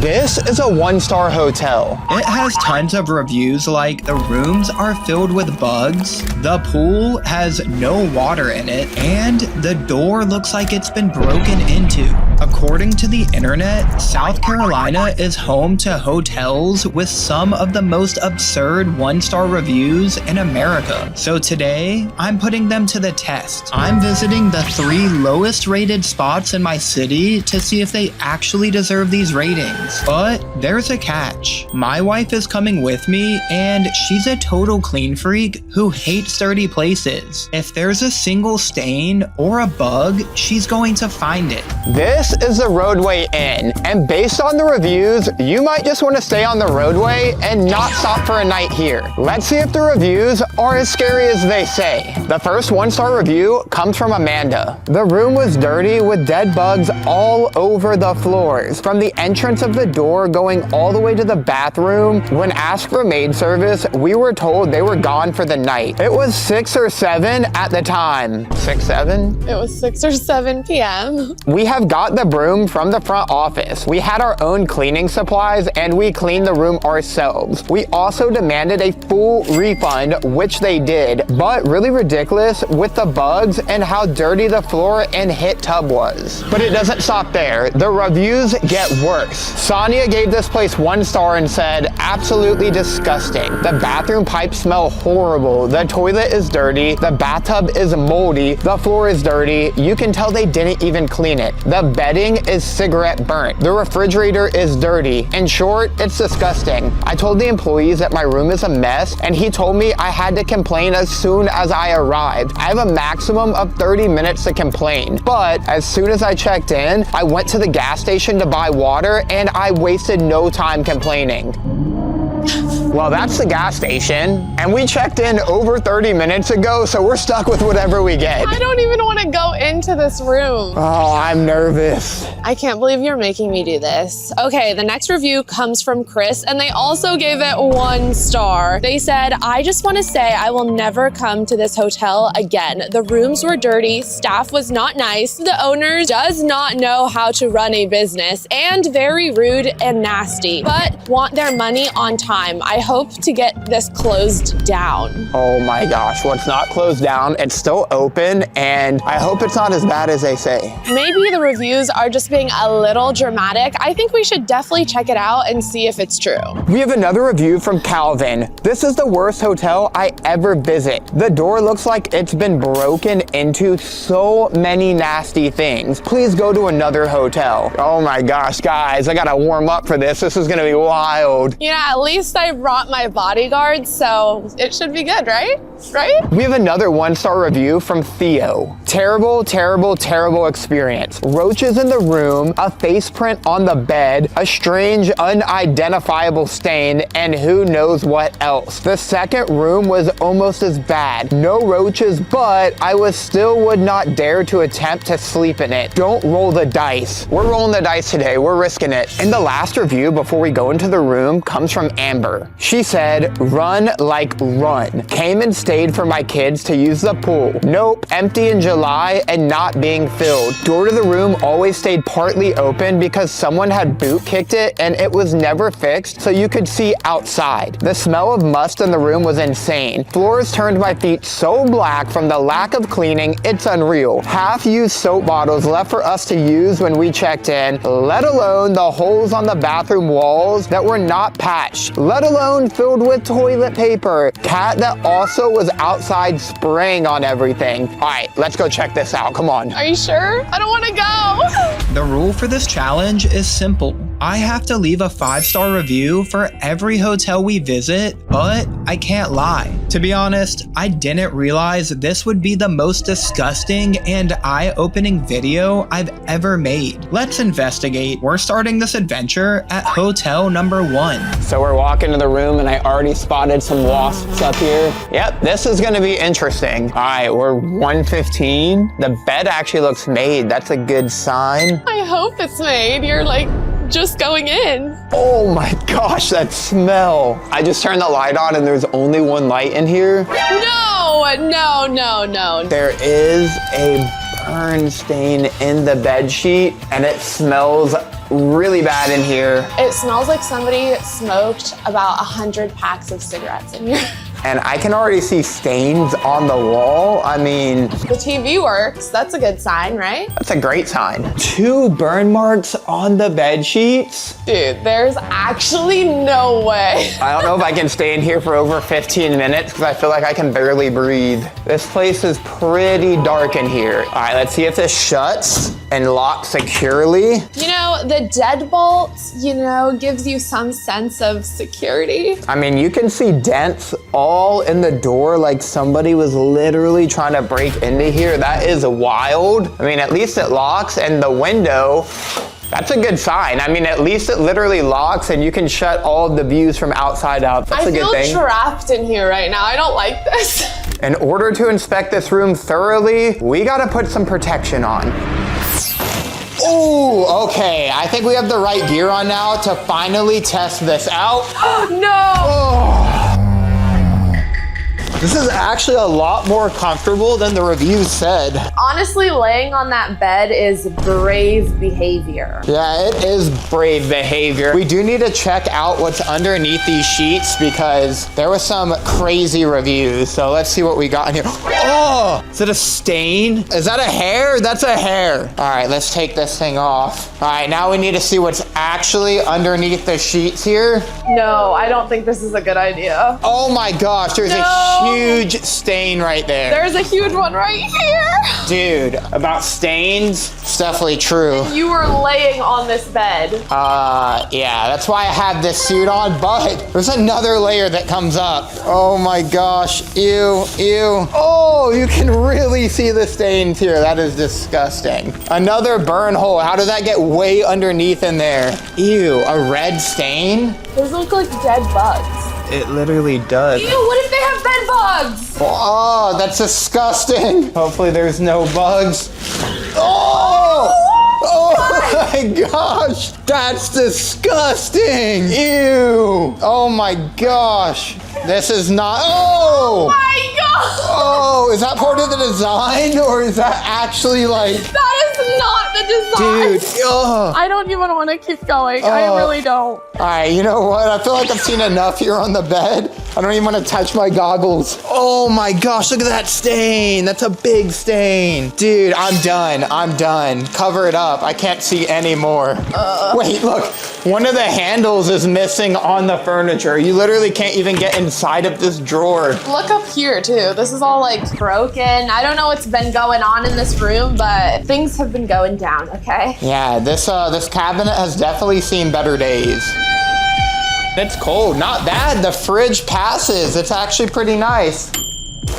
This is a one-star hotel. It has tons of reviews like the rooms are filled with bugs, the pool has no water in it, and the door looks like it's been broken into. According to the internet, South Carolina is home to hotels with some of the most absurd one-star reviews in America. So today, I'm putting them to the test. I'm visiting the 3 lowest rated spots in my city to see if they actually deserve these ratings. But there's a catch. My wife is coming with me and she's a total clean freak who hates dirty places. If there's a single stain or a bug, she's going to find it. This is the Rodeway Inn, and based on the reviews, you might just want to stay on the roadway and not stop for a night here. Let's see if the reviews are as scary as they say. The first one-star review comes from Amanda. The room was dirty with dead bugs all over the floors. From the entrance of the door going all the way to the bathroom, when asked for maid service, we were told they were gone for the night. It was 6 or 7 at the time. 6, 7? It was 6 or 7 p.m. We have got the broom from the front office. We had our own cleaning supplies and we cleaned the room ourselves. We also demanded a full refund, which they did, but really ridiculous with the bugs and how dirty the floor and hit tub was. But it doesn't stop there. The reviews get worse. Sonia gave this place 1 star and said, absolutely disgusting. The bathroom pipes smell horrible. The toilet is dirty. The bathtub is moldy. The floor is dirty. You can tell they didn't even clean it. The bedding is cigarette burnt. The refrigerator is dirty. In short, it's disgusting. I told the employees that my room is a mess and he told me I had to complain as soon as I arrived. I have a maximum of 30 minutes to complain, but as soon as I checked in, I went to the gas station to buy water and I wasted no time complaining. Well, that's the gas station, and we checked in over 30 minutes ago, so we're stuck with whatever we get. I don't even want to go into this room. Oh, I'm nervous. I can't believe you're making me do this. Okay, the next review comes from Chris, and they also gave it 1 star. They said, I just want to say I will never come to this hotel again. The rooms were dirty, staff was not nice, the owner does not know how to run a business, and very rude and nasty, but want their money on time. I hope to get this closed down. Oh my gosh, well, it's not closed down. It's still open, and I hope it's not as bad as they say. Maybe the reviews are just being a little dramatic. I think we should definitely check it out and see if it's true. We have another review from Calvin. This is the worst hotel I ever visit. The door looks like it's been broken into so many nasty things. Please go to another hotel. Oh my gosh, guys, I gotta warm up for this. This is gonna be wild. Yeah, at least I brought my bodyguard, so it should be good, right? Right? We have another 1-star review from Theo. Terrible, terrible, terrible experience. Roaches in the room, a face print on the bed, a strange, unidentifiable stain, and who knows what else. The second room was almost as bad. No roaches, but I would not dare to attempt to sleep in it. Don't roll the dice. We're rolling the dice today. We're risking it. And the last review before we go into the room comes from Amber. She said, run like run. Came and stayed for my kids to use the pool. Nope, empty in July and not being filled. Door to the room always stayed partly open because someone had boot kicked it and it was never fixed so you could see outside. The smell of must in the room was insane. Floors turned my feet so black from the lack of cleaning, it's unreal. Half-used soap bottles left for us to use when we checked in, let alone the holes on the bathroom walls that were not patched, let alone filled with toilet paper. Cat that also was outside spraying on everything. All right, let's go check this out. Come on. Are you sure? I don't want to go. The rule for this challenge is simple. I have to leave a 5-star review for every hotel we visit, but I can't lie. To be honest, I didn't realize this would be the most disgusting and eye-opening video I've ever made. Let's investigate. We're starting this adventure at hotel number 1. So we're walking to the room and I already spotted some wasps up here. Yep, this is gonna be interesting. All right, we're 115. The bed actually looks made. That's a good sign. I hope it's made. You're like just going in. Oh my gosh, that smell. I just turned the light on and there's only 1 light in here. No, no, no, no. There is a burn stain in the bed sheet and it smells really bad in here. It smells like somebody smoked about 100 packs of cigarettes in here. And I can already see stains on the wall. I mean, The TV works. That's a good sign, right? that's a great sign. 2 burn marks on the bed sheets. Dude, there's actually no way. I don't know if I can stay in here for over 15 minutes because I feel like I can barely breathe. This place is pretty dark in here. All right, let's see if this shuts and locks securely. You know, the deadbolt, gives you some sense of security. I mean, you can see dents all in the door like somebody was literally trying to break into here. That is wild. I mean, at least it locks, and the window, that's a good sign. I mean, at least it literally locks and you can shut all of the views from outside out. That's a good I thing. feel trapped in here right now. I don't like this. In order to inspect this room thoroughly, we gotta put some protection on. Oh, okay. I think we have the right gear on now to finally test this out. No! Oh. This is actually a lot more comfortable than the reviews said. Honestly, laying on that bed is brave behavior. Yeah, it is brave behavior. We do need to check out what's underneath these sheets because there was some crazy reviews. So let's see what we got in here. Oh, is it a stain? Is that a hair? That's a hair. All right, let's take this thing off. All right, now we need to see what's actually underneath the sheets here. No, I don't think this is a good idea. Oh my gosh, there's a huge stain right there. There's a huge one right here. Dude, about stains, it's definitely true. You were laying on this bed. Yeah, that's why I have this suit on, but there's another layer that comes up. Oh my gosh, ew, ew. Oh, you can really see the stains here. That is disgusting. Another burn hole. How did that get way underneath in there? Ew, a red stain? Those look like dead bugs. It literally does. Ew, what if they have bed bugs? Oh, that's disgusting. Hopefully there's no bugs. Oh! Oh my gosh, that's disgusting. Ew. Oh my gosh. This is not, oh! My God! Oh, is that part of the design or is that actually like, That is not the design. dude, oh. I don't even want to keep going. I really don't. All right, you know what? I feel like I've seen enough here on the bed. I don't even want to touch my goggles. Oh my gosh, look at that stain. That's a big stain. Dude, I'm done. I'm done. Cover it up. I can't see anymore. Wait, look. One of the handles is missing on the furniture. You literally can't even get inside of this drawer. Look up here too. This is all like broken. I don't know what's been going on in this room, but things have been going down, okay? Yeah, this cabinet has definitely seen better days. It's cold, not bad. The fridge passes. It's actually pretty nice.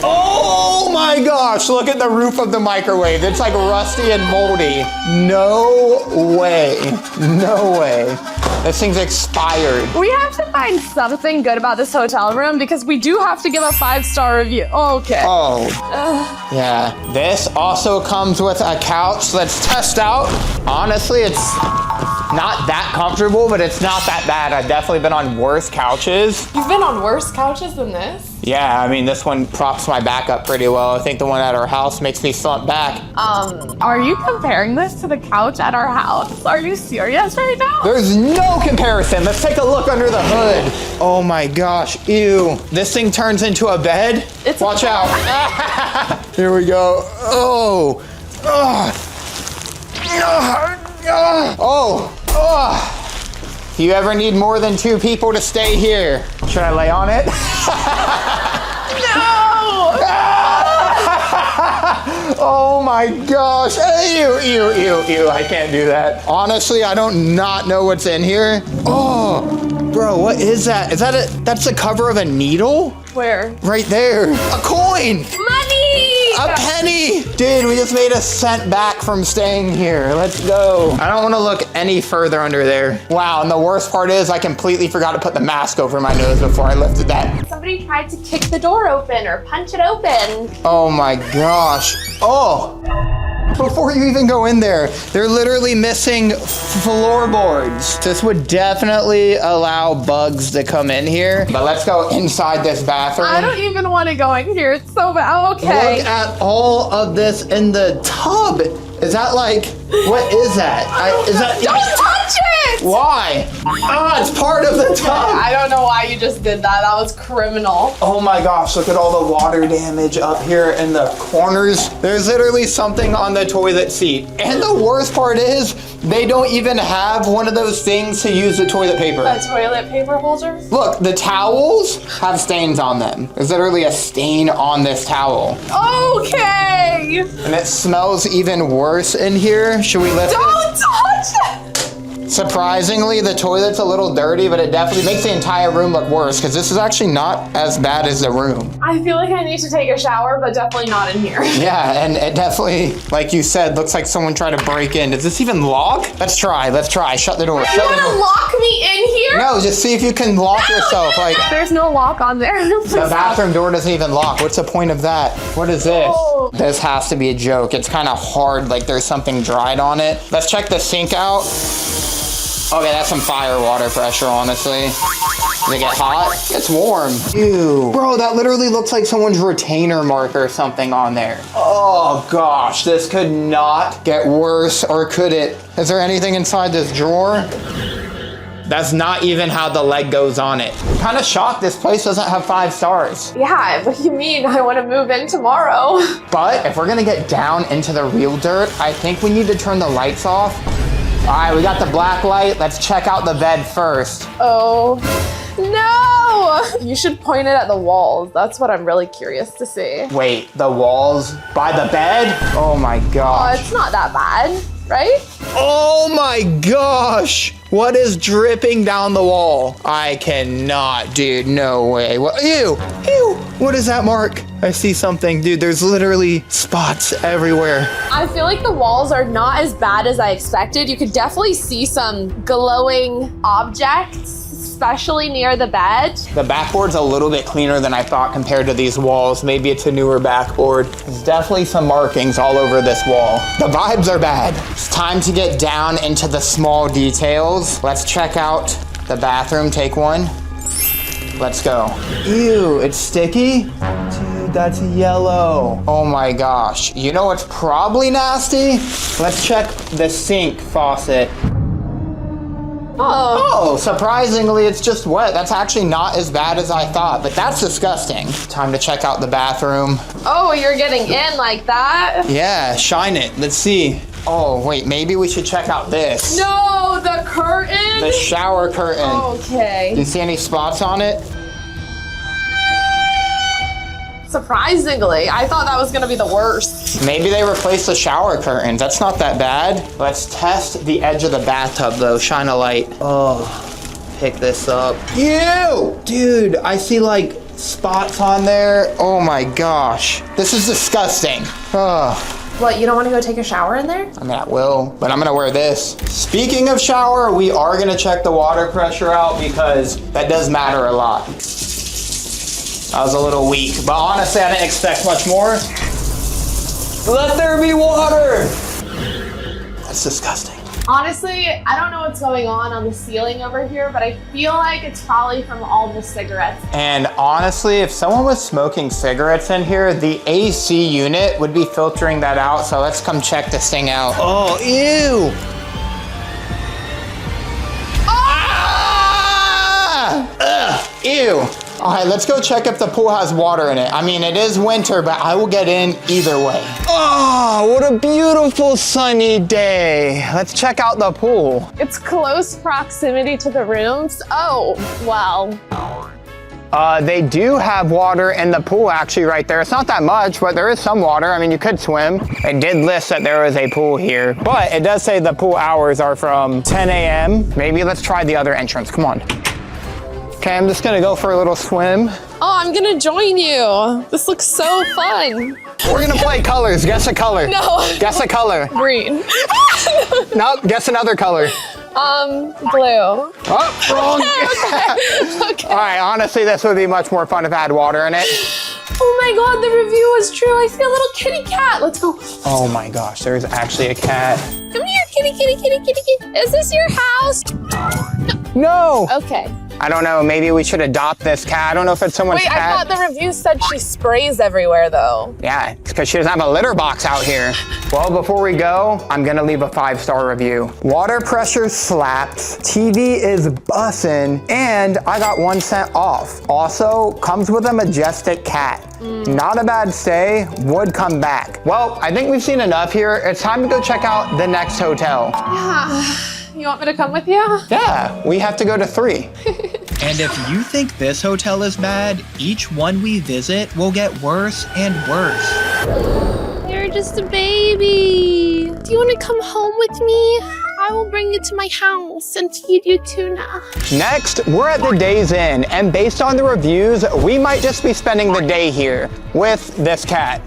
Oh my gosh, look at the roof of the microwave. It's like rusty and moldy. No way, no way. This thing's expired. We have to find something good about this hotel room because we do have to give a 5-star review. Okay. Oh, yeah. This also comes with a couch. Let's test out. Honestly, it's not that comfortable, but it's not that bad. I've definitely been on worse couches. You've been on worse couches than this? Yeah, I mean, this one props my back up pretty well. I think the one at our house makes me slump back. Are you comparing this to the couch at our house? Are you serious right now? There's no comparison. Let's take a look under the hood. Oh my gosh, ew. This thing turns into a bed. Watch out. Here we go. Oh. Oh. If you ever need more than 2 people to stay here, should I lay on it? No! Oh my gosh. Ew, ew, ew, ew. I can't do that. Honestly, I don't not know what's in here. Oh, bro, what is that? That's the cover of a needle? Where? Right there. A coin. Money! A penny! Dude, we just made a cent back from staying here. Let's go. I don't want to look any further under there. Wow, and the worst part is I completely forgot to put the mask over my nose before I lifted that. Somebody tried to kick the door open or punch it open. Oh my gosh. Oh! Before you even go in there, they're literally missing floorboards. This would definitely allow bugs to come in here. But let's go inside this bathroom. I don't even want to go in here. It's so bad. Okay. Look at all of this in the tub. Is that like, what is that? Don't touch it! Why? Ah, it's part of the tub. I don't know why you just did that. That was criminal. Oh my gosh, look at all the water damage up here in the corners. There's literally something on the toilet seat. And the worst part is, they don't even have one of those things to use the toilet paper. A toilet paper holder? Look, the towels have stains on them. There's literally a stain on this towel. Okay. And it smells even worse in here. Should we lift it? Don't touch it! Surprisingly, the toilet's a little dirty, but it definitely makes the entire room look worse because this is actually not as bad as the room. I feel like I need to take a shower, but definitely not in here. Yeah, and it definitely, like you said, looks like someone tried to break in. Does this even lock? Let's try. Shut the door. You Shut the want to door. lock me in here? No, just see if you can lock yourself. Like, There's no lock on there. the bathroom door doesn't even lock. What's the point of that? What is this? Oh. This has to be a joke. It's kind of hard, like there's something dried on it. Let's check the sink out. Okay, that's some fire water pressure, honestly. Does it get hot? It's warm. Ew. Bro, that literally looks like someone's retainer mark or something on there. Oh gosh, this could not get worse, or could it? Is there anything inside this drawer? That's not even how the leg goes on it. I'm kind of shocked this place doesn't have 5 stars. Yeah, what do you mean? I want to move in tomorrow. But if we're gonna get down into the real dirt, I think we need to turn the lights off. All right, we got the black light. Let's check out the bed first. Oh, no! You should point it at the walls. That's what I'm really curious to see. Wait, the walls by the bed? Oh my Oh, gosh. it's not that bad, right? Oh my gosh. What is dripping down the wall? I cannot, dude, no way. What? Ew, ew. What is that, Mark? I see something. Dude, there's literally spots everywhere. I feel like the walls are not as bad as I expected. You could definitely see some glowing objects, especially near the bed. The backboard's a little bit cleaner than I thought compared to these walls. Maybe it's a newer backboard. There's definitely some markings all over this wall. The vibes are bad. It's time to get down into the small details. Let's check out the bathroom. Take one. Let's go. Ew, it's sticky? Dude, that's yellow. Oh my gosh. You know what's probably nasty? Let's check the sink faucet. Oh, surprisingly, it's just wet. That's actually not as bad as I thought, but that's disgusting. Time to check out the bathroom. Oh, you're getting in like that? Yeah, shine it. Let's see. Oh, wait, maybe we should check out this. No, the curtain? The shower curtain. Do Okay. you see any spots on it? Surprisingly, I thought that was gonna be the worst. Maybe they replaced the shower curtains. That's not that bad. Let's test the edge of the bathtub though. Shine a light. Oh, pick this up. Ew! Dude, I see like spots on there. Oh my gosh. This is disgusting. Oh. What, you don't want to go take a shower in there? I mean, I will, but I'm gonna wear this. Speaking of shower, we are gonna check the water pressure out because that does matter a lot. I was a little weak, but honestly, I didn't expect much more. Let there be water! That's disgusting. Honestly, I don't know what's going on the ceiling over here, but I feel like it's probably from all the cigarettes. And honestly, if someone was smoking cigarettes in here, the AC unit would be filtering that out. So let's come check this thing out. Oh, ew! Ah! Ugh, ew. All right, let's go check if the pool has water in it. I mean, it is winter, but I will get in either way. Oh, what a beautiful sunny day. Let's check out the pool. It's close proximity to the rooms. Oh, well. They do have water in the pool actually right there. It's not that much, but there is some water. I mean, you could swim. It did list that there is a pool here, but it does say the pool hours are from 10 a.m. Maybe let's try the other entrance. Come on. Okay, I'm just gonna go for a little swim. Oh, I'm gonna join you. This looks so fun. We're gonna play colors. Guess a color. No. Guess a color. Green. No, guess another color. Blue. Oh, wrong. Okay. All right, honestly, this would be much more fun if it had water in it. Oh my God, the review was true. I see a little kitty cat. Let's go. Oh my gosh, there's actually a cat. Come here, kitty, kitty, kitty, kitty, kitty. Is this your house? No. Okay. I don't know, maybe we should adopt this cat. I don't know if it's someone's Wait, I cat. thought the review said she sprays everywhere though. Yeah, it's because she doesn't have a litter box out here. Well, before we go, I'm gonna leave a 5-star review. Water pressure slaps, TV is bussin', and I got 1 cent off. Also, comes with a majestic cat. Not a bad stay, would come back. Well, I think we've seen enough here. It's time to go check out the next hotel. Yeah. You want me to come with you? Yeah, we have to go to 3. And if you think this hotel is bad, each one we visit will get worse and worse. You're just a baby. Do you want to come home with me? I will bring you to my house and feed you tuna. Next, we're at the Days Inn, and based on the reviews, we might just be spending the day here with this cat.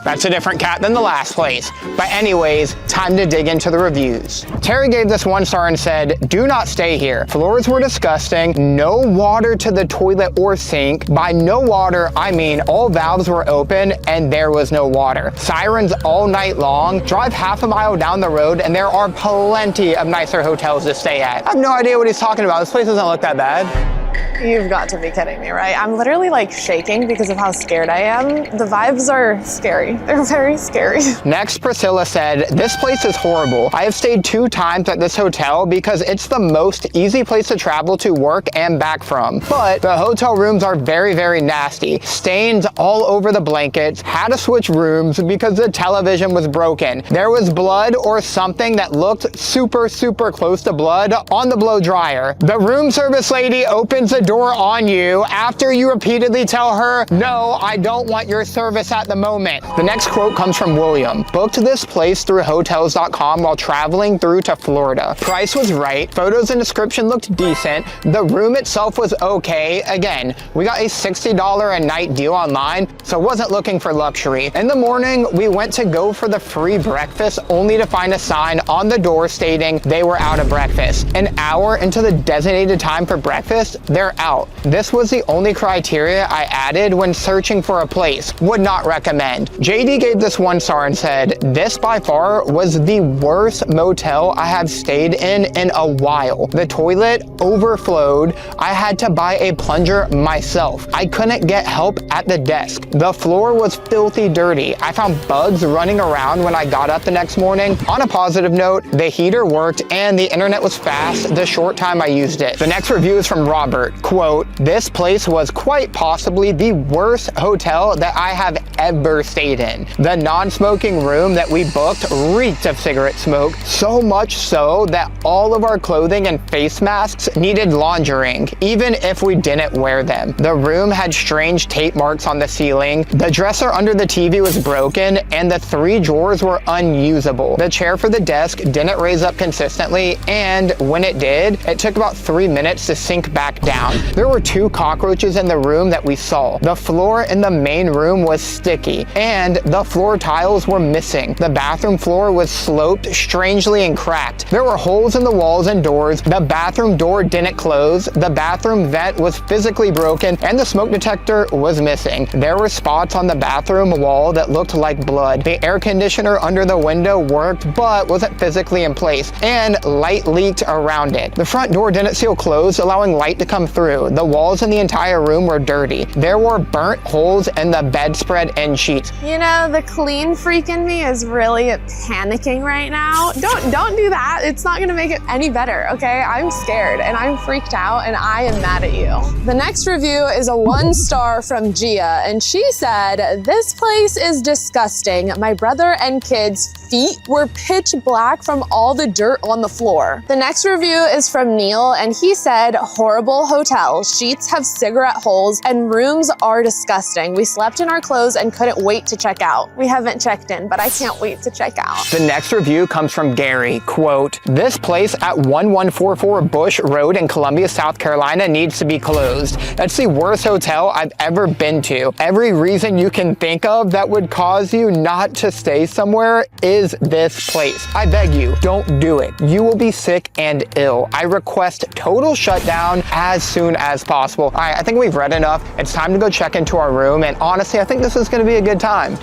That's a different cat than the last place. But anyways, time to dig into the reviews. Terry gave this 1 star and said, do not stay here. Floors were disgusting, no water to the toilet or sink. By no water, I mean all valves were open and there was no water. Sirens all night long. Drive half a mile down the road and there are plenty of nicer hotels to stay at. I have no idea what he's talking about. This place doesn't look that bad. You've got to be kidding me, right? I'm literally like shaking because of how scared I am. The vibes are scary. They're very scary. Next, Priscilla said, this place is horrible. I have stayed 2 times at this hotel because it's the most easy place to travel to work and back from. But the hotel rooms are very, very nasty. Stains all over the blankets. Had to switch rooms because the television was broken. There was blood or something that looked super, super close to blood on the blow dryer. The room service lady opens the door on you after you repeatedly tell her, no, I don't want your service at the moment. The next quote comes from William. Booked this place through hotels.com while traveling through to Florida. Price was right. Photos and description looked decent. The room itself was okay. Again, we got a $60 a night deal online, so wasn't looking for luxury. In the morning, we went to go for the free breakfast only to find a sign on the door stating they were out of breakfast. An hour into the designated time for breakfast, they're out. This was the only criteria I added when searching for a place. Would not recommend. JD gave this 1 star and said, this by far was the worst motel I have stayed in a while. The toilet overflowed. I had to buy a plunger myself. I couldn't get help at the desk. The floor was filthy dirty. I found bugs running around when I got up the next morning. On a positive note, the heater worked and the internet was fast the short time I used it. The next review is from Robert. Quote, this place was quite possibly the worst hotel that I have ever stayed in. The non-smoking room that we booked reeked of cigarette smoke, so much so that all of our clothing and face masks needed laundering, even if we didn't wear them. The room had strange tape marks on the ceiling, the dresser under the TV was broken, and the 3 drawers were unusable. The chair for the desk didn't raise up consistently, and when it did, it took about 3 minutes to sink back down. There were 2 cockroaches in the room that we saw. The floor in the main room was sticky, and the floor tiles were missing. The bathroom floor was sloped strangely and cracked. There were holes in the walls and doors. The bathroom door didn't close. The bathroom vent was physically broken, and the smoke detector was missing. There were spots on the bathroom wall that looked like blood. The air conditioner under the window worked, but wasn't physically in place, and light leaked around it. The front door didn't seal closed, allowing light to come through. The walls in the entire room were dirty. There were burnt holes in the bedspread and sheets. You know, the clean freak in me is really panicking right now. Don't do that. It's not gonna make it any better, okay? I'm scared and I'm freaked out and I am mad at you. The next review is a 1 star from Gia, and she said, this place is disgusting. My brother and kids' feet were pitch black from all the dirt on the floor. The next review is from Neil, and he said, horrible hotel. Sheets have cigarette holes and rooms are disgusting. We slept in our clothes and couldn't wait to check out. We haven't checked in, but I can't wait to check out. The next review comes from Gary. Quote, this place at 1144 Bush Road in Columbia, South Carolina needs to be closed. That's the worst hotel I've ever been to. Every reason you can think of that would cause you not to stay somewhere is this place. I beg you, don't do it. You will be sick and ill. I request total shutdown as soon as possible. All right, I think we've read enough. It's time to go check into our room, and honestly, I think this is gonna be a good time.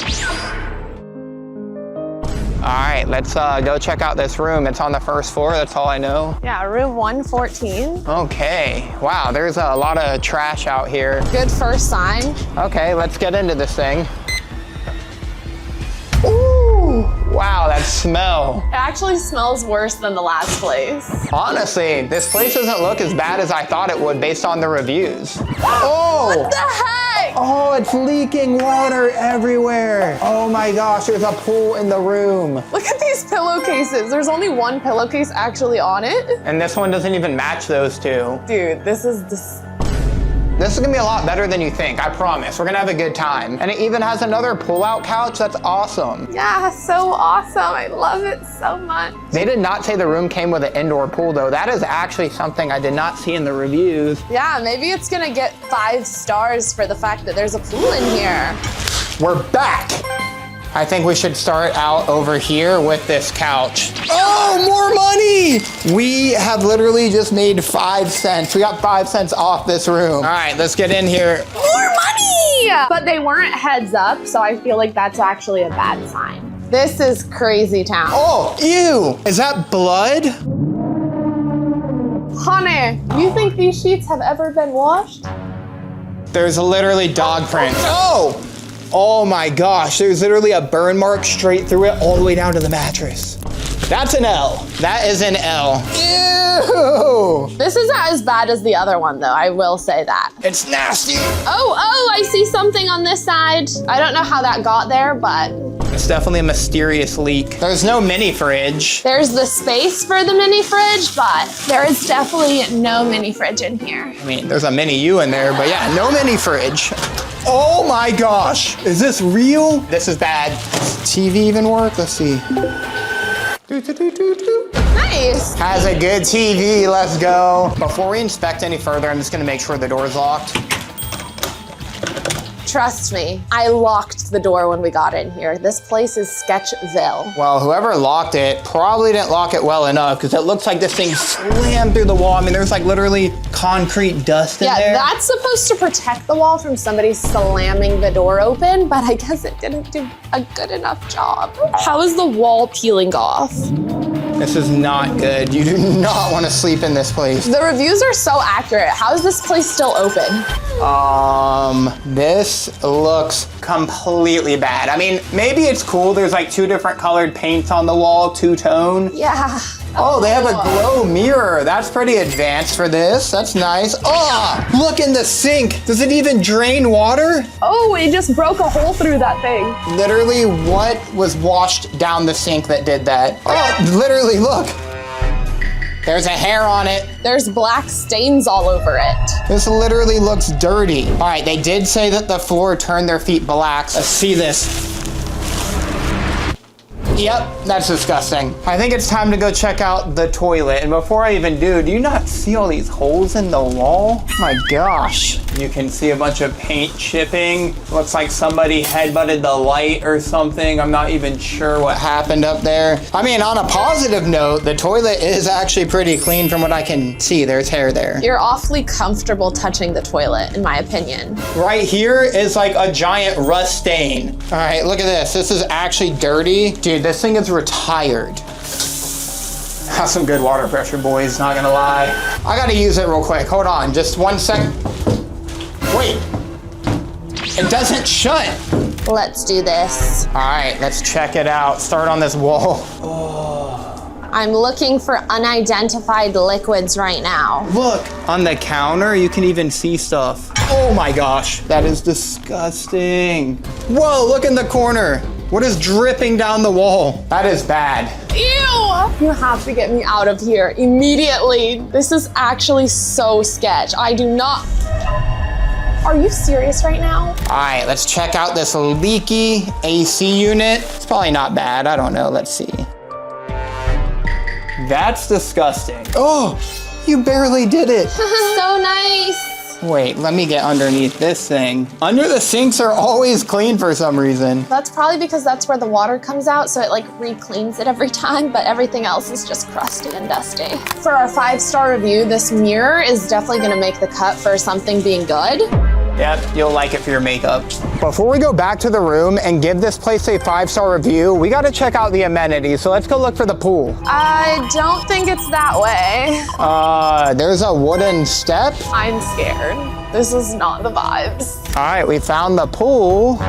right, let's go check out this room. It's on the first floor, that's all I know. Yeah, room 114. Okay, wow, there's a lot of trash out here. Good first sign. Okay, let's get into this thing. Ooh, wow, that smell. It actually smells worse than the last place. Honestly, this place doesn't look as bad as I thought it would based on the reviews. Oh! What the heck? Oh, it's leaking water everywhere. Oh my gosh, there's a pool in the room. Look at these pillowcases. There's only one pillowcase actually on it. And this one doesn't even match those two. Dude, this is This is gonna be a lot better than you think, I promise. We're gonna have a good time. And it even has another pull-out couch, that's awesome. yeah, so awesome. I love it so much. They did not say the room came with an indoor pool though. That is actually something I did not see in the reviews. Yeah, maybe it's gonna get 5 stars for the fact that there's a pool in here. We're back. I think we should start out over here with this couch. Oh, more money! We have literally just made 5 cents. We got 5 cents off this room. All right, let's get in here. More money! But they weren't heads up, so I feel like that's actually a bad sign. This is crazy town. Oh, ew! Is that blood? Honey, you think these sheets have ever been washed? There's literally dog prints. Oh! Oh my gosh, there's literally a burn mark straight through it all the way down to the mattress. That's an L. That is an L. Ew! This isn't as bad as the other one, though. I will say that. It's nasty. Oh, I see something on this side. I don't know how that got there, but It's definitely a mysterious leak. There's no mini fridge. there's the space for the mini fridge, but there is definitely no mini fridge in here. I mean, there's a mini U in there, but yeah, no mini fridge. Oh my gosh, is this real? This is bad. Does TV even work? Let's see. Nice. Has a good TV, let's go. Before we inspect any further, I'm just gonna make sure the door's locked. Trust me, I locked the door when we got in here. This place is Sketchville. Well, whoever locked it probably didn't lock it well enough because it looks like this thing slammed through the wall. I mean, there's like literally concrete dust in Yeah, there. that's supposed to protect the wall from somebody slamming the door open, but I guess it didn't do a good enough job. How is the wall peeling off? This is not good. You do not want to sleep in this place. The reviews are so accurate. How is this place still open? This looks completely bad. I mean, maybe it's cool. There's like 2 different colored paints on the wall, 2-tone. Yeah. Oh, they have a glow mirror. That's pretty advanced for this. That's nice. Oh, look in the sink. Does it even drain water? Oh, it just broke a hole through that thing. Literally, what was washed down the sink that did that? Oh, literally, look. There's a hair on it. There's black stains all over it. This literally looks dirty. All right, they did say that the floor turned their feet black. Let's see this. Yep, that's disgusting. I think it's time to go check out the toilet. And before I even do you not see all these holes in the wall? Oh my gosh. You can see a bunch of paint chipping. Looks like somebody headbutted the light or something. I'm not even sure what happened up there. I mean, on a positive note, the toilet is actually pretty clean from what I can see. There's hair there. You're awfully comfortable touching the toilet, in my opinion. Right here is like a giant rust stain. All right, look at this. This is actually dirty. Dude, this thing is retired. That's some good water pressure, boys, not gonna lie. I gotta use it real quick. Hold on, just 1 second. Wait, it doesn't shut. Let's do this. All right, let's check it out. Start on this wall. I'm looking for unidentified liquids right now. Look, on the counter, you can even see stuff. Oh my gosh, that is disgusting. Whoa, look in the corner. What is dripping down the wall? That is bad. Ew! You have to get me out of here immediately. This is actually so sketch. I do not... Are you serious right now? All right, let's check out this leaky AC unit. It's probably not bad, I don't know, let's see. That's disgusting. Oh, you barely did it. So nice. Wait, let me get underneath this thing. Under the sinks are always clean for some reason. That's probably because that's where the water comes out, so it like re-cleans it every time, but everything else is just crusty and dusty. For our 5-star review, this mirror is definitely gonna make the cut for something being good. Yep, you'll like it for your makeup. Before we go back to the room and give this place a 5-star review, we gotta check out the amenities. So let's go look for the pool. I don't think it's that way. There's a wooden step. I'm scared. This is not the vibes. All right, we found the pool.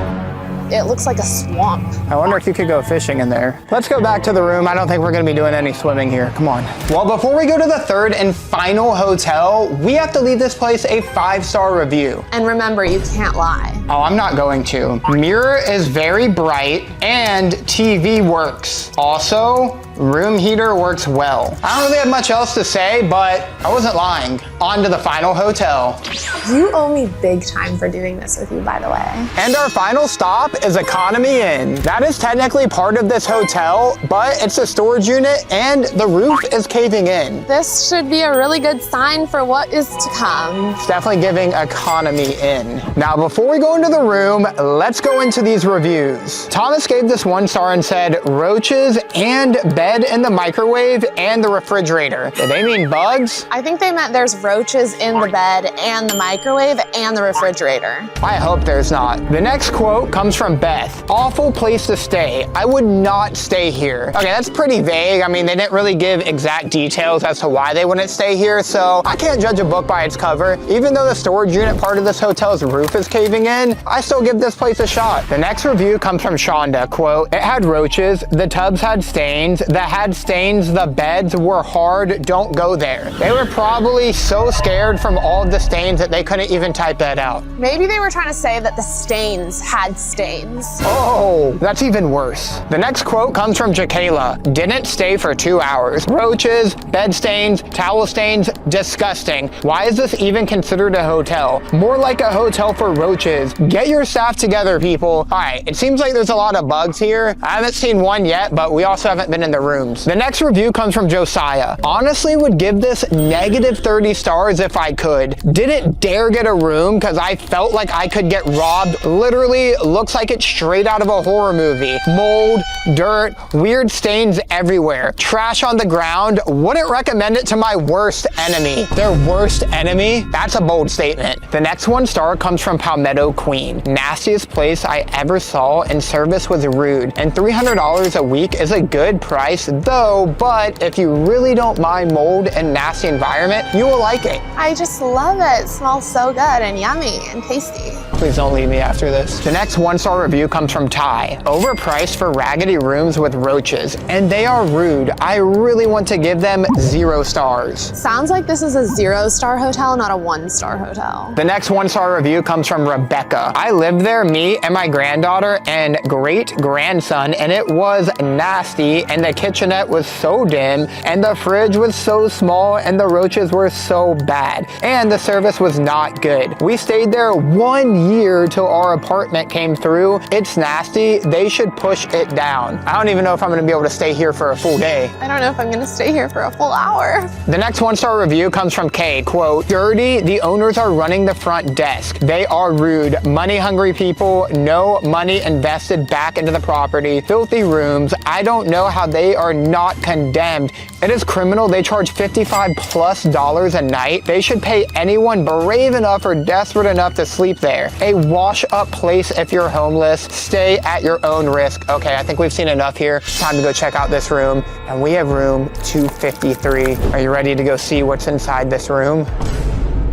It looks like a swamp. I wonder if you could go fishing in there. Let's go back to the room. I don't think we're gonna be doing any swimming here. Come on. Well, before we go to the third and final hotel, we have to leave this place a 5-star review. And remember, you can't lie. Oh, I'm not going to. Mirror is very bright and TV works. Also, room heater works well. I don't really have much else to say, but I wasn't lying. On to the final hotel. You owe me big time for doing this with you, by the way. And our final stop is Economy Inn. That is technically part of this hotel, but it's a storage unit and the roof is caving in. This should be a really good sign for what is to come. It's definitely giving Economy Inn. Now, before we go into the room, let's go into these reviews. Thomas gave this 1 star and said, roaches and bed in the microwave and the refrigerator. Did they mean bugs? I think they meant there's roaches in the bed and the microwave and the refrigerator. I hope there's not. The next quote comes from Beth. Awful place to stay. I would not stay here. Okay, that's pretty vague. I mean, they didn't really give exact details as to why they wouldn't stay here, so I can't judge a book by its cover. Even though the storage unit part of this hotel's roof is caving in, I still give this place a shot. The next review comes from Shonda. Quote, it had roaches, the tubs had stains, the beds were hard, don't go there. They were probably so scared from all of the stains that they couldn't even type that out. Maybe they were trying to say that the stains had stains. Oh, that's even worse. The next quote comes from Jakayla. Didn't stay for 2 hours. Roaches, bed stains, towel stains, disgusting. Why is this even considered a hotel? More like a hotel for roaches. Get your staff together, people. All right, it seems like there's a lot of bugs here. I haven't seen one yet, but we also haven't been in the rooms. The next review comes from Josiah. Honestly would give this negative 30 stars if I could. Didn't dare get a room because I felt like I could get robbed. Literally looks like it's straight out of a horror movie. Mold, dirt, weird stains everywhere. Trash on the ground. Wouldn't recommend it to my worst enemy. Their worst enemy? That's a bold statement. The next 1 star comes from Palmetto Queen. Nastiest place I ever saw and service was rude. And $300 a week is a good price though, but if you really don't mind mold and nasty environment, you will like it. I just love it. It smells so good and yummy and tasty. Please don't leave me after this. The next 1-star review comes from Ty. Overpriced for raggedy rooms with roaches, and they are rude. I really want to give them 0 stars. Sounds like this is a 0-star hotel, not a 1-star hotel. The next 1-star review comes from Rebecca. I lived there, me and my granddaughter and great-grandson, and it was nasty, and the kitchenette was so dim, and the fridge was so small, and the roaches were so bad, and the service was not good. We stayed there 1 year till our apartment came through. It's nasty. They should push it down. I don't even know if I'm gonna be able to stay here for a full day. I don't know if I'm gonna stay here for a full hour. The next 1-star review comes from Kay. Quote, dirty, the owners are running the front desk. They are rude, money-hungry people, no money invested back into the property, filthy rooms. I don't know how they are not condemned. It is criminal. They charge $55+ a night. They should pay anyone brave enough or desperate enough to sleep there. A wash-up place if you're homeless. Stay at your own risk. Okay, I think we've seen enough here. Time to go check out this room. And we have room 253. Are you ready to go see what's inside this room?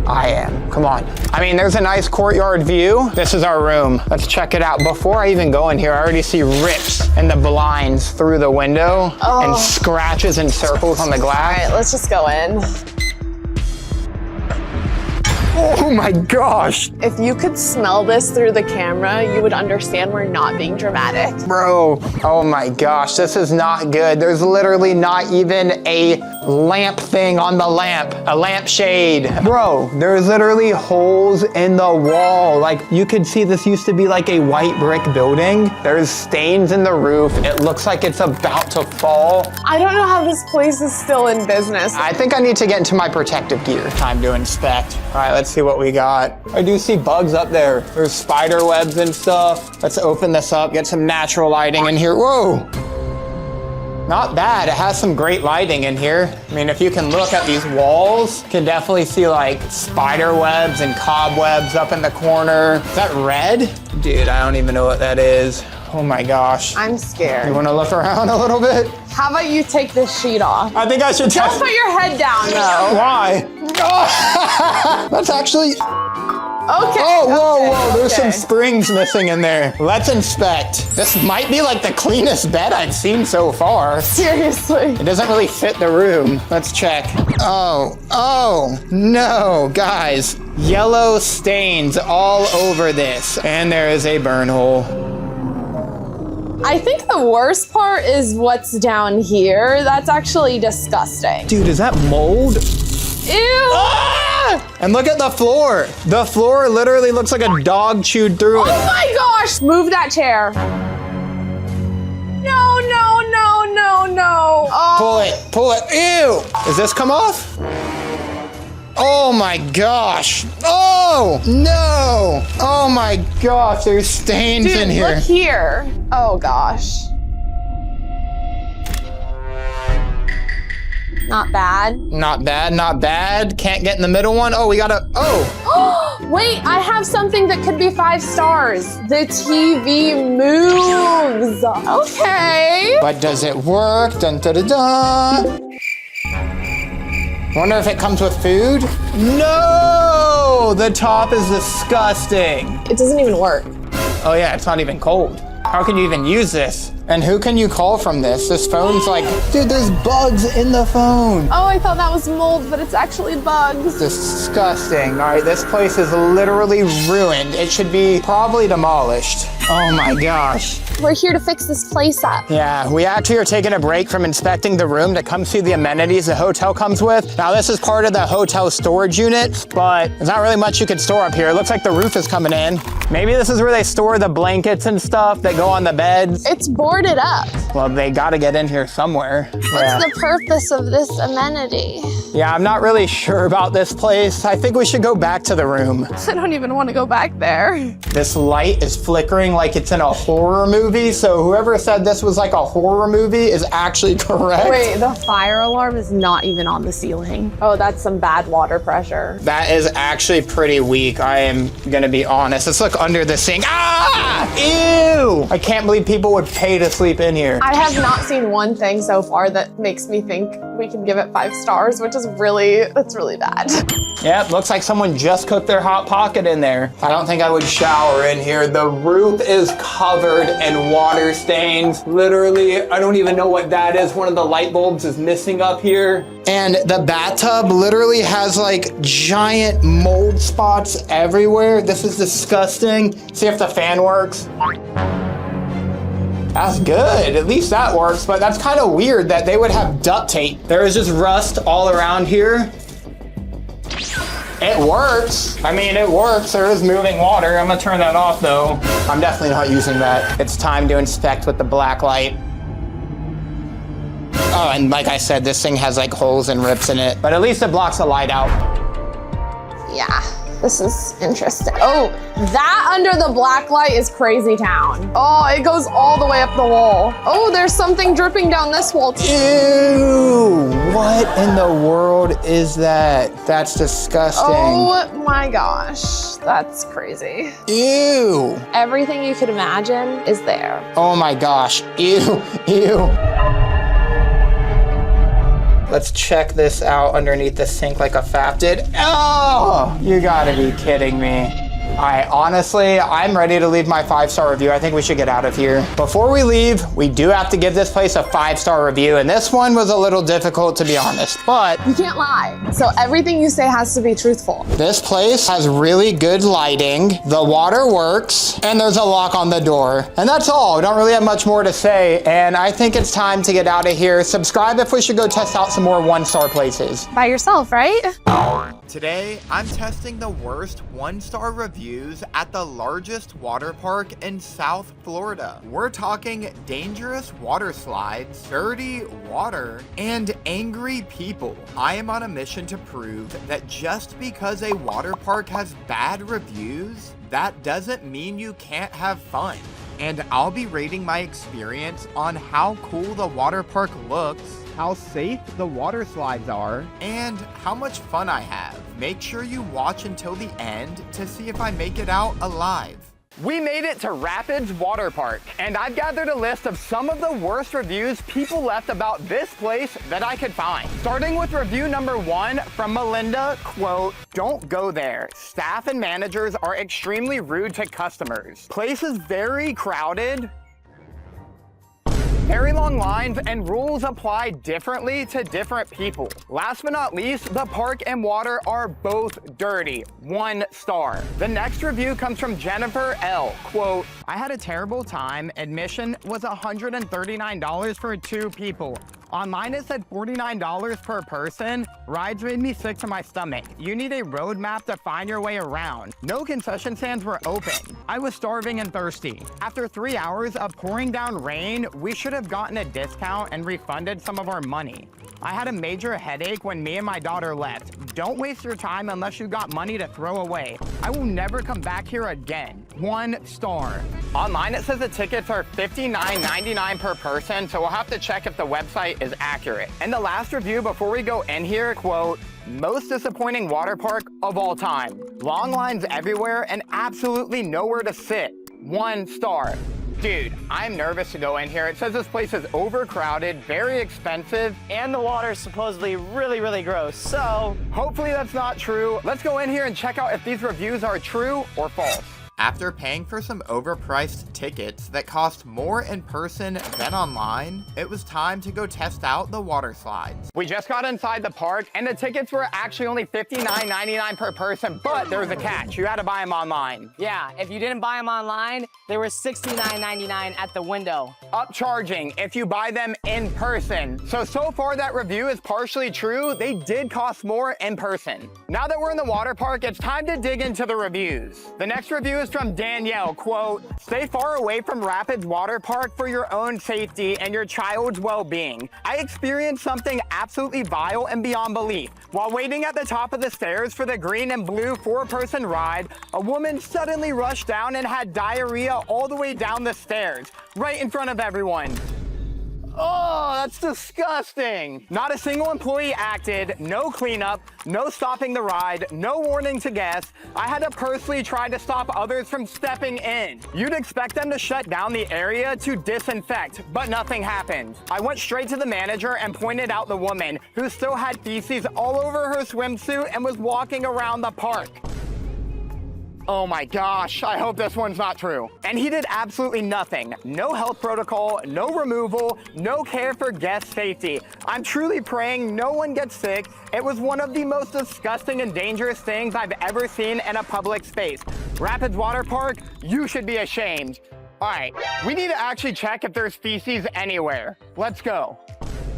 I am. Come on. I mean, there's a nice courtyard view. This is our room. Let's check it out. Before I even go in here, I already see rips in the blinds through the window and scratches and circles on the glass. All right, let's just go in. Oh my gosh. If you could smell this through the camera, you would understand we're not being dramatic. Bro, oh my gosh, this is not good. There's literally not even a lamp thing on the lamp, a lampshade. Bro, there's literally holes in the wall. Like, you could see this used to be like a white brick building. There's stains in the roof. It looks like it's about to fall. I don't know how this place is still in business. I think I need to get into my protective gear. Time to inspect. All right, let's see what we got. I do see bugs up there. There's spider webs and stuff. Let's open this up, get some natural lighting in here. Whoa. Not bad. It has some great lighting in here. I mean, if you can look at these walls, you can definitely see like spider webs and cobwebs up in the corner. Is that red? Dude, I don't even know what that is. Oh my gosh. I'm You scared. wanna look around a little bit? How about you take this sheet off? I think I should Don't test. put your head down though. Why? Oh, that's actually. Okay. Oh, whoa, okay, whoa, there's okay. some springs missing in there. Let's inspect. This might be like the cleanest bed I've seen so far. Seriously. It doesn't really fit the room. Let's check. Oh, no, guys. Yellow stains all over this. And there is a burn hole. I think the worst part is what's down here. That's actually disgusting. Dude, is that mold? Ew. Ah! And look at the floor. The floor literally looks like a dog chewed through Oh it. my gosh. Move that chair. No, no, no, no, no. Oh. Pull it. Ew! Does this come off? Oh my gosh. Oh, no. Oh my gosh, there's stains Dude, in here. look here. Oh gosh. Not bad. Not bad, not bad. Can't get in the middle one. Oh, we gotta, Wait, I have something that could be 5 stars. The TV moves. Okay. But does it work? Dun, dun, dun, dun. Wonder if it comes with food? No! The top is disgusting. It doesn't even work. Oh yeah, it's not even cold. How can you even use this? And who can you call from this? This phone's like, dude, there's bugs in the phone. Oh, I thought that was mold, but it's actually bugs. Disgusting. All right, this place is literally ruined. It should be probably demolished. Oh my gosh. We're here to fix this place up. Yeah, we actually are taking a break from inspecting the room to come see the amenities the hotel comes with. Now, this is part of the hotel storage unit, but there's not really much you can store up here. It looks like the roof is coming in. Maybe this is where they store the blankets and stuff that go on the beds. It's boarded up. Well, they gotta get in here somewhere. What's the purpose of this amenity? Yeah, I'm not really sure about this place. I think we should go back to the room. I don't even want to go back there. This light is flickering like it's in a horror movie, so whoever said this was like a horror movie is actually correct. Wait, the fire alarm is not even on the ceiling. Oh, that's some bad water pressure. That is actually pretty weak, I am gonna be honest. Let's look under the sink. Ah! Ew! I can't believe people would pay to sleep in here. I have not seen one thing so far that makes me think we can give it 5 stars, which is that's really bad. Yep, looks like someone just cooked their Hot Pocket in there. I don't think I would shower in here. The roof is covered in water stains. Literally, I don't even know what that is. One of the light bulbs is missing up here. And the bathtub literally has like giant mold spots everywhere. This is disgusting. See if the fan works. That's good, at least that works, but that's kind of weird that they would have duct tape. There is just rust all around here. It works. I mean, it works. There is moving water. I'm gonna turn that off though. I'm definitely not using that. It's time to inspect with the black light. Oh, and like I said, this thing has like holes and rips in it, but at least it blocks the light out. Yeah, this is interesting. Oh, that under the black light is crazy town. Oh, it goes all the way up the wall. Oh, there's something dripping down this wall too. Ew, what in the world is that? That's disgusting. Oh my gosh, that's crazy. Ew. Everything you could imagine is there. Oh my gosh, ew, ew. Let's check this out underneath the sink like a fap did. Oh, you gotta be kidding me. All right, honestly, I'm ready to leave my 5-star review. I think we should get out of here. Before we leave, we do have to give this place a 5-star review, and this one was a little difficult to be honest, but You can't lie. So everything you say has to be truthful. this place has really good lighting, the water works, and there's a lock on the door. And that's all. We don't really have much more to say, and I think it's time to get out of here. Subscribe if we should go test out some more 1-star places. By yourself, right? Today, I'm testing the worst 1-star reviews at the largest water park in South Florida. We're talking dangerous water slides, dirty water, and angry people. I am on a mission to prove that just because a water park has bad reviews, that doesn't mean you can't have fun. and I'll be rating my experience on how cool the water park looks, how safe the water slides are, and how much fun I have. Make sure you watch until the end to see if I make it out alive. We made it to Rapids Water Park, and I've gathered a list of some of the worst reviews people left about this place that I could find. Starting with review number 1 from Melinda, quote, "Don't go there. Staff and managers are extremely rude to customers. Place is very crowded. Very long lines and rules apply differently to different people. Last but not least, the park and water are both dirty. 1 star. The next review comes from Jennifer L. Quote, "I had a terrible time. Admission was $139 for 2 people. Online it said $49 per person. Rides made me sick to my stomach. You need a road map to find your way around. No concession stands were open. I was starving and thirsty. After 3 hours of pouring down rain, we should have gotten a discount and refunded some of our money. I had a major headache when me and my daughter left. Don't waste your time unless you got money to throw away. I will never come back here again. 1 star. Online it says the tickets are $59.99 per person, so we'll have to check if the website is accurate. And the last review before we go in here, quote, "Most disappointing water park of all time. Long lines everywhere and absolutely nowhere to sit. 1 star. Dude, I'm nervous to go in here. It says this place is overcrowded, very expensive, And the water is supposedly really, really gross. So, hopefully that's not true. Let's go in here and check out if these reviews are true or false. After paying for some overpriced tickets that cost more in person than online, it was time to go test out the water slides. We just got inside the park and the tickets were actually only $59.99 per person, but there was a catch. You had to buy them online. yeah, if you didn't buy them online, they were $69.99 at the window. Upcharging if you buy them in person. So far that review is partially true. They did cost more in person. Now that we're in the water park, it's time to dig into the reviews. The next review is from Danielle, quote, "Stay far away from Rapids Water Park for your own safety and your child's well-being. I experienced something absolutely vile and beyond belief. While waiting at the top of the stairs for the green and blue 4-person ride, a woman suddenly rushed down and had diarrhea all the way down the stairs, right in front of everyone. Oh, that's disgusting. Not a single employee acted, no cleanup, no stopping the ride, no warning to guests. I had to personally try to stop others from stepping in. You'd expect them to shut down the area to disinfect, but nothing happened. I went straight to the manager and pointed out the woman who still had feces all over her swimsuit and was walking around the park. Oh my gosh, I hope this one's not true. And he did absolutely nothing. No health protocol, no removal, no care for guest safety. I'm truly praying no one gets sick. It was one of the most disgusting and dangerous things I've ever seen in a public space. Rapids Water Park, you should be ashamed. All right, we need to actually check if there's feces anywhere. Let's go.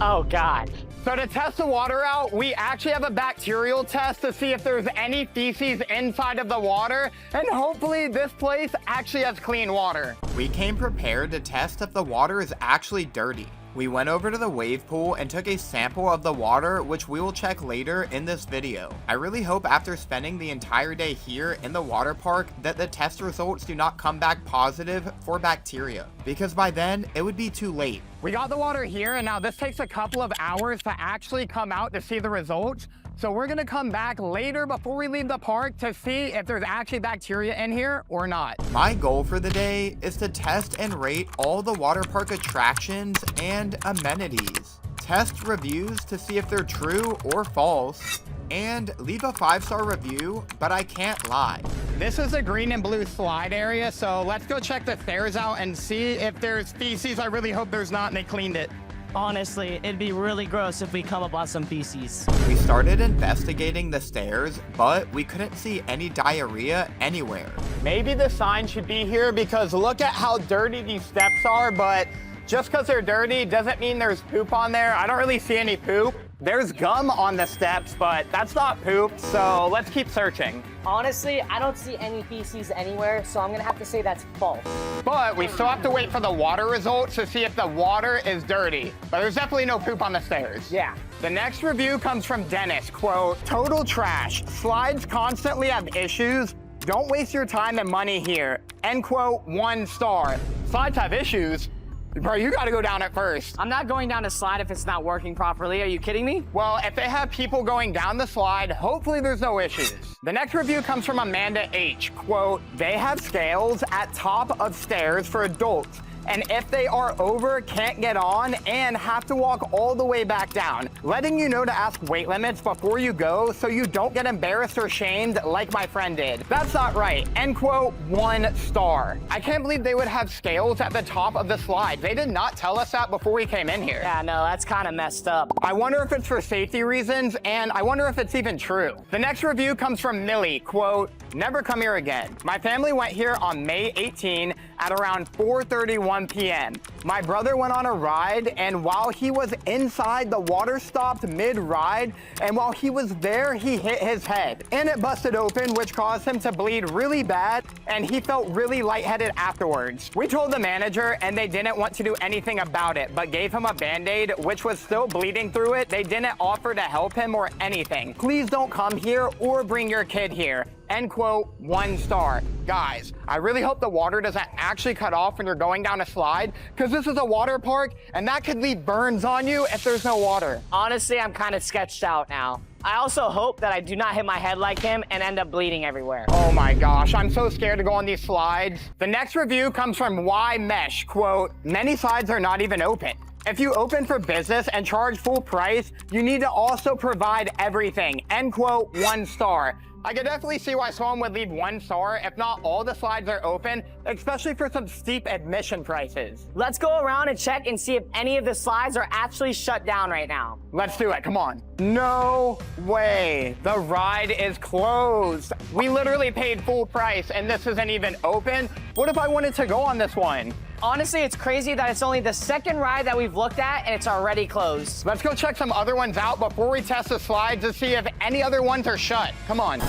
Oh, God. So to test the water out, we actually have a bacterial test to see if there's any feces inside of the water, and hopefully this place actually has clean water. We came prepared to test if the water is actually dirty. We went over to the wave pool and took a sample of the water, which we will check later in this video. I really hope after spending the entire day here in the water park that the test results do not come back positive for bacteria, because by then it would be too late. We got the water here, and now this takes a couple of hours to actually come out to see the results. So we're gonna come back later before we leave the park to see if there's actually bacteria in here or not. My goal for the day is to test and rate all the water park attractions and amenities. Test reviews to see if they're true or false, and leave a 5-star review, but I can't lie. This is the green and blue slide area, so let's go check the stairs out and see if there's feces. I really hope there's not and they cleaned it. Honestly, it'd be really gross if we come up on some feces. We started investigating the stairs, but we couldn't see any diarrhea anywhere. Maybe the sign should be here because look at how dirty these steps are, but just because they're dirty doesn't mean there's poop on there. I don't really see any poop. There's gum on the steps, but that's not poop, so let's keep searching. Honestly, I don't see any feces anywhere, so I'm gonna have to say that's false. But we still have to wait for the water results to see if the water is dirty. But there's definitely no poop on the stairs. Yeah. The next review comes from Dennis, quote, "Total trash. Slides constantly have issues. Don't waste your time and money here." End quote, 1 star. Slides have issues. Bro, you gotta go down it first. I'm not going down a slide if it's not working properly. Are you kidding me? Well, if they have people going down the slide, hopefully there's no issues. The next review comes from Amanda H. Quote, they have scales at top of stairs for adults. And if they are over, can't get on, and have to walk all the way back down. Letting you know to ask weight limits before you go so you don't get embarrassed or shamed like my friend did. That's not right. End quote, 1 star. I can't believe they would have scales at the top of the slide. They did not tell us that before we came in here. Yeah, no, that's kind of messed up. I wonder if it's for safety reasons, and I wonder if it's even true. The next review comes from Millie, quote, never come here again. My family went here on May 18 at around 4:31 p.m. My brother went on a ride, and while he was inside, the water stopped mid-ride, and while he was there, he hit his head. And it busted open, which caused him to bleed really bad, and he felt really lightheaded afterwards. We told the manager, and they didn't want to do anything about it, but gave him a Band-Aid, which was still bleeding through it. They didn't offer to help him or anything. Please don't come here or bring your kid here. End quote, 1 star. Guys, I really hope the water doesn't actually cut off when you're going down a slide, because this is a water park, and that could leave burns on you if there's no water. Honestly, I'm kind of sketched out now. I also hope that I do not hit my head like him and end up bleeding everywhere. Oh my gosh, I'm so scared to go on these slides. The next review comes from Y Mesh, quote, many slides are not even open. If you open for business and charge full price, you need to also provide everything. End quote, 1 star. I could definitely see why someone would leave 1 star if not all the slides are open, especially for some steep admission prices. Let's go around and check and see if any of the slides are actually shut down right now. Let's do it, come on. No way, the ride is closed. We literally paid full price and this isn't even open. What if I wanted to go on this one? Honestly, it's crazy that it's only the second ride that we've looked at and it's already closed. Let's go check some other ones out before we test the slides to see if any other ones are shut. Come on.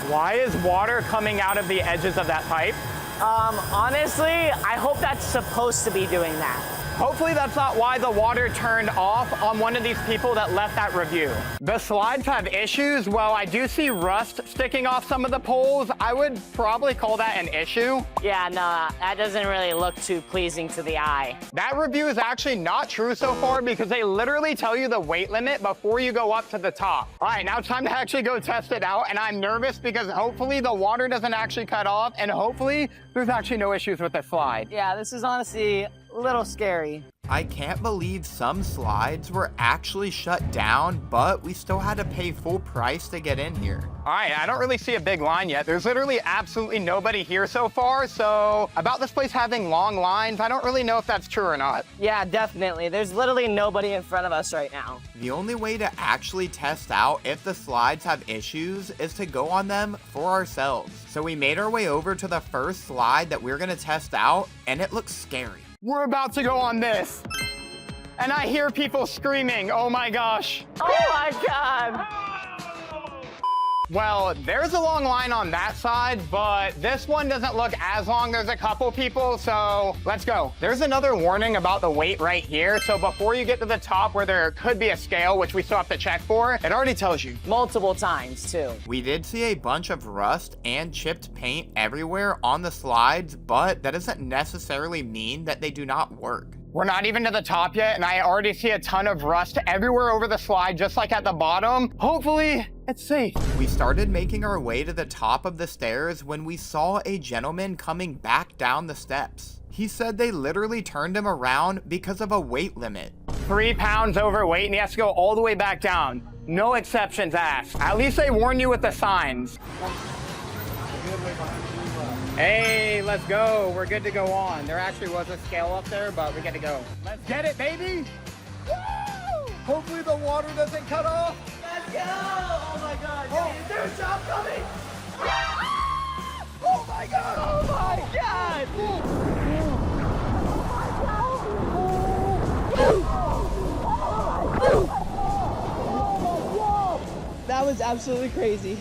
Why is water coming out of the edges of that pipe? Honestly, I hope that's supposed to be doing that. Hopefully that's not why the water turned off on one of these people that left that review. The slides have issues. Well, I do see rust sticking off some of the poles. I would probably call that an issue. Yeah, no, that doesn't really look too pleasing to the eye. That review is actually not true so far because they literally tell you the weight limit before you go up to the top. All right, now it's time to actually go test it out, and I'm nervous because hopefully the water doesn't actually cut off, and hopefully there's actually no issues with the slide. Yeah, this is honestly a little scary. I can't believe some slides were actually shut down, but we still had to pay full price to get in here. All right, I don't really see a big line yet. There's literally absolutely nobody here so far, so about this place having long lines, I don't really know if that's true or not. Yeah, definitely. There's literally nobody in front of us right now. The only way to actually test out if the slides have issues is to go on them for ourselves. So we made our way over to the first slide that we're gonna test out, and it looks scary. We're about to go on this, and I hear people screaming, oh my gosh. Oh my God. Well, there's a long line on that side, but this one doesn't look as long. There's a couple people, so let's go. There's another warning about the weight right here. So before you get to the top where there could be a scale, which we still have to check for, it already tells you. Multiple times, too. We did see a bunch of rust and chipped paint everywhere on the slides, but that doesn't necessarily mean that they do not work. We're not even to the top yet, and I already see a ton of rust everywhere over the slide, just like at the bottom. Hopefully, it's safe. We started making our way to the top of the stairs when we saw a gentleman coming back down the steps. He said they literally turned him around because of a weight limit. 3 pounds overweight, and he has to go all the way back down. No exceptions asked. At least they warn you with the signs. Hey, let's go. We're good to go on. There actually was a scale up there, but we get to go. Let's get it, baby. Woo! Hopefully the water doesn't cut off. Let's go! Oh my God! Oh. Is there a job coming? Oh my God! Oh my God! That was absolutely crazy.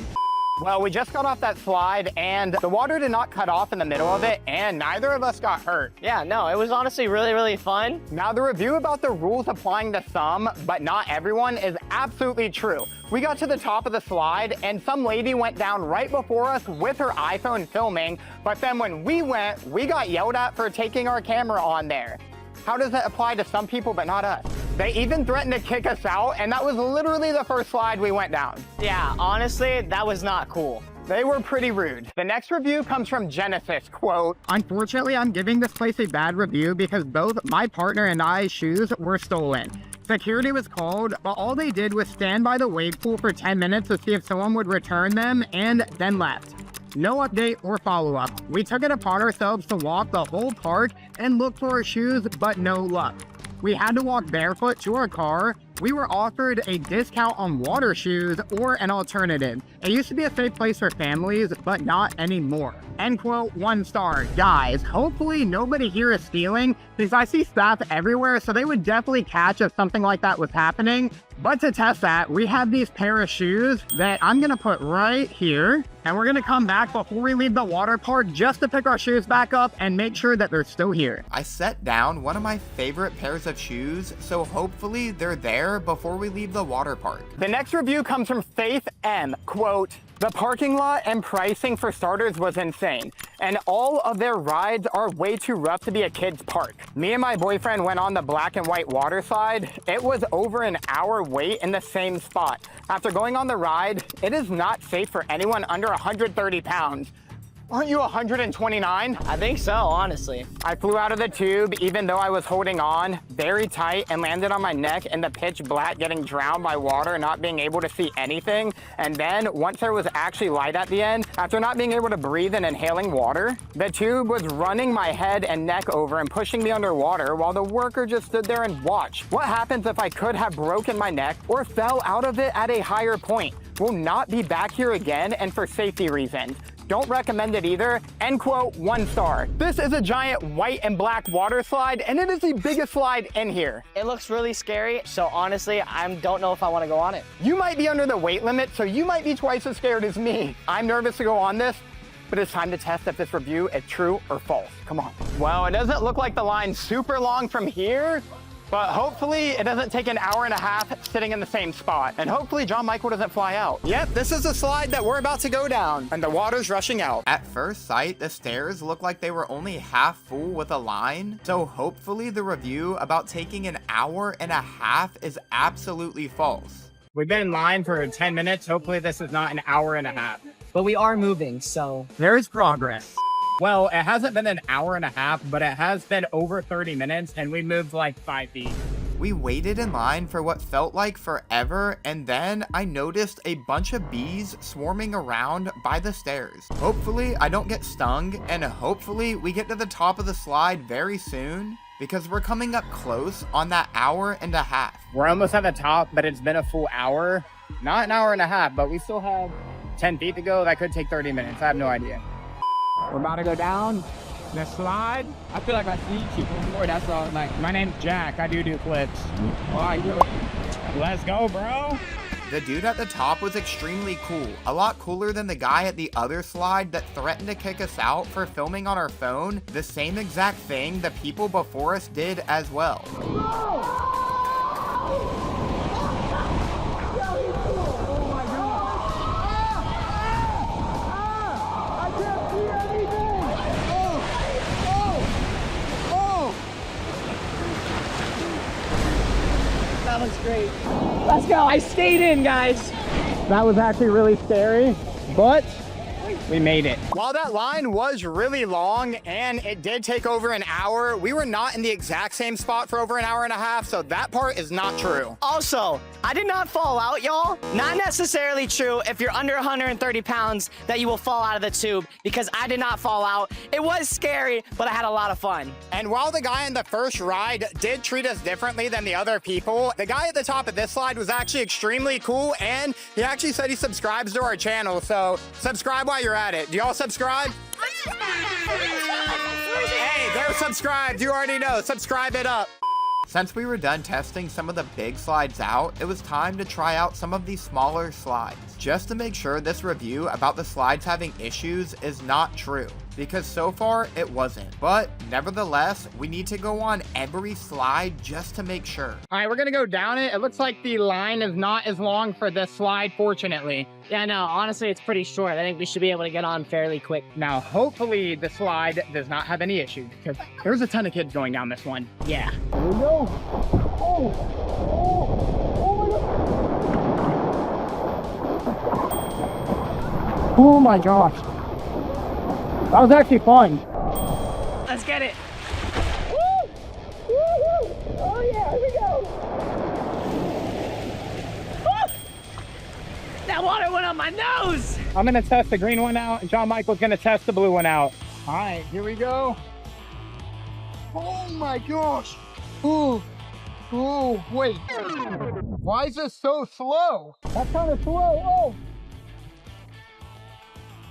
Well, we just got off that slide and the water did not cut off in the middle of it and neither of us got hurt. Yeah, no, it was honestly really, really fun. Now the review about the rules applying to some, but not everyone is absolutely true. We got to the top of the slide and some lady went down right before us with her iPhone filming, but then when we went, we got yelled at for taking our camera on there. How does that apply to some people but not us? They even threatened to kick us out, and that was literally the first slide we went down. Yeah, honestly, that was not cool. They were pretty rude. The next review comes from Genesis, quote, "Unfortunately, I'm giving this place a bad review because both my partner and I's shoes were stolen. Security was called, but all they did was stand by the wave pool for 10 minutes to see if someone would return them and then left. No update or follow-up. We took it upon ourselves to walk the whole park and look for our shoes, but no luck. We had to walk barefoot to our car. We were offered a discount on water shoes or an alternative. It used to be a safe place for families, but not anymore." End quote, 1 star. Guys, hopefully nobody here is stealing because I see staff everywhere, so they would definitely catch if something like that was happening. But to test that, we have these pair of shoes that I'm gonna put right here, and we're gonna come back before we leave the water park just to pick our shoes back up and make sure that they're still here. I set down one of my favorite pairs of shoes, so hopefully they're there before we leave the water park. The next review comes from Faith M. Quote, "The parking lot and pricing for starters was insane, and all of their rides are way too rough to be a kid's park. Me and my boyfriend went on the black and white water slide. It was over an hour wait in the same spot. After going on the ride, it is not safe for anyone under 130 pounds. Aren't you 129? I think so, honestly. I flew out of the tube even though I was holding on very tight and landed on my neck in the pitch black, getting drowned by water, not being able to see anything. And then once there was actually light at the end, after not being able to breathe and inhaling water, the tube was running my head and neck over and pushing me underwater while the worker just stood there and watched. What happens if I could have broken my neck or fell out of it at a higher point? Will not be back here again and for safety reasons. Don't recommend it either." End quote, 1 star. This is a giant white and black water slide, and it is the biggest slide in here. It looks really scary, so honestly, I don't know if I want to go on it. You might be under the weight limit, so you might be twice as scared as me. I'm nervous to go on this, but it's time to test if this review is true or false. Come on. Well, it doesn't look like the line's super long from here, but hopefully it doesn't take an hour and a half sitting in the same spot. And hopefully John Michael doesn't fly out. Yep, this is the slide that we're about to go down, and the water's rushing out. At first sight, the stairs looked like they were only half full with a line, so hopefully the review about taking an hour and a half is absolutely false. We've been in line for 10 minutes. Hopefully this is not an hour and a half. But we are moving, so. There's progress. Well, it hasn't been an hour and a half, but it has been over 30 minutes, and we moved like 5 feet. We waited in line for what felt like forever, and then I noticed a bunch of bees swarming around by the stairs. Hopefully I don't get stung, and hopefully we get to the top of the slide very soon, because we're coming up close on that hour and a half. We're almost at the top, but it's been a full hour. Not an hour and a half, but we still have 10 feet to go. That could take 30 minutes. I have no idea. We're about to go down the slide. I feel like I see you before. That's all. Like, my name's Jack. I do flips. All right, let's go, bro. The dude at the top was extremely cool. A lot cooler than the guy at the other slide that threatened to kick us out for filming on our phone. The same exact thing the people before us did as well. That looks great. Let's go. I stayed in, guys. That was actually really scary, but we made it. While that line was really long and it did take over an hour, we were not in the exact same spot for over an hour and a half, so that part is not true. Also, I did not fall out, y'all. Not necessarily true if you're under 130 pounds that you will fall out of the tube, because I did not fall out. It was scary, but I had a lot of fun. And while the guy in the first ride did treat us differently than the other people, the guy at the top of this slide was actually extremely cool, and he actually said he subscribes to our channel, so subscribe while you're at it. Do y'all subscribe? Hey, they're subscribed. You already know. Subscribe it up. Since we were done testing some of the big slides out, it was time to try out some of these smaller slides, just to make sure this review about the slides having issues is not true, because so far it wasn't. But nevertheless, we need to go on every slide just to make sure. All right, we're gonna go down it. It looks like the line is not as long for this slide, fortunately. Yeah, no, honestly, it's pretty short. I think we should be able to get on fairly quick. Now, hopefully the slide does not have any issues, because there's a ton of kids going down this one. Yeah. Here we go. Oh my gosh. That was actually fun. Let's get it. Oh yeah, here we go. That water went on my nose. I'm gonna test the green one out, and John Michael's gonna test the blue one out. All right, here we go. Oh my gosh. Ooh. Oh, wait. Why is this so slow? That's kind of slow. Oh.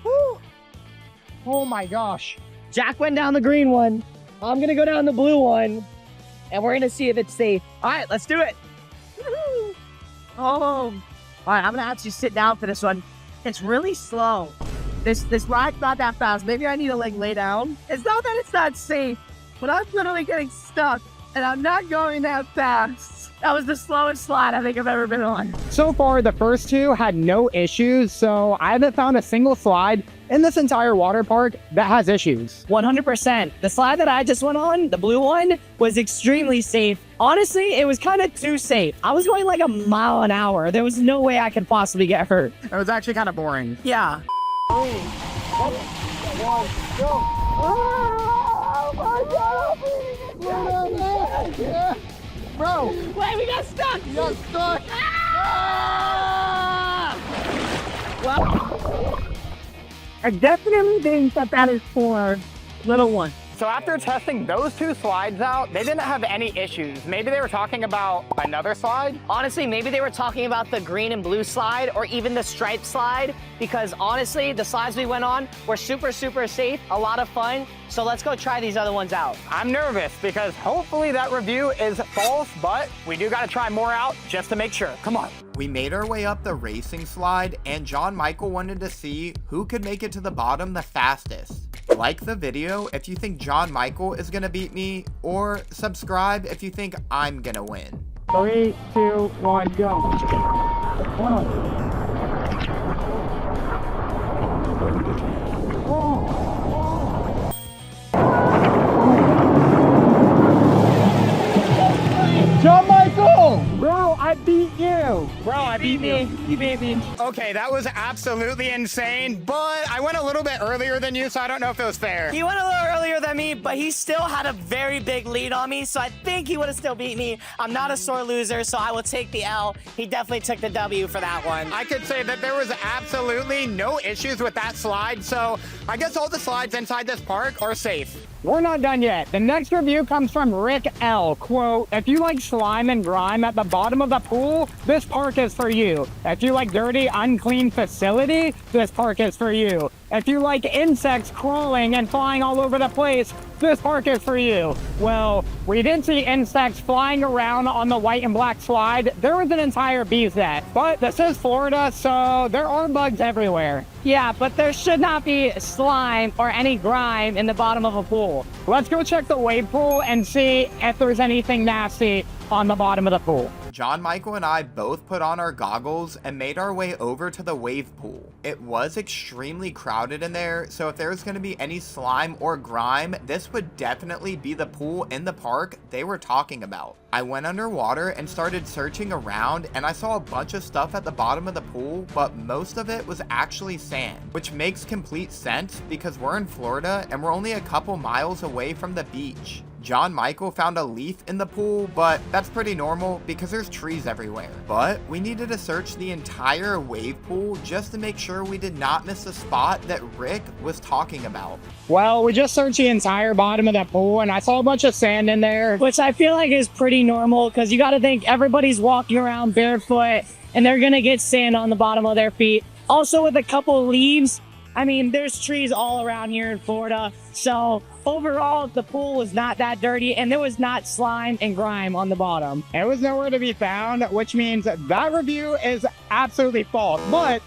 Woo. Oh my gosh. Jack went down the green one. I'm gonna go down the blue one, and we're gonna see if it's safe. All right, let's do it. Woo-hoo. Oh, all right. I'm gonna actually sit down for this one. It's really slow. This ride's not that fast. Maybe I need to like lay down. It's not that it's not safe, but I'm literally getting stuck, and I'm not going that fast. That was the slowest slide I think I've ever been on. So far, the first two had no issues, so I haven't found a single slide in this entire water park that has issues. 100%. The slide that I just went on, the blue one, was extremely safe. Honestly, it was kind of too safe. I was going like a mile an hour. There was no way I could possibly get hurt. It was actually kind of boring. Yeah. Bro, Wait, we got stuck! you got stuck. Well, I definitely think that is for little one. So after testing those two slides out, they didn't have any issues. Maybe they were talking about another slide. Honestly, maybe they were talking about the green and blue slide or even the striped slide, because honestly, the slides we went on were super, super safe, a lot of fun. So let's go try these other ones out. I'm nervous because hopefully that review is false, but we do gotta try more out just to make sure. Come on. We made our way up the racing slide, and John Michael wanted to see who could make it to the bottom the fastest. Like the video if you think John Michael is gonna beat me, or subscribe if you think I'm gonna win. 3, 2, 1, go. Come on. John Michael! Bro, I beat you! Bro, I beat you. You beat me. Okay, that was absolutely insane, but I went a little bit earlier than you, so I don't know if it was fair. He went a little earlier than me, but he still had a very big lead on me, so I think he would have still beat me. I'm not a sore loser, so I will take the L. He definitely took the W for that one. I could say that there was absolutely no issues with that slide, so I guess all the slides inside this park are safe. We're not done yet. The next review comes from Rick L. Quote, if you like slime and grime at the bottom of the pool, this park is for you. If you like dirty, unclean facility, this park is for you. If you like insects crawling and flying all over the place, this park is for you. Well, we did see insects flying around on the white and black slide. There was an entire bee's nest, but this is Florida, so there are bugs everywhere. Yeah, but there should not be slime or any grime in the bottom of a pool. Let's go check the wave pool and see if there's anything nasty on the bottom of the pool. John Michael and I both put on our goggles and made our way over to the wave pool. It was extremely crowded in there, so if there was going to be any slime or grime, this would definitely be the pool in the park they were talking about. I went underwater and started searching around, and I saw a bunch of stuff at the bottom of the pool, but most of it was actually sand, which makes complete sense because we're in Florida and we're only a couple miles away from the beach. John Michael found a leaf in the pool, but that's pretty normal because there's trees everywhere. But we needed to search the entire wave pool just to make sure we did not miss the spot that Rick was talking about. Well, we just searched the entire bottom of that pool and I saw a bunch of sand in there. Which I feel like is pretty normal, because you got to think everybody's walking around barefoot and they're going to get sand on the bottom of their feet. Also, with a couple leaves, I mean, there's trees all around here in Florida. So overall, the pool was not that dirty and there was not slime and grime on the bottom. It was nowhere to be found, which means that review is absolutely false. But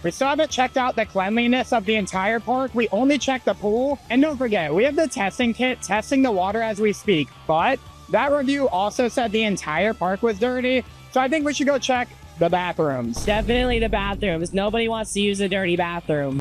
we still haven't checked out the cleanliness of the entire park. We only checked the pool. And don't forget, we have the testing kit testing the water as we speak. But that review also said the entire park was dirty. So I think we should go check the bathrooms. Definitely the bathrooms. Nobody wants to use a dirty bathroom.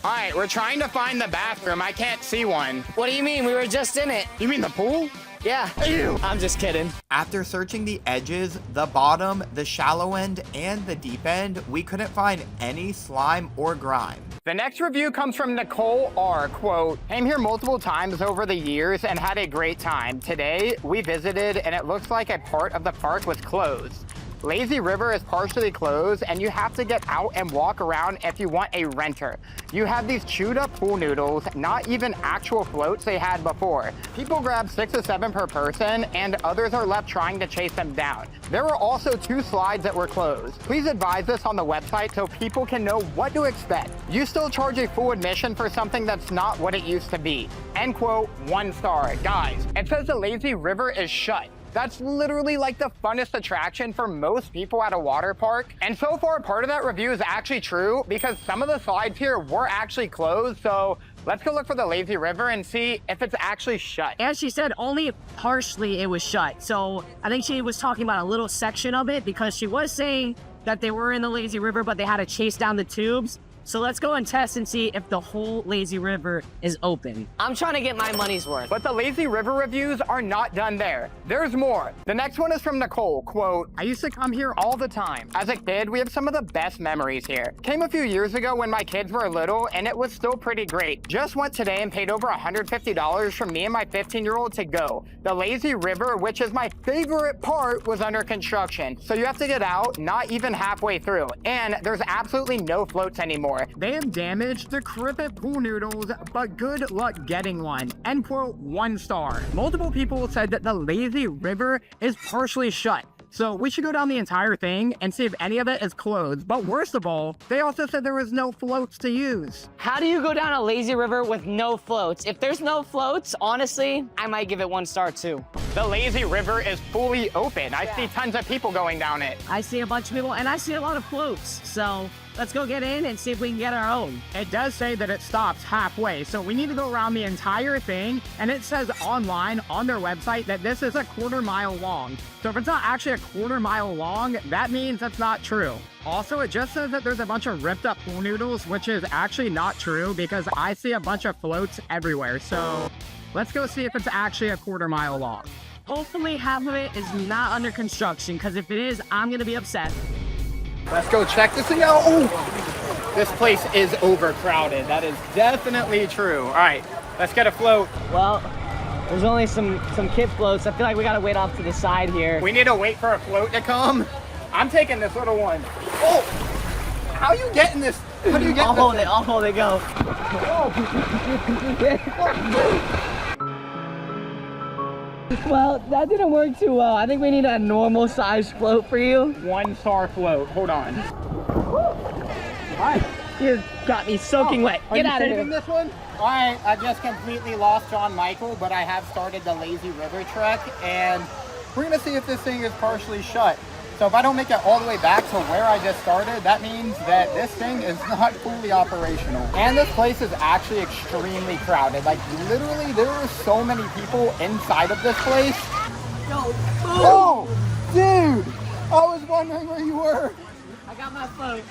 All right, we're trying to find the bathroom. I can't see one. What do you mean? We were just in it. You mean the pool? Yeah. Ew. I'm just kidding. After searching the edges, the bottom, the shallow end, and the deep end, we couldn't find any slime or grime. The next review comes from Nicole R. Quote, came here multiple times over the years and had a great time. Today, we visited and it looks like a part of the park was closed. Lazy River is partially closed and you have to get out and walk around if you want a renter. You have these chewed up pool noodles, not even actual floats they had before. People grab 6 or 7 per person and others are left trying to chase them down. There were also 2 slides that were closed. Please advise us on the website so people can know what to expect. You still charge a full admission for something that's not what it used to be. End quote, 1 star. Guys, it says the Lazy River is shut. That's literally like the funnest attraction for most people at a water park. And so far, part of that review is actually true because some of the slides here were actually closed. So let's go look for the Lazy River and see if it's actually shut. And she said only partially it was shut. So I think she was talking about a little section of it because she was saying that they were in the Lazy River, but they had to chase down the tubes. So let's go and test and see if the whole Lazy River is open. I'm trying to get my money's worth. But the Lazy River reviews are not done there. There's more. The next one is from Nicole, quote, I used to come here all the time. As a kid, we have some of the best memories here. Came a few years ago when my kids were little and it was still pretty great. Just went today and paid over $150 for me and my 15-year-old to go. The Lazy River, which is my favorite part, was under construction. So you have to get out, not even halfway through. And there's absolutely no floats anymore. They have damaged the cricket pool noodles, but good luck getting one. End quote, 1 star. Multiple people said that the Lazy River is partially shut. So we should go down the entire thing and see if any of it is closed. But worst of all, they also said there was no floats to use. How do you go down a lazy river with no floats? If there's no floats, honestly, I might give it 1 star too. The Lazy River is fully open. I see tons of people going down it. I see a bunch of people and I see a lot of floats. So let's go get in and see if we can get our own. It does say that it stops halfway, so we need to go around the entire thing, and it says online on their website that this is a 1/4 mile long. So if it's not actually a 1/4 mile long, that means that's not true. Also, it just says that there's a bunch of ripped up pool noodles, which is actually not true because I see a bunch of floats everywhere. So let's go see if it's actually a 1/4 mile long. Hopefully half of it is not under construction, because if it is, I'm gonna be upset. Let's go check this thing out. Ooh, this place is overcrowded. That is definitely true. All right, let's get a float. Well, there's only some kid floats. I feel like we gotta wait off to the side here. We need to wait for a float to come. I'm taking this little one. Oh, how are you getting this? How do you get I'll this? hold it, go. Well, that didn't work too well. I think we need a normal size float for you. 1 star float. Hold on. Hi. You got me soaking wet. Get out of here. This one? All right, I just completely lost John Michael, but I have started the Lazy River trek, and we're gonna see if this thing is partially shut. So if I don't make it all the way back to where I just started, that means that this thing is not fully operational. And this place is actually extremely crowded. Like literally there are so many people inside of this place. Oh, dude, I was wondering where you were. I got my float.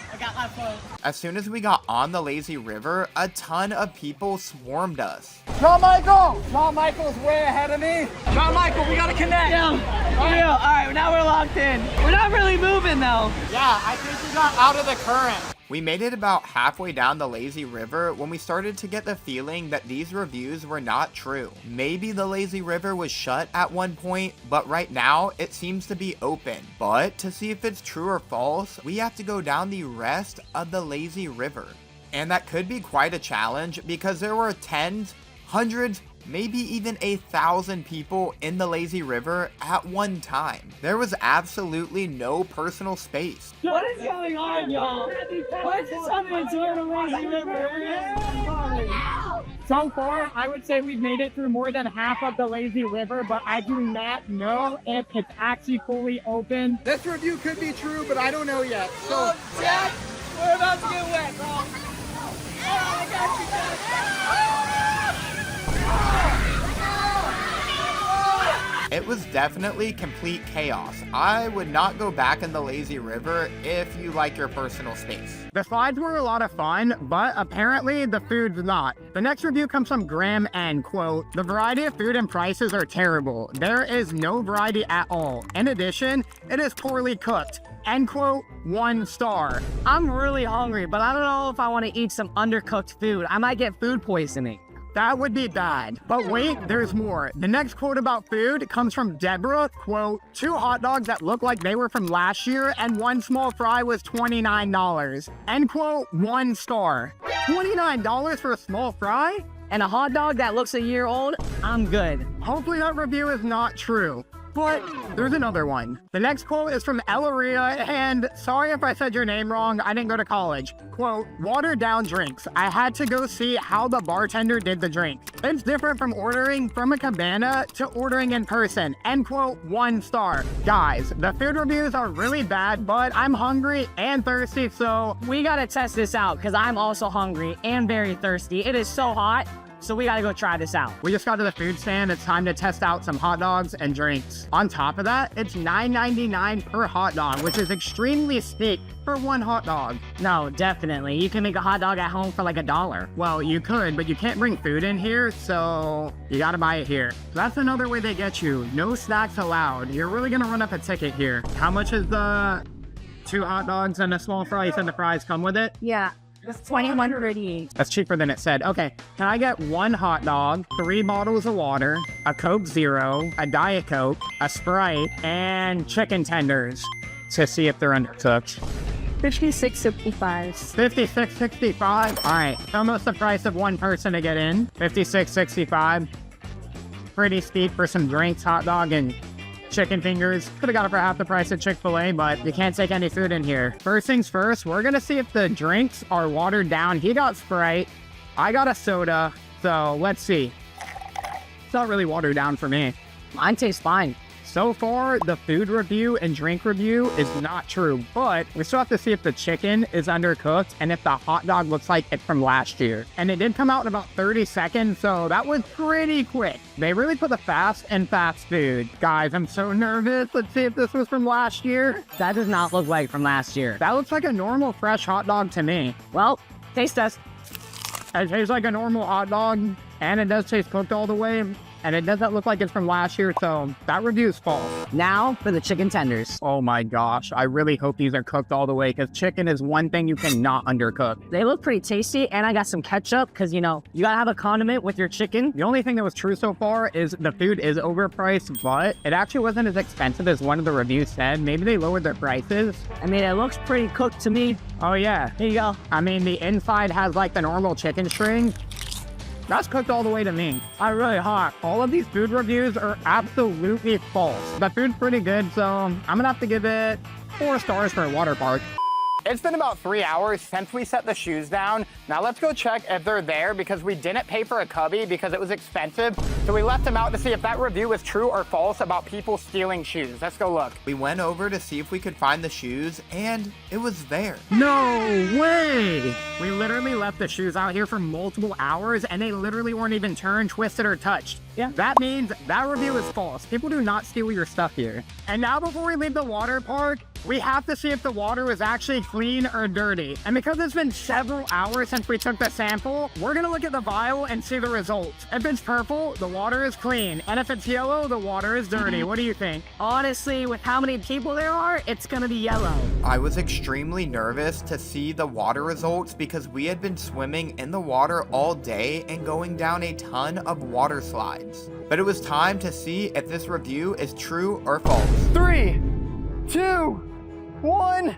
As soon as we got on the Lazy River, a ton of people swarmed us. John Michael! John Michael's way ahead of me. John Michael, we gotta connect. All right, now we're locked in. We're not really moving though. Yeah, I think we got out of the current. We made it about halfway down the Lazy River when we started to get the feeling that these reviews were not true. Maybe the Lazy River was shut at one point, but right now it seems to be open. But to see if it's true or false, we have to go down the rest of the Lazy River. And that could be quite a challenge because there were tens, hundreds, maybe even 1,000 people in the lazy river at one time. There was absolutely no personal space. What is going on, y'all? What's happening to the lazy river? So far, I would say we've made it through more than half of the lazy river, but I do not know if it's actually fully open. This review could be true, but I don't know yet. So, Jack, we're about to get wet, bro. Oh, I got you, It was definitely complete chaos. I would not go back in the lazy river if you like your personal space. the slides were a lot of fun, but apparently the food's not. The next review comes from Graham and quote, "The variety of food and prices are terrible. There is no variety at all. In addition, it is poorly cooked." End quote, 1 star. I'm really hungry, but I don't know if I want to eat some undercooked food. I might get food poisoning. That would be bad. But wait, there's more. The next quote about food comes from Deborah, quote, "2 hot dogs that look like they were from last year and 1 small fry was $29. End quote, 1 star. $29 for a small fry? And a hot dog that looks a year old, I'm good. Hopefully that review is not true. But there's another one. The next quote is from Elaria, and sorry if I said your name wrong, I didn't go to college. Quote, "Watered down drinks. I had to go see how the bartender did the drink. It's different from ordering from a cabana to ordering in person." End quote, 1 star. Guys, the food reviews are really bad, but I'm hungry and thirsty, so We gotta test this out because I'm also hungry and very thirsty. It is so hot, so we gotta go try this out. we just got to the food stand. It's time to test out some hot dogs and drinks. On top of that, it's $9.99 per hot dog, which is extremely steep for 1 hot dog. No, definitely. You can make a hot dog at home for like $1. Well, you could, but you can't bring food in here, so you gotta buy it here. That's another way they get you. No snacks allowed. You're really gonna run up a ticket here. How much is the 2 hot dogs and a small fry? You said the fries come with it? Yeah, it's $21.38. That's cheaper than it said. Okay, can I get 1 hot dog, 3 bottles of water, a Coke Zero, a Diet Coke, a Sprite, and chicken tenders to see if they're undercooked? $56.55. $56.65. All right, almost the price of 1 person to get in. $56.65. Pretty steep for some drinks, hot dog, and chicken fingers. Could have got it for half the price at Chick-fil-A, but you can't take any food in here. First things first, we're gonna see if the drinks are watered down. He got Sprite. I got a soda. So let's see. It's not really watered down for me. Mine tastes fine. So far, the food review and drink review is not true, but we still have to see if the chicken is undercooked and if the hot dog looks like it's from last year. And it did come out in about 30 seconds, so that was pretty quick. They really put the fast and fast food. Guys, I'm so nervous. Let's see if this was from last year. That does not look like from last year. That looks like a normal fresh hot dog to me. Well, taste test. It tastes like a normal hot dog, and it does taste cooked all the way. And it doesn't look like it's from last year, so that review is false. Now for the chicken tenders. Oh my gosh, I really hope these are cooked all the way, because chicken is one thing you cannot undercook. They look pretty tasty, and I got some ketchup because, you know, you gotta have a condiment with your chicken. The only thing that was true so far is the food is overpriced, but it actually wasn't as expensive as one of the reviews said. Maybe they lowered their prices. I mean, it looks pretty cooked to me. Oh yeah, Here you go. I mean, the inside has like the normal chicken string. That's cooked all the way to me. I'm really hot. All of these food reviews are absolutely false. The food's pretty good, so I'm gonna have to give it 4 stars for a water park. It's been about 3 hours since we set the shoes down. Now let's go check if they're there, because we didn't pay for a cubby because it was expensive. So we left them out to see if that review was true or false about people stealing shoes. Let's go look. We went over to see if we could find the shoes, and it was there. No way! We literally left the shoes out here for multiple hours, and they literally weren't even turned, twisted, or touched. Yeah. That means that review is false. People do not steal your stuff here. And now before we leave the water park, we have to see if the water was actually clean or dirty. And because it's been several hours since we took the sample, we're gonna look at the vial and see the results. If it's purple, the water is clean. And if it's yellow, the water is dirty. What do you think? Honestly, with how many people there are, it's gonna be yellow. I was extremely nervous to see the water results because we had been swimming in the water all day and going down a ton of water slides. But it was time to see if this review is true or false. 3, 2, 1.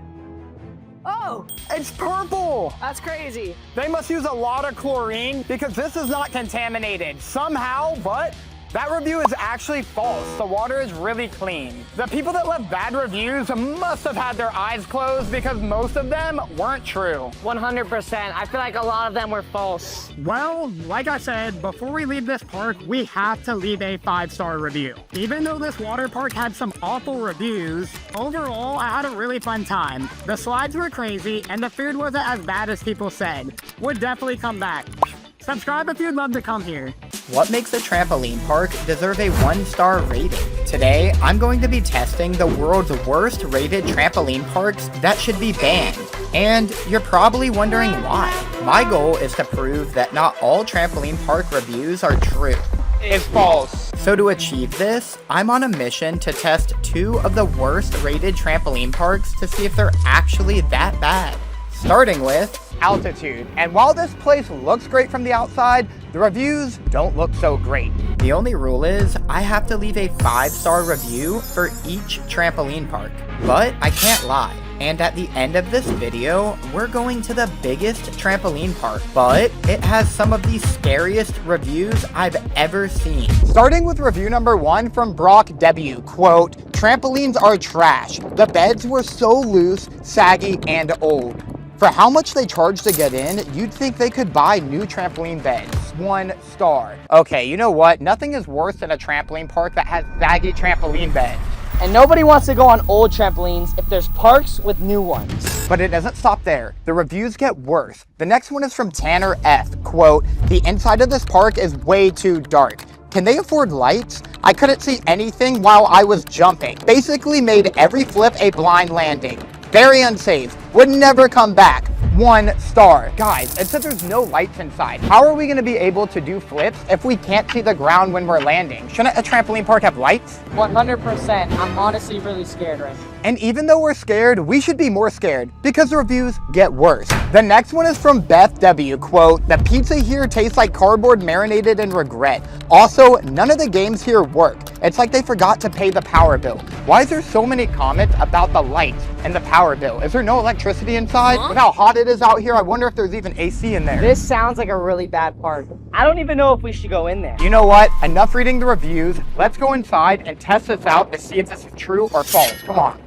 Oh, It's purple. that's crazy. They must use a lot of chlorine because this is not contaminated somehow, but that review is actually false. The water is really clean. The people that left bad reviews must have had their eyes closed because most of them weren't true. 100%. I feel like a lot of them were false. Well, like I said, before we leave this park, we have to leave a 5-star review. Even though this water park had some awful reviews, overall, I had a really fun time. The slides were crazy, and the food wasn't as bad as people said. Would definitely come back. Subscribe if you'd love to come here. What makes a trampoline park deserve a 1-star rating? Today, I'm going to be testing the world's worst rated trampoline parks that should be banned. And you're probably wondering why. My goal is to prove that not all trampoline park reviews are true. It's false. So to achieve this, I'm on a mission to test 2 of the worst rated trampoline parks to see if they're actually that bad. Starting with Altitude. And while this place looks great from the outside, the reviews don't look so great. The only rule is I have to leave a 5-star review for each trampoline park. But I can't lie, and at the end of this video, we're going to the biggest trampoline park, but it has some of the scariest reviews I've ever seen. Starting with review number 1 from Brock W. Quote, trampolines are trash. The beds were so loose, saggy, and old. For how much they charge to get in, you'd think they could buy new trampoline beds. 1 star. Okay, you know what? Nothing is worse than a trampoline park that has saggy trampoline beds. And nobody wants to go on old trampolines if there's parks with new ones. But it doesn't stop there. The reviews get worse. The next one is from Tanner F. Quote, the inside of this park is way too dark. Can they afford lights? I couldn't see anything while I was jumping. Basically made every flip a blind landing. Very unsafe. Would never come back. 1 star. Guys, it said there's no lights inside. How are we going to be able to do flips if we can't see the ground when we're landing? Shouldn't a trampoline park have lights? 100%. I'm honestly really scared right now. And even though we're scared, we should be more scared because the reviews get worse. The next one is from Beth W. Quote, the pizza here tastes like cardboard marinated in regret. Also, none of the games here work. It's like they forgot to pay the power bill. Why is there so many comments about the lights and the power bill? Is there no electricity inside? With how hot it is out here, I wonder if there's even AC in there. This sounds like a really bad park. I don't even know if we should go in there. You know what? Enough reading the reviews. Let's go inside and test this out to see if this is true or false. Come on.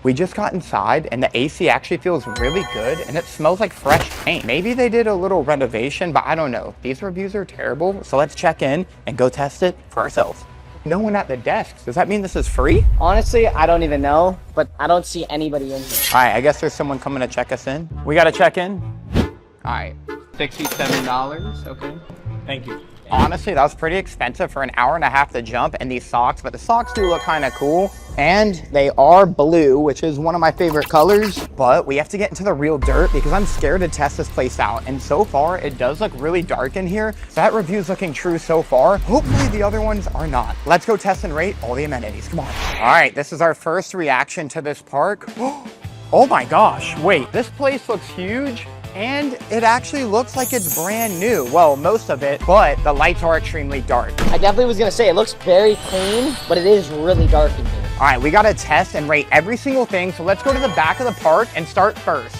We just got inside and the AC actually feels really good and it smells like fresh paint. Maybe they did a little renovation, but I don't know. These reviews are terrible, so let's check in and go test it for ourselves. No one at the desk. Does that mean this is free? Honestly, I don't even know, but I don't see anybody in here. All right, I guess there's someone coming to check us in. We got to check in. All right, $67, okay. Thank you. honestly, that was pretty expensive for an hour and a half to jump and these socks, but the socks do look kind of cool. And they are blue, which is one of my favorite colors, but we have to get into the real dirt because I'm scared to test this place out. And so far, it does look really dark in here. So that review's looking true so far. Hopefully the other ones are not. Let's go test and rate all the amenities. Come on. All right, this is our first reaction to this park. Oh my gosh, wait, this place looks huge. And it actually looks like it's brand new. Well, most of it, but the lights are extremely dark. I definitely was gonna say, it looks very clean, but it is really dark in here. All right, we gotta test and rate every single thing. So let's go to the back of the park and start first.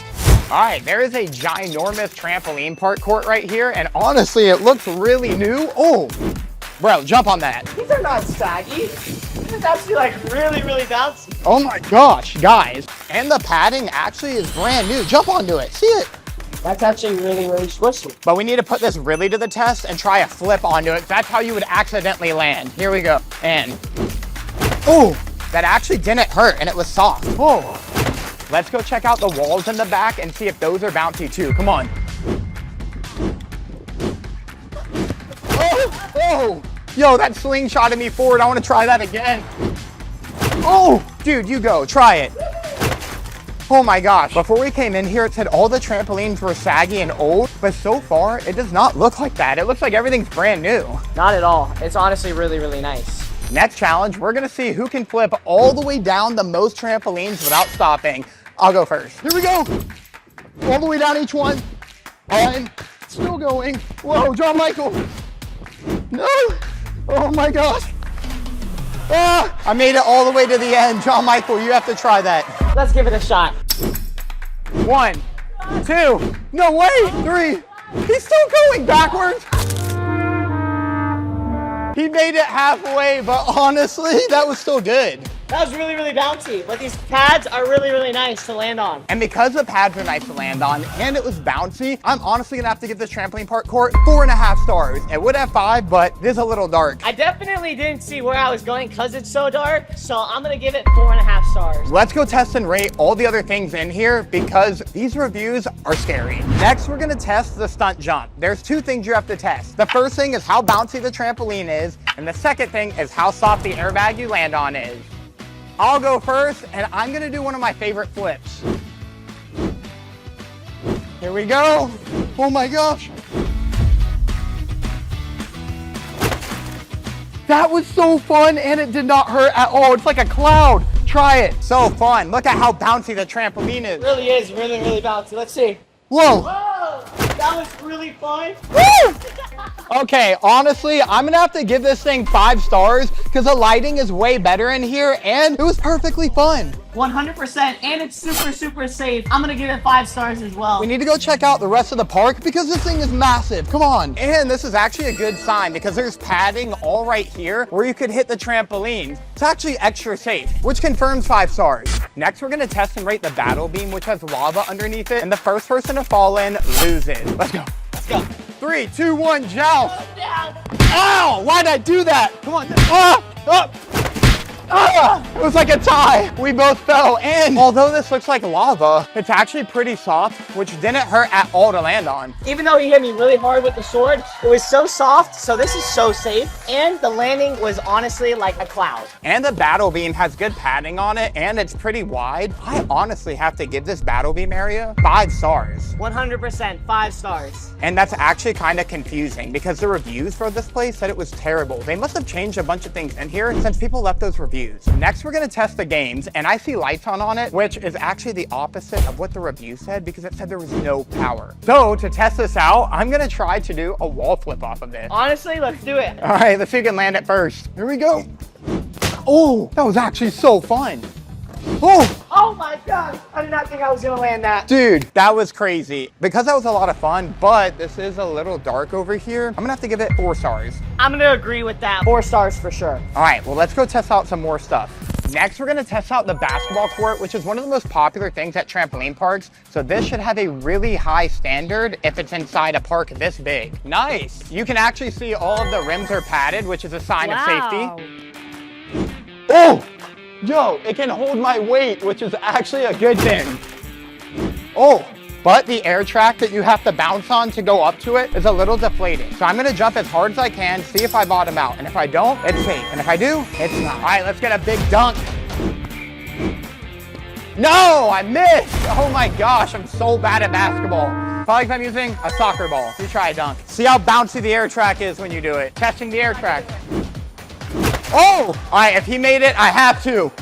All right, there is a ginormous trampoline park court right here. And honestly, it looks really new. Oh, bro, jump on that. These are not saggy. This is actually like really, really bouncy. Oh my gosh, guys. And the padding actually is brand new. Jump onto it, see it? That's actually really, really squishy. But we need to put this really to the test and try a flip onto it. That's how you would accidentally land. Here we go. And, oh, that actually didn't hurt and it was soft. Oh, let's go check out the walls in the back and see if those are bouncy too. Come on. Oh, oh, yo, that slingshotted me forward. I want to try that again. Oh, dude, you go, try it. Oh my gosh, before we came in here, it said all the trampolines were saggy and old, but so far, it does not look like that. It looks like everything's brand new. Not at all. It's honestly really, really nice. Next challenge, we're gonna see who can flip all the way down the most trampolines without stopping. I'll go first. Here we go. All the way down each one. And still going. Whoa, John Michael. No. Oh my gosh. Ah, I made it all the way to the end. John Michael, you have to try that. Let's give it a shot. 1, 2, no way, 3. He's still going backwards. He made it halfway, but honestly, that was still good. That was really, really bouncy, but these pads are really, really nice to land on. And because the pads are nice to land on and it was bouncy, I'm honestly gonna have to give this trampoline park court 4.5 stars. It would have 5, but it is a little dark. I definitely didn't see where I was going because it's so dark, so I'm gonna give it 4.5 stars. Let's go test and rate all the other things in here because these reviews are scary. Next, we're gonna test the stunt jump. There's 2 things you have to test. The first thing is how bouncy the trampoline is, and the second thing is how soft the airbag you land on is. I'll go first, and I'm gonna do one of my favorite flips. Here we go. Oh my gosh. That was so fun, and it did not hurt at all. It's like a cloud. Try it. So fun. Look at how bouncy the trampoline is. It really is really, really bouncy. Let's see. Whoa. Whoa, that was really fun. Woo! Okay, honestly, I'm gonna have to give this thing 5 stars because the lighting is way better in here and it was perfectly fun. 100%, and it's super, super safe. I'm gonna give it 5 stars as well. We need to go check out the rest of the park because this thing is massive. Come on. And this is actually a good sign because there's padding all right here where you could hit the trampoline. It's actually extra safe, which confirms 5 stars. Next, we're gonna test and rate the battle beam, which has lava underneath it, and the first person to fall in loses. Let's go. Let's go. 3, 2, 1, joust. Down. Ow! Why'd I do that? Come on. Ah! Up! Ah! It was like a tie. We both fell. And although this looks like lava, it's actually pretty soft, which didn't hurt at all to land on. Even though he hit me really hard with the sword, it was so soft, so this is so safe. And the landing was honestly like a cloud. And the battle beam has good padding on it, and it's pretty wide. I honestly have to give this battle beam area 5 stars. 100%, 5 stars. And that's actually kind of confusing because the reviews for this place said it was terrible. They must have changed a bunch of things in here since people left those reviews. Next, we're gonna test the games, and I see lights on it, which is actually the opposite of what the review said because it said there was no power. So to test this out, I'm gonna try to do a wall flip off of this. Honestly, let's do it. All right, let's see who can land it first. Here we go. Oh, that was actually so fun. Oh my gosh, I did not think I was gonna land that. Dude, that was crazy. Because that was a lot of fun, but this is a little dark over here, I'm gonna have to give it 4 stars. I'm gonna agree with that. 4 stars for sure. All right, well, let's go test out some more stuff. Next, we're gonna test out the basketball court, which is one of the most popular things at trampoline parks. So this should have a really high standard if it's inside a park this big. Nice. You can actually see all of the rims are padded, which is a sign of safety. Oh! Yo, it can hold my weight, which is actually a good thing. Oh, but the air track that you have to bounce on to go up to it is a little deflating. So I'm gonna jump as hard as I can, see if I bottom out. And if I don't, it's safe. And if I do, it's not. All right, let's get a big dunk. No, I missed. Oh my gosh, I'm so bad at basketball. Probably because I'm using a soccer ball. You try a dunk. See how bouncy the air track is when you do it. Testing the air track. Oh! All right, if he made it, I have to.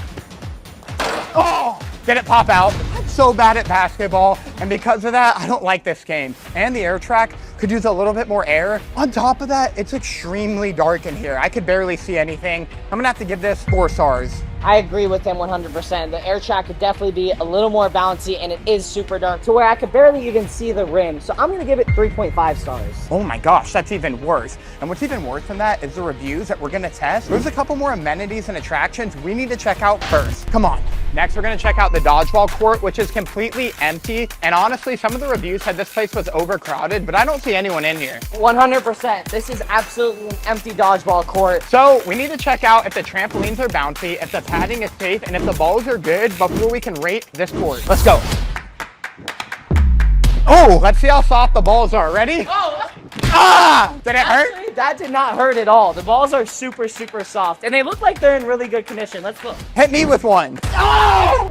Oh! Did it pop out? I'm so bad at basketball, and because of that, I don't like this game. And the air track could use a little bit more air. On top of that, it's extremely dark in here. I could barely see anything. I'm gonna have to give this 4 stars. I agree with him 100%. The air track could definitely be a little more bouncy, and it is super dark to where I could barely even see the rim. So I'm gonna give it 3.5 stars. Oh my gosh, that's even worse. And what's even worse than that is the reviews that we're gonna test. There's a couple more amenities and attractions we need to check out first. Come on. Next, we're gonna check out the dodgeball court, which is completely empty. And honestly, some of the reviews said this place was overcrowded, but I don't see anyone in here. 100%. This is absolutely an empty dodgeball court. So we need to check out if the trampolines are bouncy, if the padding is safe, and if the balls are good before we can rate this court. Let's go. Oh, let's see how soft the balls are. Ready? Oh! Ah! Did it hurt? Actually, that did not hurt at all. The balls are super, super soft, and they look like they're in really good condition. Let's look. Hit me with one. Oh!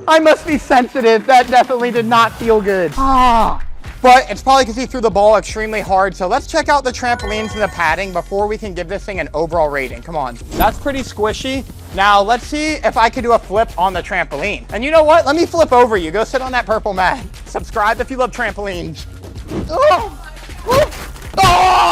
I must be sensitive. That definitely did not feel good. Ah! But it's probably because he threw the ball extremely hard. So let's check out the trampolines and the padding before we can give this thing an overall rating. Come on. That's pretty squishy. Now let's see if I could do a flip on the trampoline. And you know what? Let me flip over you. Go sit on that purple mat. Subscribe if you love trampolines. Oh! Oh!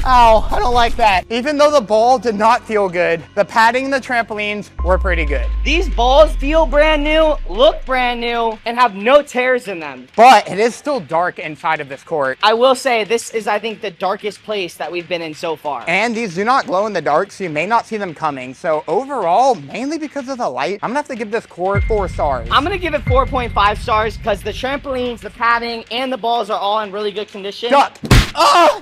Ow, I don't like that. Even though the ball did not feel good, the padding and the trampolines were pretty good. These balls feel brand new, look brand new, and have no tears in them. But it is still dark inside of this court. I will say this is, I think, the darkest place that we've been in so far. And these do not glow in the dark, so you may not see them coming. So overall, mainly because of the light, I'm gonna have to give this court 4 stars. I'm gonna give it 4.5 stars because the trampolines, the padding, and the balls are all in really good condition. Duck.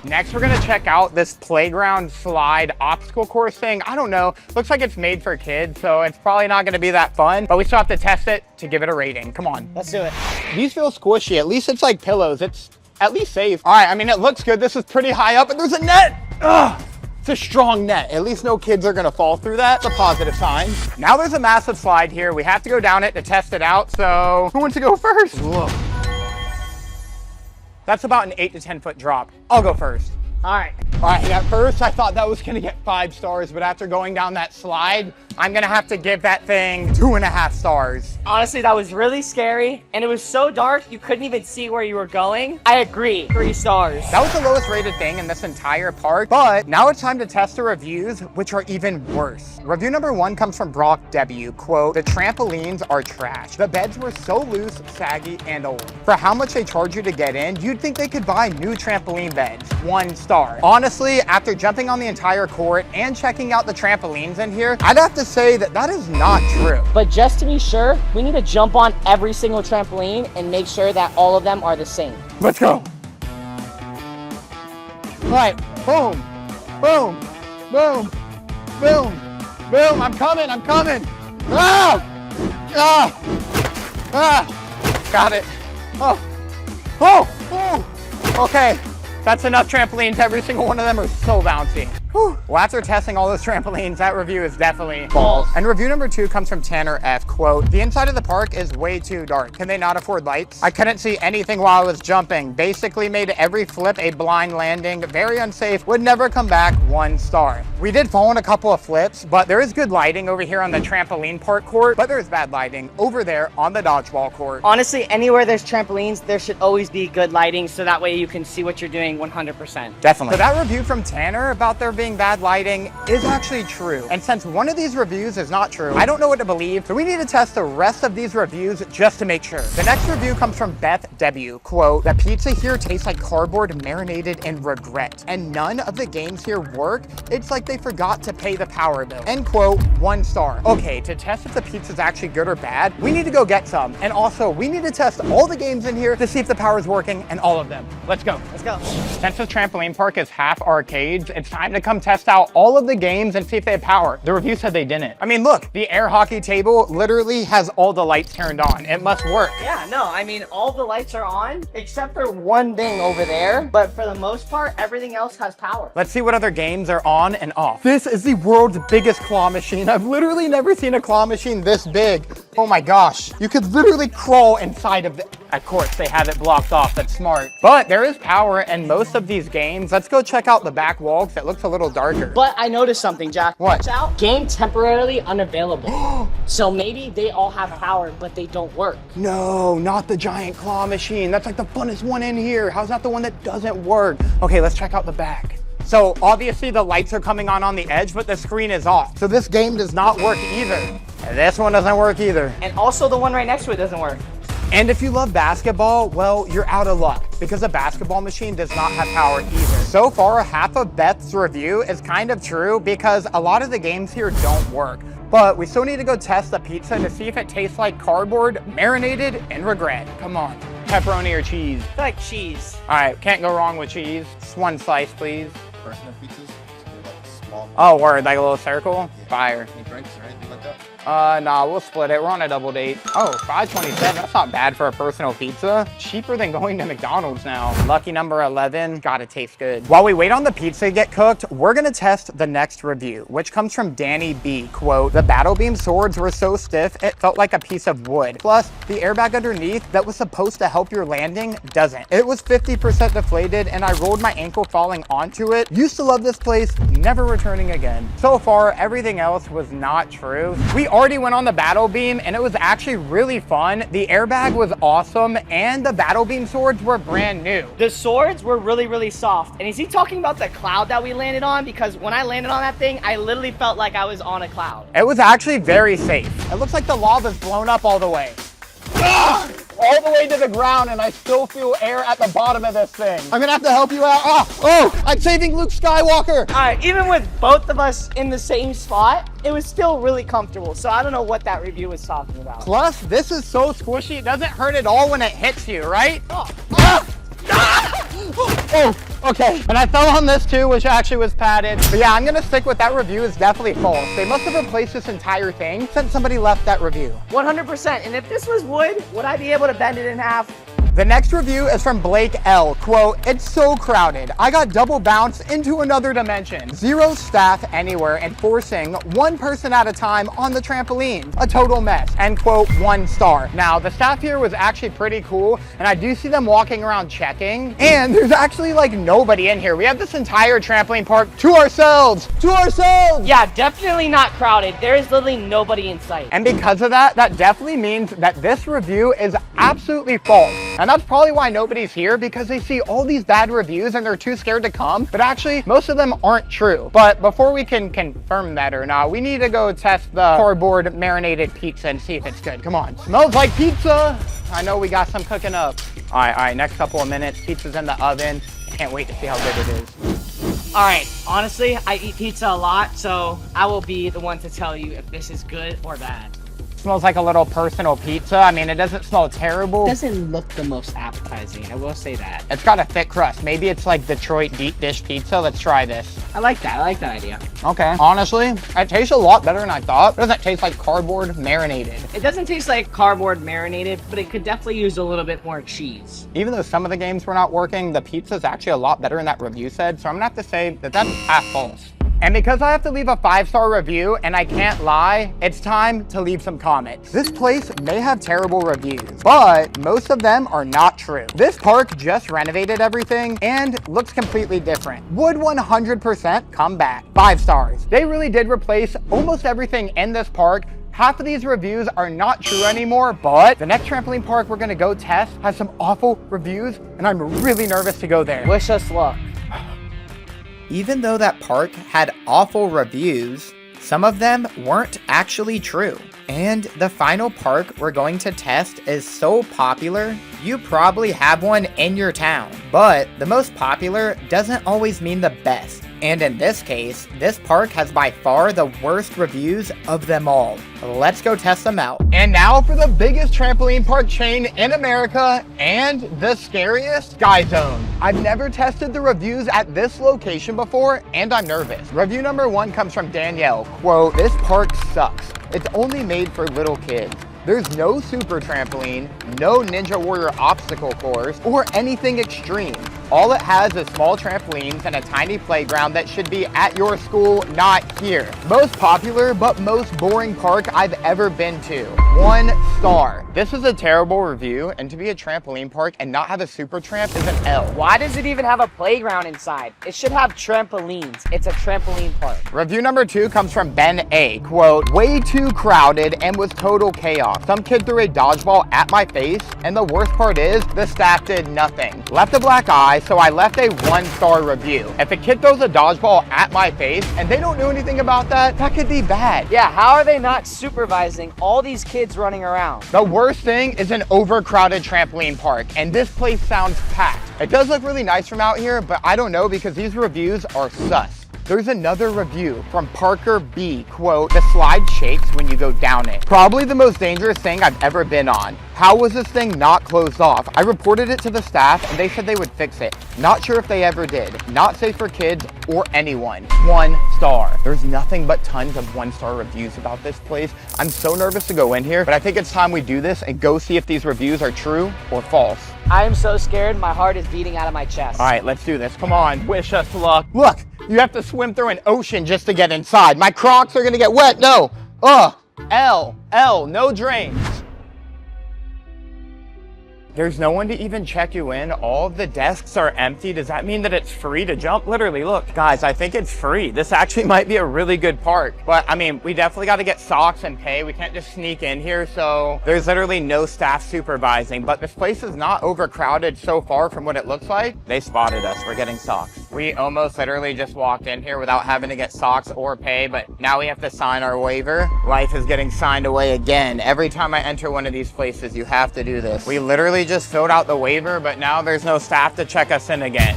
Next, we're gonna check out this playground slide obstacle course thing. I don't know, looks like it's made for kids, so it's probably not gonna be that fun, but we still have to test it to give it a rating. Come on. Let's do it. These feel squishy. At least it's like pillows. It's at least safe. All right, I mean, it looks good. This is pretty high up, and there's a net. Ugh. It's a strong net. At least no kids are gonna fall through that. It's a positive sign. Now there's a massive slide here. We have to go down it to test it out. So who wants to go first? Whoa. That's about an 8 to 10 foot drop. I'll go first. All right. All right, at first I thought that was gonna get 5 stars, but after going down that slide, I'm gonna have to give that thing 2.5 stars. Honestly, that was really scary, and it was so dark you couldn't even see where you were going. I agree, 3 stars. That was the lowest rated thing in this entire park, but now it's time to test the reviews, which are even worse. Review number 1 comes from Brock W. Quote, "The trampolines are trash. The beds were so loose, saggy, and old. For how much they charge you to get in, you'd think they could buy new trampoline beds. 1 star. Honestly, after jumping on the entire court and checking out the trampolines in here, I'd have to say that that is not true. But just to be sure, we need to jump on every single trampoline and make sure that all of them are the same. Let's go. All right, boom, boom, boom, boom, boom. I'm coming, I'm coming. Ah! Ah! Ah! Got it. Oh, oh, oh. Okay, that's enough trampolines. Every single one of them are so bouncy. Whew. Well, after testing all those trampolines, that review is definitely balls. And review number 2 comes from Tanner F. Quote, "The inside of the park is way too dark. Can they not afford lights? I couldn't see anything while I was jumping. Basically made every flip a blind landing. Very unsafe. Would never come back. 1 star. We did fall in a couple of flips, but there is good lighting over here on the trampoline park court, but there's bad lighting over there on the dodgeball court. Honestly, anywhere there's trampolines, there should always be good lighting so that way you can see what you're doing 100%. Definitely. So that review from Tanner about there being bad lighting is actually true. And since one of these reviews is not true, I don't know what to believe, so we need to test the rest of these reviews just to make sure. The next review comes from Beth W. Quote, "The pizza here tastes like cardboard marinated in regret, and none of the games here work. It's like they forgot to pay the power bill." End quote, 1 star. Okay, to test if the pizza's actually good or bad, we need to go get some. And also, we need to test all the games in here to see if the power is working, and all of them. Let's go. Let's go. Since this trampoline park is half arcades, it's time to come test out all of the games and see if they have power. The review said they didn't. I mean, look, the air hockey table literally has all the lights turned on. It must work. Yeah, no, I mean, all the lights are on except for one thing over there, but for the most part, everything else has power. Let's see what other games are on and off. This is the world's biggest claw machine. I've literally never seen a claw machine this big. Oh my gosh. You could literally crawl inside of it. Of course, they have it blocked off. That's smart. But there is power in most of these games. Let's go check out the back wall because it looks a little darker. But I noticed something, Jack. What? Watch out. Game temporarily unavailable. So maybe they all have power, but they don't work. No, not the giant claw machine. That's like the funnest one in here. How's that the one that doesn't work? Okay, let's check out the back. So obviously the lights are coming on the edge, but the screen is off. So this game does not work either. And this one doesn't work either. And also the one right next to it doesn't work. And if you love basketball, well, you're out of luck because a basketball machine does not have power either. So far, half of Beth's review is kind of true because a lot of the games here don't work. But we still need to go test the pizza to see if it tastes like cardboard, marinated in regret. Come on, pepperoni or cheese? I like cheese. All right, can't go wrong with cheese. Just 1 slice, please. Personal pizzas, like small. Oh, word, like a little circle? Fire. Any drinks or anything like that? Nah, we'll split it. We're on a double date. Oh, $5.27. That's not bad for a personal pizza. Cheaper than going to McDonald's now. Lucky number 11. Gotta taste good. While we wait on the pizza to get cooked, we're gonna test the next review, which comes from Danny B. Quote, "The battle beam swords were so stiff, it felt like a piece of wood. Plus, the airbag underneath that was supposed to help your landing doesn't. It was 50% deflated, and I rolled my ankle falling onto it. Used to love this place, never returning again." So far, everything else was not true. We already went on the battle beam and it was actually really fun. The airbag was awesome and the battle beam swords were brand new. The swords were really, really soft. And is he talking about the cloud that we landed on? Because when I landed on that thing, I literally felt like I was on a cloud. It was actually very safe. It looks like the lava's blown up all the way. Ah! All the way to the ground, and I still feel air at the bottom of this thing. I'm gonna have to help you out. Oh, I'm saving Luke Skywalker. All right, even with both of us in the same spot, it was still really comfortable. So I don't know what that review was talking about. Plus, this is so squishy, it doesn't hurt at all when it hits you, right? Oh, okay. And I fell on this too, which actually was padded. But yeah, I'm gonna stick with that review is definitely false. They must have replaced this entire thing since somebody left that review. 100%. And if this was wood, would I be able to bend it in half? The next review is from Blake L. Quote, "It's so crowded. I got double bounced into another dimension. Zero staff anywhere and forcing one person at a time on the trampoline. A total mess." End quote, 1 star. Now, the staff here was actually pretty cool, and I do see them walking around checking, and there's actually like nobody in here. We have this entire trampoline park to ourselves. To ourselves! Yeah, definitely not crowded. There is literally nobody in sight. And because of that, that definitely means that this review is absolutely false. And that's probably why nobody's here, because they see all these bad reviews and they're too scared to come. But actually, most of them aren't true. But before we can confirm that or not, we need to go test the cardboard marinated pizza and see if it's good. Come on. Smells like pizza. I know we got some cooking up. All right, next couple of minutes. Pizza's in the oven. Can't wait to see how good it is. All right, honestly, I eat pizza a lot, so I will be the one to tell you if this is good or bad. Smells like a little personal pizza. I mean, it doesn't smell terrible. It doesn't look the most appetizing, I will say that. It's got a thick crust. Maybe it's like Detroit deep dish pizza. Let's try this. I like that idea. Okay. Honestly, it tastes a lot better than I thought. It doesn't taste like cardboard marinated. It doesn't taste like cardboard marinated, but it could definitely use a little bit more cheese. Even though some of the games were not working, the pizza's actually a lot better than that review said, so I'm gonna have to say that that's half false. And because I have to leave a 5-star review and I can't lie, it's time to leave some comments. This place may have terrible reviews, but most of them are not true. This park just renovated everything and looks completely different. Would 100% come back. 5 stars. They really did replace almost everything in this park. Half of these reviews are not true anymore, but the next trampoline park we're gonna go test has some awful reviews, and I'm really nervous to go there. Wish us luck. Even though that park had awful reviews, some of them weren't actually true. And the final park we're going to test is so popular, you probably have one in your town. But the most popular doesn't always mean the best. And in this case, this park has by far the worst reviews of them all. Let's go test them out. And now for the biggest trampoline park chain in America and the scariest, Sky Zone. I've never tested the reviews at this location before and I'm nervous. Review number 1 comes from Danielle. Quote, "This park sucks. It's only made for little kids. There's no super trampoline, no Ninja Warrior obstacle course, or anything extreme. All it has is small trampolines and a tiny playground that should be at your school, not here. Most popular, but most boring park I've ever been to. 1 star. This is a terrible review, and to be a trampoline park and not have a super tramp is an L. Why does it even have a playground inside? It should have trampolines. It's a trampoline park. Review number 2 comes from Ben A. Quote, "Way too crowded and was total chaos. Some kid threw a dodgeball at my face, and the worst part is the staff did nothing. Left a black eye, so I left a 1-star review. If a kid throws a dodgeball at my face and they don't know anything about that, that could be bad." Yeah, how are they not supervising all these kids running around? The worst thing is an overcrowded trampoline park, and this place sounds packed. It does look really nice from out here, but I don't know because these reviews are sus. There's another review from Parker B. Quote, "The slide shakes when you go down it. Probably the most dangerous thing I've ever been on. How was this thing not closed off? I reported it to the staff and they said they would fix it. Not sure if they ever did. Not safe for kids or anyone. 1 star. There's nothing but tons of 1-star reviews about this place. I'm so nervous to go in here, but I think it's time we do this and go see if these reviews are true or false. I am so scared. My heart is beating out of my chest. All right, let's do this. Come on, wish us luck. Look, you have to swim through an ocean just to get inside. My Crocs are gonna get wet. No. L, no drains. There's no one to even check you in. All of the desks are empty. Does that mean that it's free to jump? Literally, look. Guys, I think it's free. This actually might be a really good park. But I mean, we definitely got to get socks and pay. We can't just sneak in here. So there's literally no staff supervising. But this place is not overcrowded so far from what it looks like. They spotted us. We're getting socks. We almost literally just walked in here without having to get socks or pay. But now we have to sign our waiver. Life is getting signed away again. Every time I enter one of these places, you have to do this. We literally just filled out the waiver, but now there's no staff to check us in again.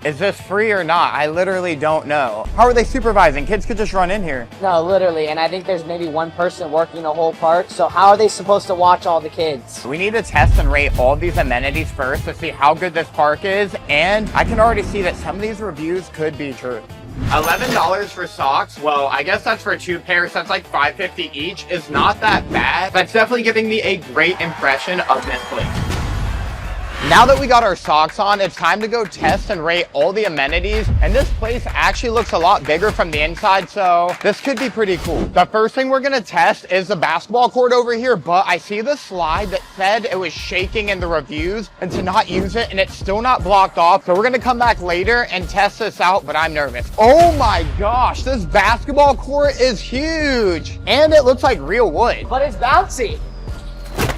Is this free or not? I literally don't know. How are they supervising? Kids could just run in here. No, literally, and I think there's maybe one person working the whole park, so how are they supposed to watch all the kids? We need to test and rate all these amenities first to see how good this park is, and I can already see that some of these reviews could be true. $11 for socks. Well, I guess that's for 2 pairs. That's like $5.50 each. Is not that bad. That's definitely giving me a great impression of this place. Now that we got our socks on, it's time to go test and rate all the amenities. And this place actually looks a lot bigger from the inside, so this could be pretty cool. The first thing we're gonna test is the basketball court over here, but I see the slide that said it was shaking in the reviews and to not use it, and it's still not blocked off. So we're gonna come back later and test this out, but I'm nervous. Oh my gosh, this basketball court is huge. And it looks like real wood. But it's bouncy.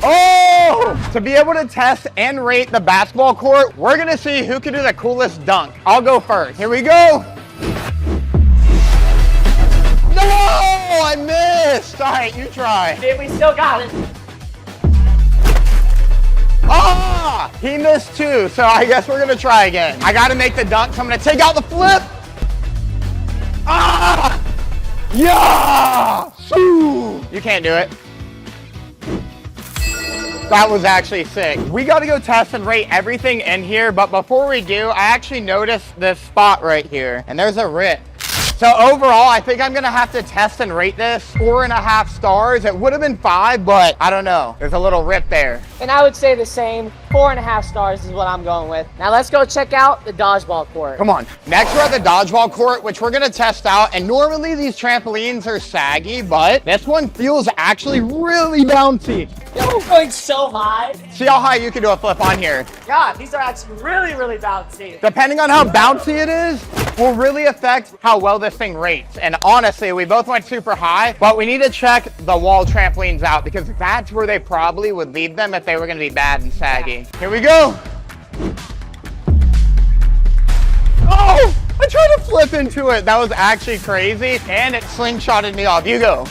Oh! To be able to test and rate the basketball court, we're gonna see who can do the coolest dunk. I'll go first. Here we go. No! I missed! All right, you try. Dude, we still got it. Ah! He missed too, so I guess we're gonna try again. I gotta make the dunk, so I'm gonna take out the flip. Ah! Yeah! Shoo! You can't do it. That was actually sick. We got to go test and rate everything in here, but before we do, I actually noticed this spot right here, and there's a rip. So overall, I think I'm gonna have to test and rate this 4.5 stars. It would have been 5, but I don't know. There's a little rip there. And I would say the same. 4.5 stars is what I'm going with. Now let's go check out the dodgeball court. Come on. Next, we're at the dodgeball court, which we're gonna test out. And normally these trampolines are saggy, but this one feels actually really bouncy. Yo, we're going so high. See how high you can do a flip on here. God, these are actually really, really bouncy. Depending on how bouncy it is, will really affect how well this thing rates. And honestly, we both went super high, but we need to check the wall trampolines out because that's where they probably would leave them if they were gonna be bad and saggy. Here we go. Oh, I tried to flip into it. That was actually crazy. And it slingshotted me off. You go.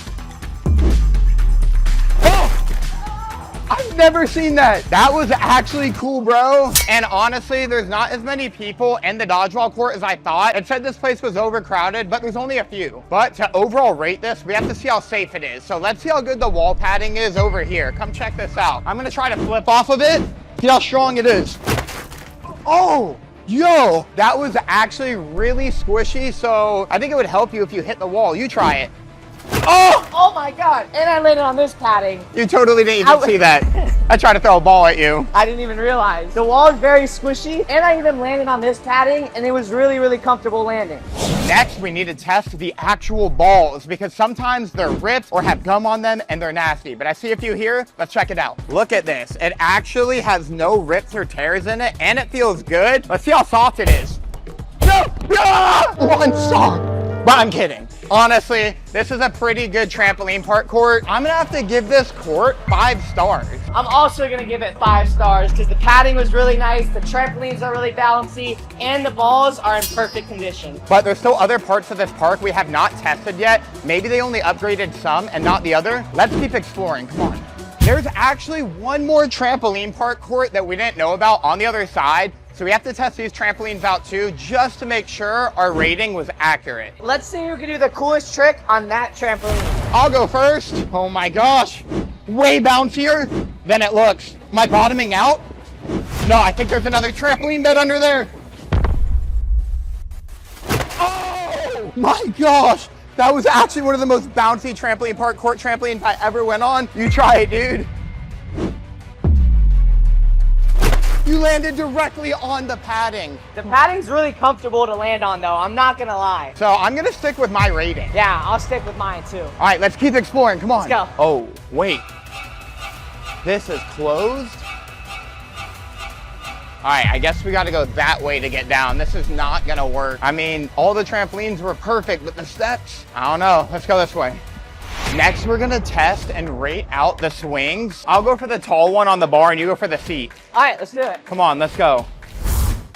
I've never seen that. That was actually cool, bro. And honestly, there's not as many people in the dodgeball court as I thought. It said this place was overcrowded, but there's only a few. But to overall rate this, we have to see how safe it is. So let's see how good the wall padding is over here. Come check this out. I'm gonna try to flip off of it. See how strong it is. Oh, yo, that was actually really squishy. So I think it would help you if you hit the wall. You try it. Oh! Oh my God, and I landed on this padding. You totally didn't even see that. I tried to throw a ball at you. I didn't even realize. The wall is very squishy, and I even landed on this padding, and it was really, really comfortable landing. Next, we need to test the actual balls because sometimes they're ripped or have gum on them and they're nasty. But I see a few here. Let's check it out. Look at this. It actually has no rips or tears in it, and it feels good. Let's see how soft it is. No! Ah! One soft. But I'm kidding. Honestly, this is a pretty good trampoline park court. I'm gonna have to give this court 5 stars. I'm also gonna give it 5 stars because the padding was really nice, the trampolines are really bouncy, and the balls are in perfect condition. But there's still other parts of this park we have not tested yet. Maybe they only upgraded some and not the other. Let's keep exploring, come on. There's actually one more trampoline park court that we didn't know about on the other side. So we have to test these trampolines out too, just to make sure our rating was accurate. Let's see who can do the coolest trick on that trampoline. I'll go first. Oh my gosh, way bouncier than it looks. Am I bottoming out? No, I think there's another trampoline bed under there. Oh my gosh, that was actually one of the most bouncy trampoline park court trampolines I ever went on. You try it, dude. You landed directly on the padding. The padding's really comfortable to land on though, I'm not gonna lie. So I'm gonna stick with my rating. Yeah, I'll stick with mine too. All right, let's keep exploring, come on. Let's go. Oh, wait. This is closed? All right, I guess we got to go that way to get down. This is not gonna work. I mean, all the trampolines were perfect, but the steps, I don't know. Let's go this way. Next, we're gonna test and rate out the swings. I'll go for the tall one on the bar and you go for the seat. All right, let's do it. Come on, let's go. All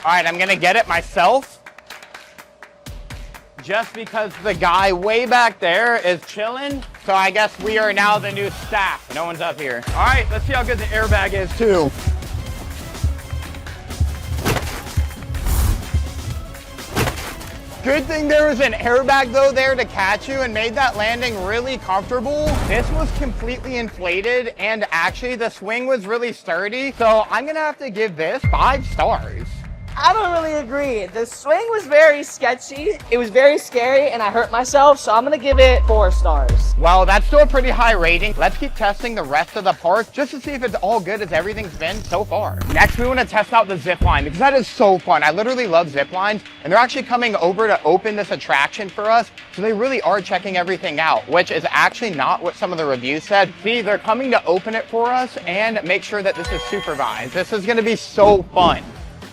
right, I'm gonna get it myself. Just because the guy way back there is chilling. So I guess we are now the new staff. No one's up here. All right, let's see how good the airbag is too. Good thing there was an airbag though there to catch you and made that landing really comfortable. This was completely inflated and actually the swing was really sturdy. So I'm gonna have to give this 5 stars. I don't really agree. The swing was very sketchy. It was very scary and I hurt myself, so I'm gonna give it 4 stars. Well, that's still a pretty high rating. Let's keep testing the rest of the park just to see if it's all good as everything's been so far. Next, we want to test out the zip line because that is so fun. I literally love zip lines and they're actually coming over to open this attraction for us. So they really are checking everything out, which is actually not what some of the reviews said. See, they're coming to open it for us and make sure that this is supervised. This is going to be so fun.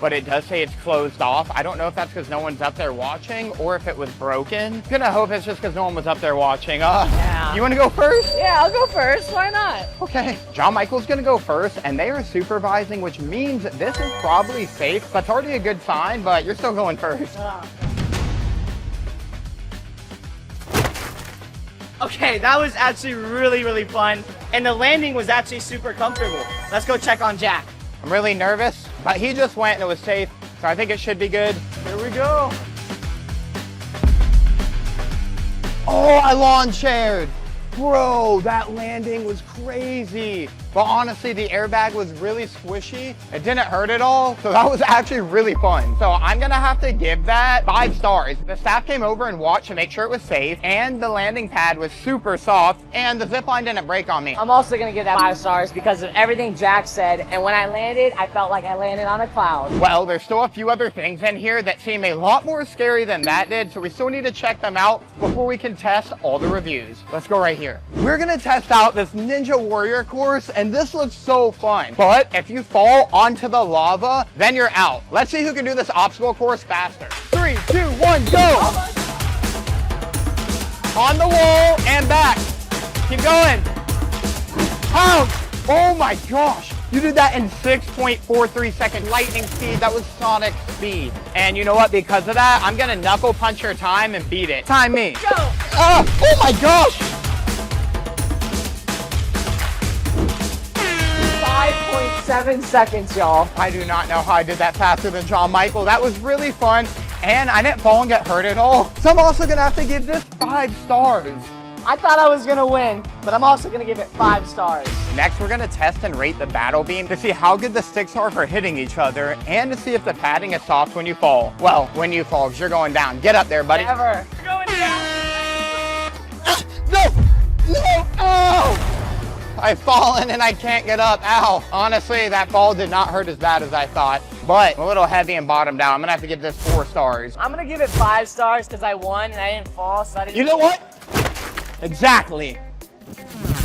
But it does say it's closed off. I don't know if that's because no one's up there watching or if it was broken. Gonna hope it's just because no one was up there watching. Yeah. You wanna go first? Yeah, I'll go first. Why not? Okay, John Michael's gonna go first and they are supervising, which means this is probably safe. That's already a good sign, but you're still going first. Okay, that was actually really, really fun. And the landing was actually super comfortable. Let's go check on Jack. I'm really nervous, but he just went and it was safe, so I think it should be good. Here we go. Oh, I lawn chaired. Bro, that landing was crazy. But honestly, the airbag was really squishy. It didn't hurt at all, so that was actually really fun. So I'm gonna have to give that 5 stars. The staff came over and watched to make sure it was safe, and the landing pad was super soft, and the zip line didn't break on me. I'm also gonna give that 5 stars because of everything Jack said. And when I landed, I felt like I landed on a cloud. Well, there's still a few other things in here that seem a lot more scary than that did, so we still need to check them out before we can test all the reviews. Let's go right here. We're gonna test out this Ninja Warrior course, and this looks so fun. But if you fall onto the lava, then you're out. Let's see who can do this obstacle course faster. 3, 2, 1, go! On the wall and back. Keep going. Pounce! Oh my gosh! You did that in 6.43 seconds. Lightning speed, that was Sonic speed. And you know what, because of that, I'm gonna knuckle punch your time and beat it. Time me. Go! Oh my gosh! 5.7 seconds, y'all. I do not know how I did that faster than John Michael. That was really fun, and I didn't fall and get hurt at all. So I'm also gonna have to give this 5 stars. I thought I was gonna win, but I'm also gonna give it 5 stars. Next, we're gonna test and rate the battle beam to see how good the sticks are for hitting each other, and to see if the padding is soft when you fall. Well, when you fall, because you're going down. Get up there, buddy. Never. You're going down. No! No! Ow! I've fallen and I can't get up. Ow. Honestly, that fall did not hurt as bad as I thought, but a little heavy and bottomed out. I'm gonna have to give this 4 stars. I'm gonna give it 5 stars because I won and I didn't fall, so I didn't. You know what? Exactly.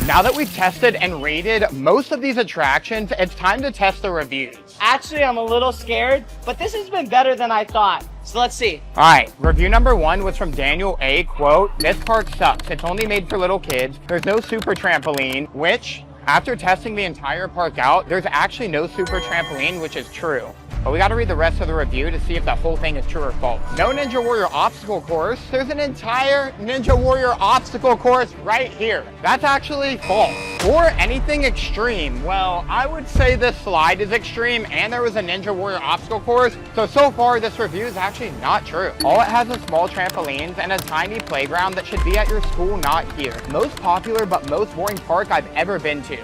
Now that we've tested and rated most of these attractions, it's time to test the reviews. Actually, I'm a little scared, but this has been better than I thought. So let's see. All right, review number 1 was from Daniel A. Quote, "This park sucks. It's only made for little kids. There's no super trampoline," which, after testing the entire park out, there's actually no super trampoline, which is true. But we gotta read the rest of the review to see if that whole thing is true or false. No Ninja Warrior obstacle course. There's an entire Ninja Warrior obstacle course right here. That's actually false. Or anything extreme. Well, I would say this slide is extreme and there was a Ninja Warrior obstacle course. So far this review is actually not true. All it has is small trampolines and a tiny playground that should be at your school, not here. Most popular but most boring park I've ever been to.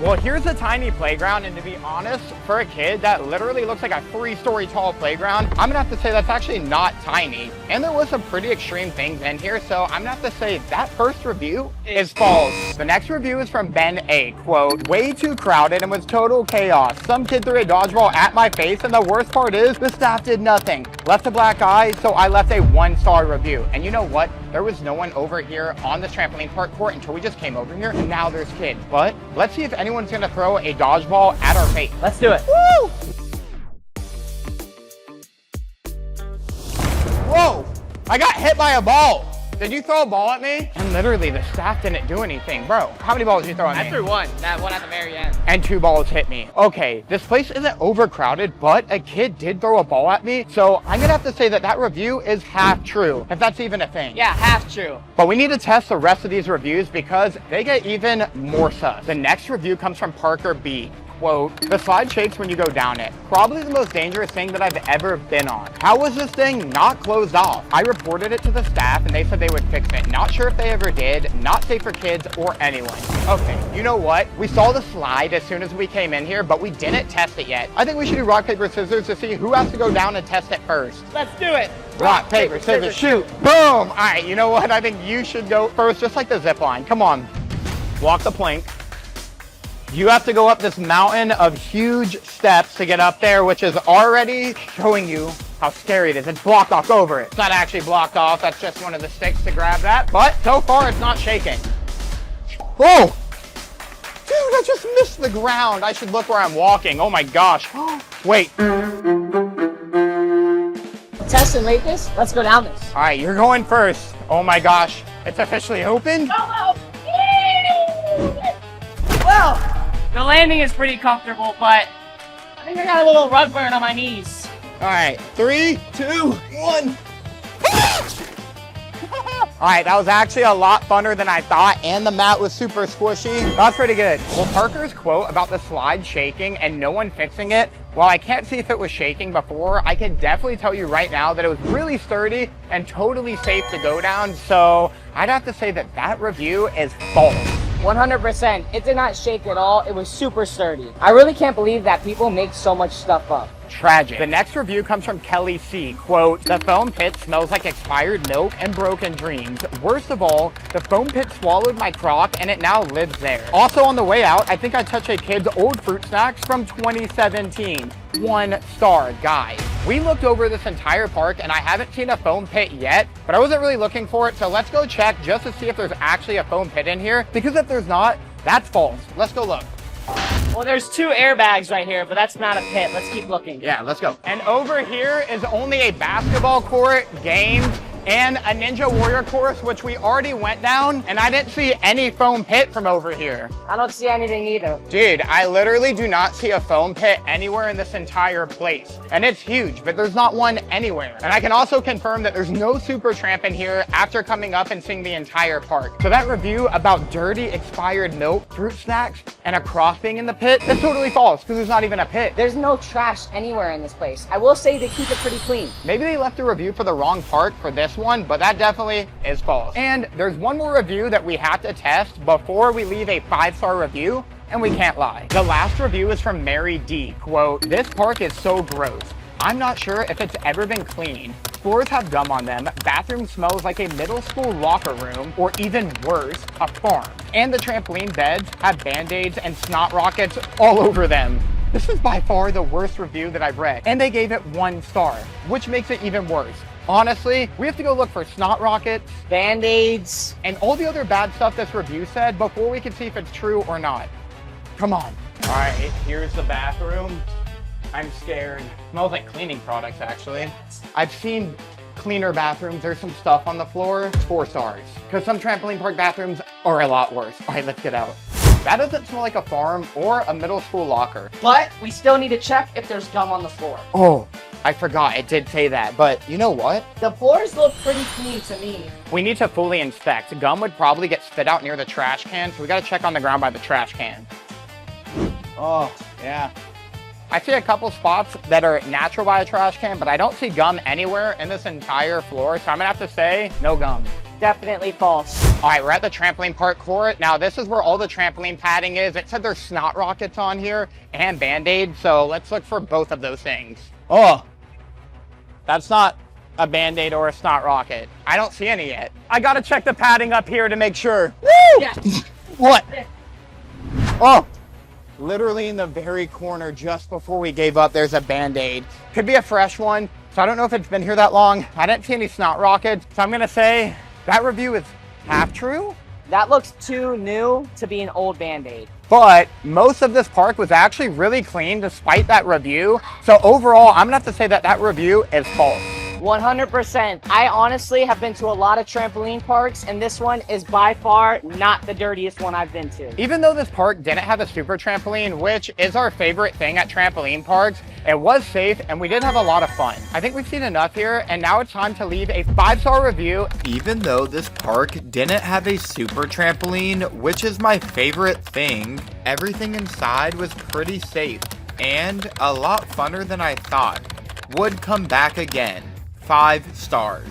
Well, here's a tiny playground, and to be honest, for a kid, that literally looks like a 3-story tall playground. I'm gonna have to say that's actually not tiny. And there was some pretty extreme things in here, so I'm gonna have to say that first review is false. The next review is from Ben A. Quote, "Way too crowded and was total chaos. Some kid threw a dodgeball at my face, and the worst part is the staff did nothing. Left a black eye, so I left a 1-star review." And you know what? There was no one over here on this trampoline park court until we just came over here, and now there's kids. But let's see if anyone's gonna throw a dodgeball at our face. Let's do it. Woo! I got hit by a ball. Did you throw a ball at me? And literally the staff didn't do anything. Bro, how many balls did you throw at me? I threw one. That one at the very end. And 2 balls hit me. Okay, this place isn't overcrowded, but a kid did throw a ball at me. So I'm gonna have to say that that review is half true, if that's even a thing. Yeah, half true. But we need to test the rest of these reviews because they get even more sus. The next review comes from Parker B. Quote, the slide shakes when you go down it. Probably the most dangerous thing that I've ever been on. How was this thing not closed off? I reported it to the staff and they said they would fix it. Not sure if they ever did. Not safe for kids or anyone. Okay, you know what? We saw the slide as soon as we came in here, but we didn't test it yet. I think we should do rock, paper, scissors to see who has to go down and test it first. Let's do it. Rock, paper, scissors, shoot. Boom! All right, you know what? I think you should go first, just like the zip line. Come on. Walk the plank. You have to go up this mountain of huge steps to get up there, which is already showing you how scary it is. It's blocked off. Go over it. It's not actually blocked off. That's just one of the sticks to grab that. But so far, it's not shaking. Oh! Dude, I just missed the ground. I should look where I'm walking. Oh my gosh. Wait. Test and rate this. Let's go down this. All right, you're going first. Oh my gosh. It's officially open. Well, the landing is pretty comfortable, but I think I got a little rug burn on my knees. All right, 3, 2, 1. All right, that was actually a lot funner than I thought, and the mat was super squishy. That's pretty good. Well, Parker's quote about the slide shaking and no one fixing it, while I can't see if it was shaking before, I can definitely tell you right now that it was really sturdy and totally safe to go down, so I'd have to say that that review is false. 100%. It did not shake at all. It was super sturdy. I really can't believe that people make so much stuff up. Tragic. The next review comes from Kelly C. Quote, the foam pit smells like expired milk and broken dreams. Worst of all, the foam pit swallowed my crock and it now lives there. Also on the way out, I think I touched a kid's old fruit snacks from 2017. 1 star, guys. We looked over this entire park and I haven't seen a foam pit yet, but I wasn't really looking for it. So let's go check just to see if there's actually a foam pit in here, because if there's not, that's false. Let's go look. Well, there's 2 airbags right here, but that's not a pit. Let's keep looking. Yeah, let's go. And over here is only a basketball court, games, and a Ninja Warrior course, which we already went down, and I didn't see any foam pit from over here. I don't see anything either. Dude, I literally do not see a foam pit anywhere in this entire place. And it's huge, but there's not one anywhere. And I can also confirm that there's no super tramp in here after coming up and seeing the entire park. So that review about dirty expired milk, fruit snacks, and a cross being in the pit is totally false, because there's not even a pit. There's no trash anywhere in this place. I will say they keep it pretty clean. Maybe they left a review for the wrong park for this one, but that definitely is false. And there's one more review that we have to test before we leave a 5-star review, and we can't lie. The last review is from Mary D. Quote, this park is so gross. I'm not sure if it's ever been cleaned. Floors have gum on them, bathroom smells like a middle school locker room, or even worse, a farm. And the trampoline beds have band-aids and snot rockets all over them. This is by far the worst review that I've read, and they gave it 1 star, which makes it even worse. Honestly, we have to go look for snot rockets, band-aids, and all the other bad stuff this review said before we can see if it's true or not. Come on. All right, here's the bathroom. I'm scared. Smells like cleaning products, actually. I've seen cleaner bathrooms. There's some stuff on the floor. 4 stars. Because some trampoline park bathrooms are a lot worse. All right, let's get out. That doesn't smell like a farm or a middle school locker. But we still need to check if there's gum on the floor. Oh, I forgot. It did say that. But you know what? The floors look pretty clean to me. We need to fully inspect. Gum would probably get spit out near the trash can, so we got to check on the ground by the trash can. Oh, yeah. I see a couple spots that are natural by a trash can, but I don't see gum anywhere in this entire floor, so I'm gonna have to say no gum. Definitely false. All right, we're at the trampoline park court. Now, this is where all the trampoline padding is. It said there's snot rockets on here and Band-Aids, so let's look for both of those things. Oh, that's not a Band-Aid or a snot rocket. I don't see any yet. I gotta check the padding up here to make sure. Woo! Yeah. What? Oh. Literally in the very corner just before we gave up, there's a Band-Aid. Could be a fresh one, so I don't know if it's been here that long. I didn't see any snot rockets, so I'm gonna say that review is half true. That looks too new to be an old Band-Aid. But most of this park was actually really clean despite that review. So overall, I'm gonna have to say that that review is false. 100%. I honestly have been to a lot of trampoline parks, and this one is by far not the dirtiest one I've been to. Even though this park didn't have a super trampoline, which is our favorite thing at trampoline parks, it was safe and we did have a lot of fun. I think we've seen enough here, and now it's time to leave a 5-star review. Even though this park didn't have a super trampoline, which is my favorite thing, everything inside was pretty safe and a lot funner than I thought. Would come back again. 5 stars.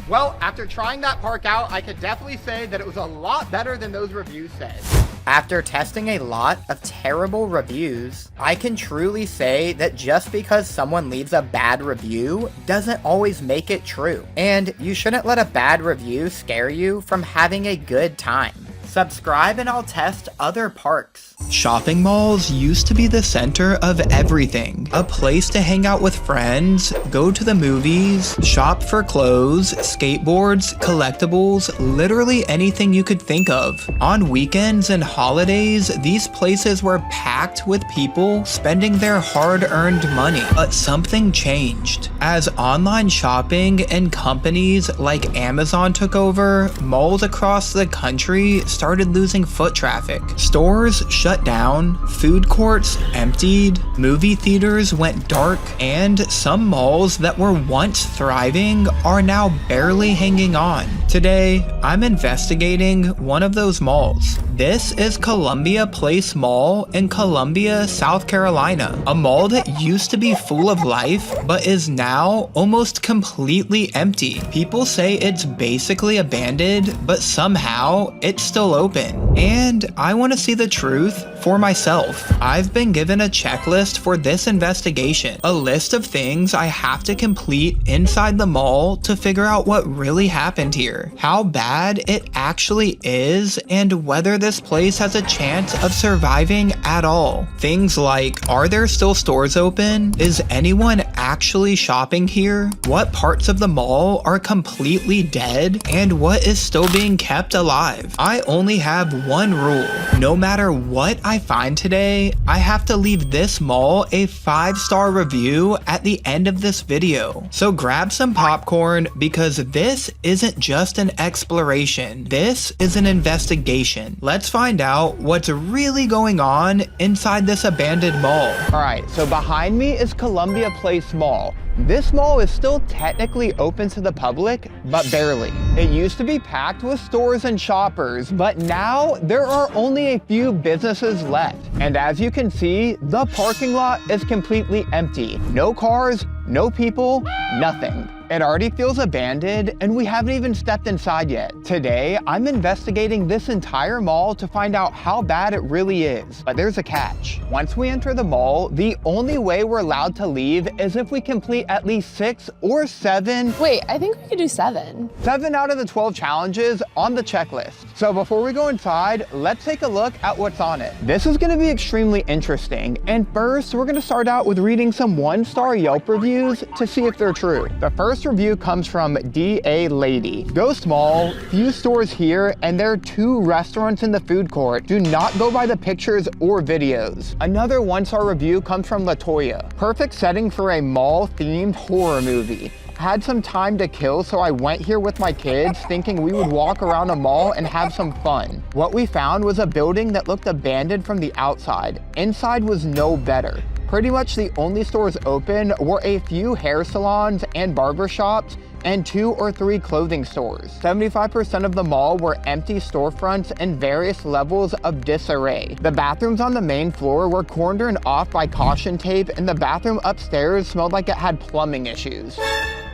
Well, after trying that park out, I could definitely say that it was a lot better than those reviews said. After testing a lot of terrible reviews, I can truly say that just because someone leaves a bad review doesn't always make it true. And you shouldn't let a bad review scare you from having a good time. Subscribe and I'll test other parks. Shopping malls used to be the center of everything. A place to hang out with friends, go to the movies, shop for clothes, skateboards, collectibles, literally anything you could think of. On weekends and holidays, these places were packed with people spending their hard-earned money. But something changed. As online shopping and companies like Amazon took over, malls across the country started losing foot traffic. Stores shut down, food courts emptied, movie theaters went dark, and some malls that were once thriving are now barely hanging on. Today, I'm investigating one of those malls. This is Columbia Place Mall in Columbia, South Carolina. A mall that used to be full of life, but is now almost completely empty. People say it's basically abandoned, but somehow it's still open. And I want to see the truth for myself. I've been given a checklist for this investigation, a list of things I have to complete inside the mall to figure out what really happened here, how bad it actually is, and whether this place has a chance of surviving at all. Things like, are there still stores open? Is anyone actually shopping here? What parts of the mall are completely dead? And what is still being kept alive? I only have one rule. No matter what I find today, I have to leave this mall a 5-star review at the end of this video. So grab some popcorn, because this isn't just an exploration. This is an investigation. Let's find out what's really going on inside this abandoned mall. All right, so behind me is Columbia Place Mall. This mall is still technically open to the public, but barely. It used to be packed with stores and shoppers, but now there are only a few businesses left. And as you can see, the parking lot is completely empty. No cars, no people, nothing. It already feels abandoned, and we haven't even stepped inside yet. Today, I'm investigating this entire mall to find out how bad it really is. But there's a catch. Once we enter the mall, the only way we're allowed to leave is if we complete at least 6 or 7. Wait, I think we could do 7. 7 out of the 12 challenges on the checklist. So before we go inside, let's take a look at what's on it. This is gonna be extremely interesting. And first, we're gonna start out with reading some 1-star Yelp reviews to see if they're true. The first review comes from D.A. Lady. Go small, few stores here, and there are 2 restaurants in the food court. Do not go by the pictures or videos. Another 1-star review comes from Latoya. Perfect setting for a mall-themed horror movie. Had some time to kill, so I went here with my kids thinking we would walk around a mall and have some fun. What we found was a building that looked abandoned from the outside. Inside was no better. Pretty much the only stores open were a few hair salons and barber shops and 2 or 3 clothing stores. 75% of the mall were empty storefronts and various levels of disarray. The bathrooms on the main floor were cordoned off by caution tape, and the bathroom upstairs smelled like it had plumbing issues.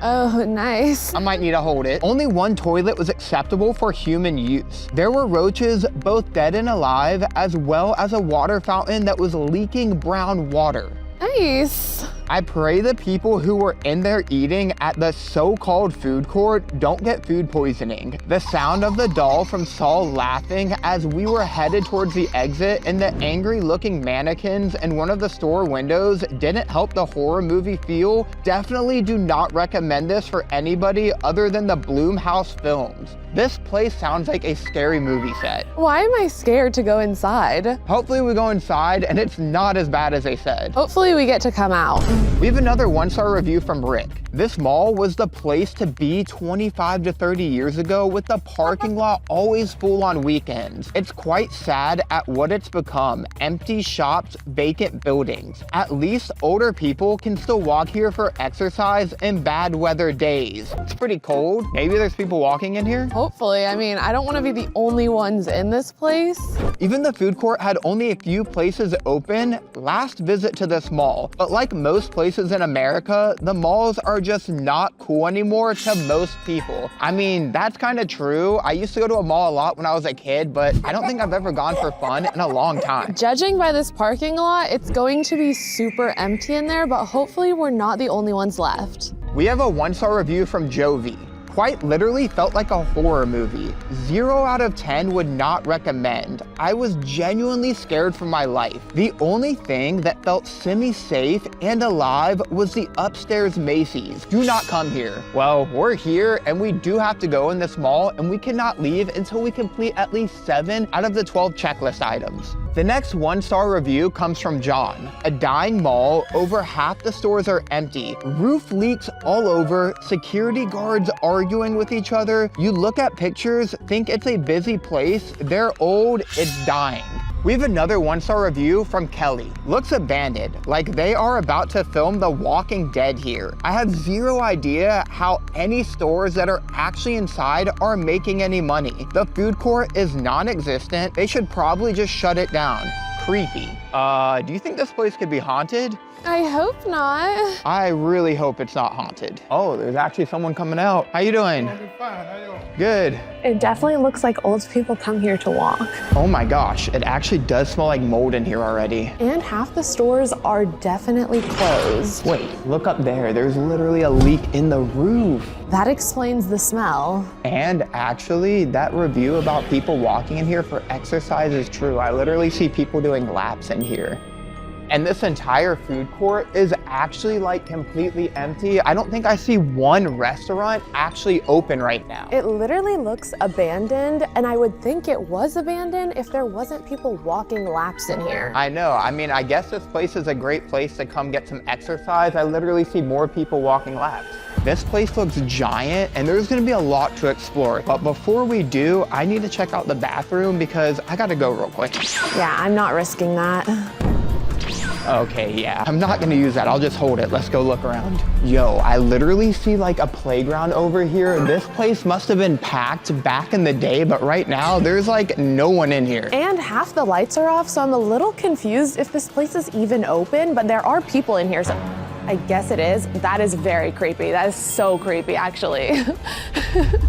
Oh, nice. I might need to hold it. Only 1 toilet was acceptable for human use. There were roaches, both dead and alive, as well as a water fountain that was leaking brown water. Nice. I pray the people who were in there eating at the so-called food court don't get food poisoning. The sound of the doll from Saw laughing as we were headed towards the exit and the angry-looking mannequins in one of the store windows didn't help the horror movie feel. Definitely do not recommend this for anybody other than the Blumhouse Films. This place sounds like a scary movie set. Why am I scared to go inside? Hopefully we go inside and it's not as bad as they said. Hopefully we get to come out. We have another 1-star review from Rick. This mall was the place to be 25 to 30 years ago, with the parking lot always full on weekends. It's quite sad at what it's become. Empty shops, vacant buildings. At least older people can still walk here for exercise in bad weather days. It's pretty cold. Maybe there's people walking in here? Hopefully. I mean, I don't want to be the only ones in this place. Even the food court had only a few places open last visit to this mall. But like most places in America, the malls are just not cool anymore to most people. I mean, that's kind of true. I used to go to a mall a lot when I was a kid, but I don't think I've ever gone for fun in a long time. Judging by this parking lot, it's going to be super empty in there, but hopefully we're not the only ones left. We have a 1-star review from Jovi. Quite literally felt like a horror movie. 0 out of 10 would not recommend. I was genuinely scared for my life. The only thing that felt semi-safe and alive was the upstairs Macy's. Do not come here. Well, we're here and we do have to go in this mall, and we cannot leave until we complete at least 7 out of the 12 checklist items. The next 1-star review comes from John. A dying mall, over half the stores are empty. Roof leaks all over, security guards arguing with each other. You look at pictures, think it's a busy place. They're old, it's dying. We have another 1-star review from Kelly. Looks abandoned, like they are about to film The Walking Dead here. I have zero idea how any stores that are actually inside are making any money. The food court is non-existent. They should probably just shut it down. Creepy. Do you think this place could be haunted? I hope not. I really hope it's not haunted. Oh, there's actually someone coming out. How you doing? I'm fine. How you doing? Good. It definitely looks like old people come here to walk. Oh my gosh, it actually does smell like mold in here already. And half the stores are definitely closed. Wait, look up there. There's literally a leak in the roof. That explains the smell. And actually, that review about people walking in here for exercise is true. I literally see people doing laps in here. And this entire food court is actually like completely empty. I don't think I see one restaurant actually open right now. It literally looks abandoned, and I would think it was abandoned if there wasn't people walking laps in here. I know. I mean, I guess this place is a great place to come get some exercise. I literally see more people walking laps. This place looks giant, and there's gonna be a lot to explore. But before we do, I need to check out the bathroom because I gotta go real quick. Yeah, I'm not risking that. Okay, yeah. I'm not gonna use that. I'll just hold it. Let's go look around. Yo, I literally see like a playground over here. This place must have been packed back in the day, but right now there's like no one in here. And half the lights are off, so I'm a little confused if this place is even open, but there are people in here, so I guess it is. That is very creepy. That is so creepy, actually.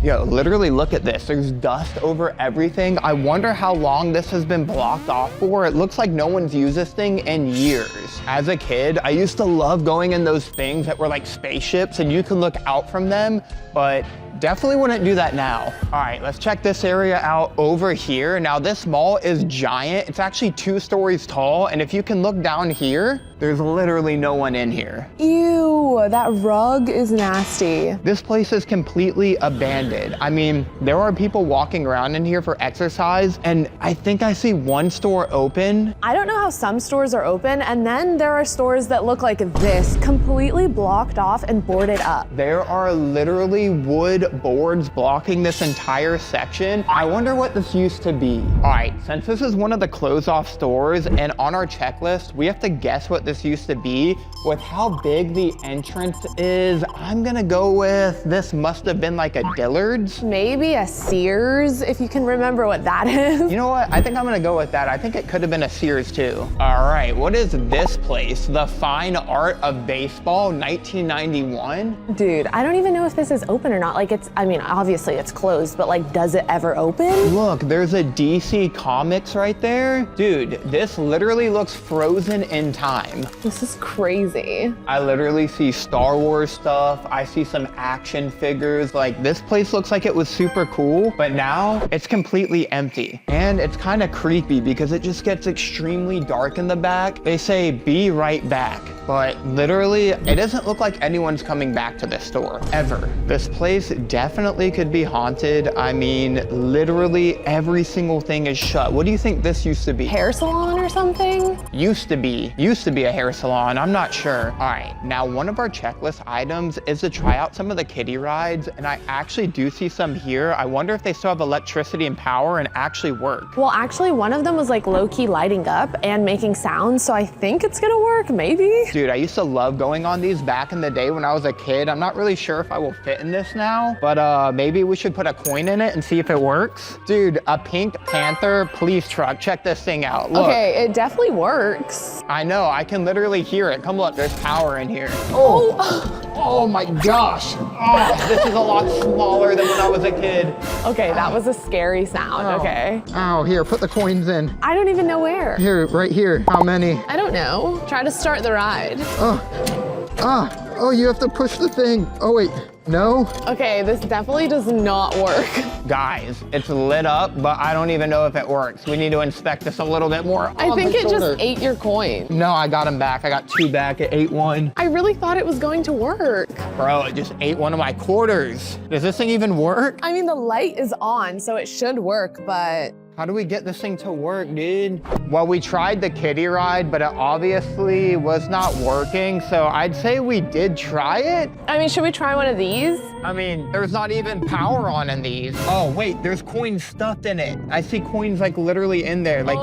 Yo, literally look at this. There's dust over everything. I wonder how long this has been blocked off for. It looks like no one's used this thing in years. As a kid, I used to love going in those things that were like spaceships and you can look out from them, but definitely wouldn't do that now. All right, let's check this area out over here. Now this mall is giant. It's actually 2 stories tall. And if you can look down here, there's literally no one in here. Ew, that rug is nasty. This place is completely abandoned. I mean, there are people walking around in here for exercise, and I think I see one store open. I don't know how some stores are open, and then there are stores that look like this, completely blocked off and boarded up. There are literally wood boards blocking this entire section. I wonder what this used to be. All right, since this is one of the closed off stores and on our checklist, we have to guess what this used to be. With how big the entrance is, I'm gonna go with this must have been like a Dillard's. Maybe a Sears, if you can remember what that is. You know what? I think I'm gonna go with that. I think it could have been a Sears too. All right, what is this place? The Fine Art of Baseball, 1991? Dude, I don't even know if this is open or not. Like I mean, obviously it's closed, but like, does it ever open? Look, there's a DC Comics right there. Dude, this literally looks frozen in time. This is crazy. I literally see Star Wars stuff. I see some action figures. Like, this place looks like it was super cool, but now it's completely empty. And it's kind of creepy because it just gets extremely dark in the back. They say, be right back. but literally, it doesn't look like anyone's coming back to this store, ever. This place definitely could be haunted. I mean, literally every single thing is shut. What do you think this used to be? Hair salon or something? Used to be a hair salon, I'm not sure. All right, now one of our checklist items is to try out some of the kiddie rides, and I actually do see some here. I wonder if they still have electricity and power and actually work. Well, actually, one of them was like low-key lighting up and making sounds, so I think it's gonna work, maybe? Dude, I used to love going on these back in the day when I was a kid. I'm not really sure if I will fit in this now, but maybe we should put a coin in it and see if it works. Dude, a Pink Panther police truck. Check this thing out, look. Okay, it definitely works. I know, I can literally hear it. Come look, there's power in here. Oh my gosh. Oh, this is a lot smaller than when I was a kid. Okay, that was a scary sound, okay. Oh, here, put the coins in. I don't even know where. Here, right here. How many? I don't know. Try to start the ride. Oh, you have to push the thing. Oh, wait, no? Okay, this definitely does not work. Guys, it's lit up, but I don't even know if it works. We need to inspect this a little bit more. I think it just ate your coin. No, I got them back. I got 2 back. It ate 1. I really thought it was going to work. Bro, it just ate one of my quarters. Does this thing even work? I mean, the light is on, so it should work, but How do we get this thing to work, dude? Well, we tried the kiddie ride, but it obviously was not working, so I'd say we did try it. I mean, should we try one of these? I mean, there's not even power on in these. Oh, wait, there's coins stuffed in it. I see coins like literally in there. Like,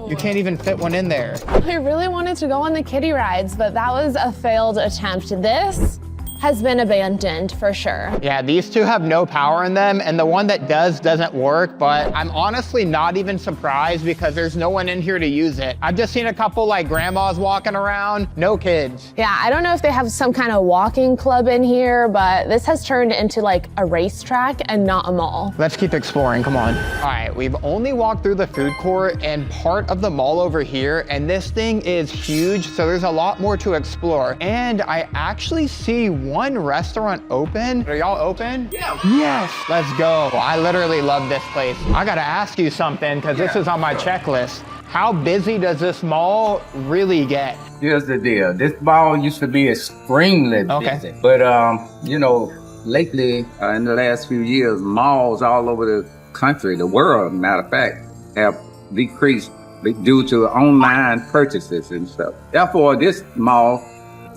you can't even fit one in there. I really wanted to go on the kiddie rides, but that was a failed attempt. This has been abandoned for sure. Yeah, these 2 have no power in them, and the one that doesn't work, but I'm honestly not even surprised because there's no one in here to use it. I've just seen a couple like grandmas walking around, no kids. Yeah, I don't know if they have some kind of walking club in here, but this has turned into like a racetrack and not a mall. Let's keep exploring, come on. All right, we've only walked through the food court and part of the mall over here, and this thing is huge, so there's a lot more to explore. And I actually see one restaurant open. Are y'all open? Yeah. Yes, let's go. I literally love this place. I gotta ask you something, because this is on my checklist. How busy does this mall really get? Here's the deal. This mall used to be extremely busy. But, you know, lately, in the last few years, malls all over the country, the world, matter of fact, have decreased due to online purchases and stuff. Therefore, this mall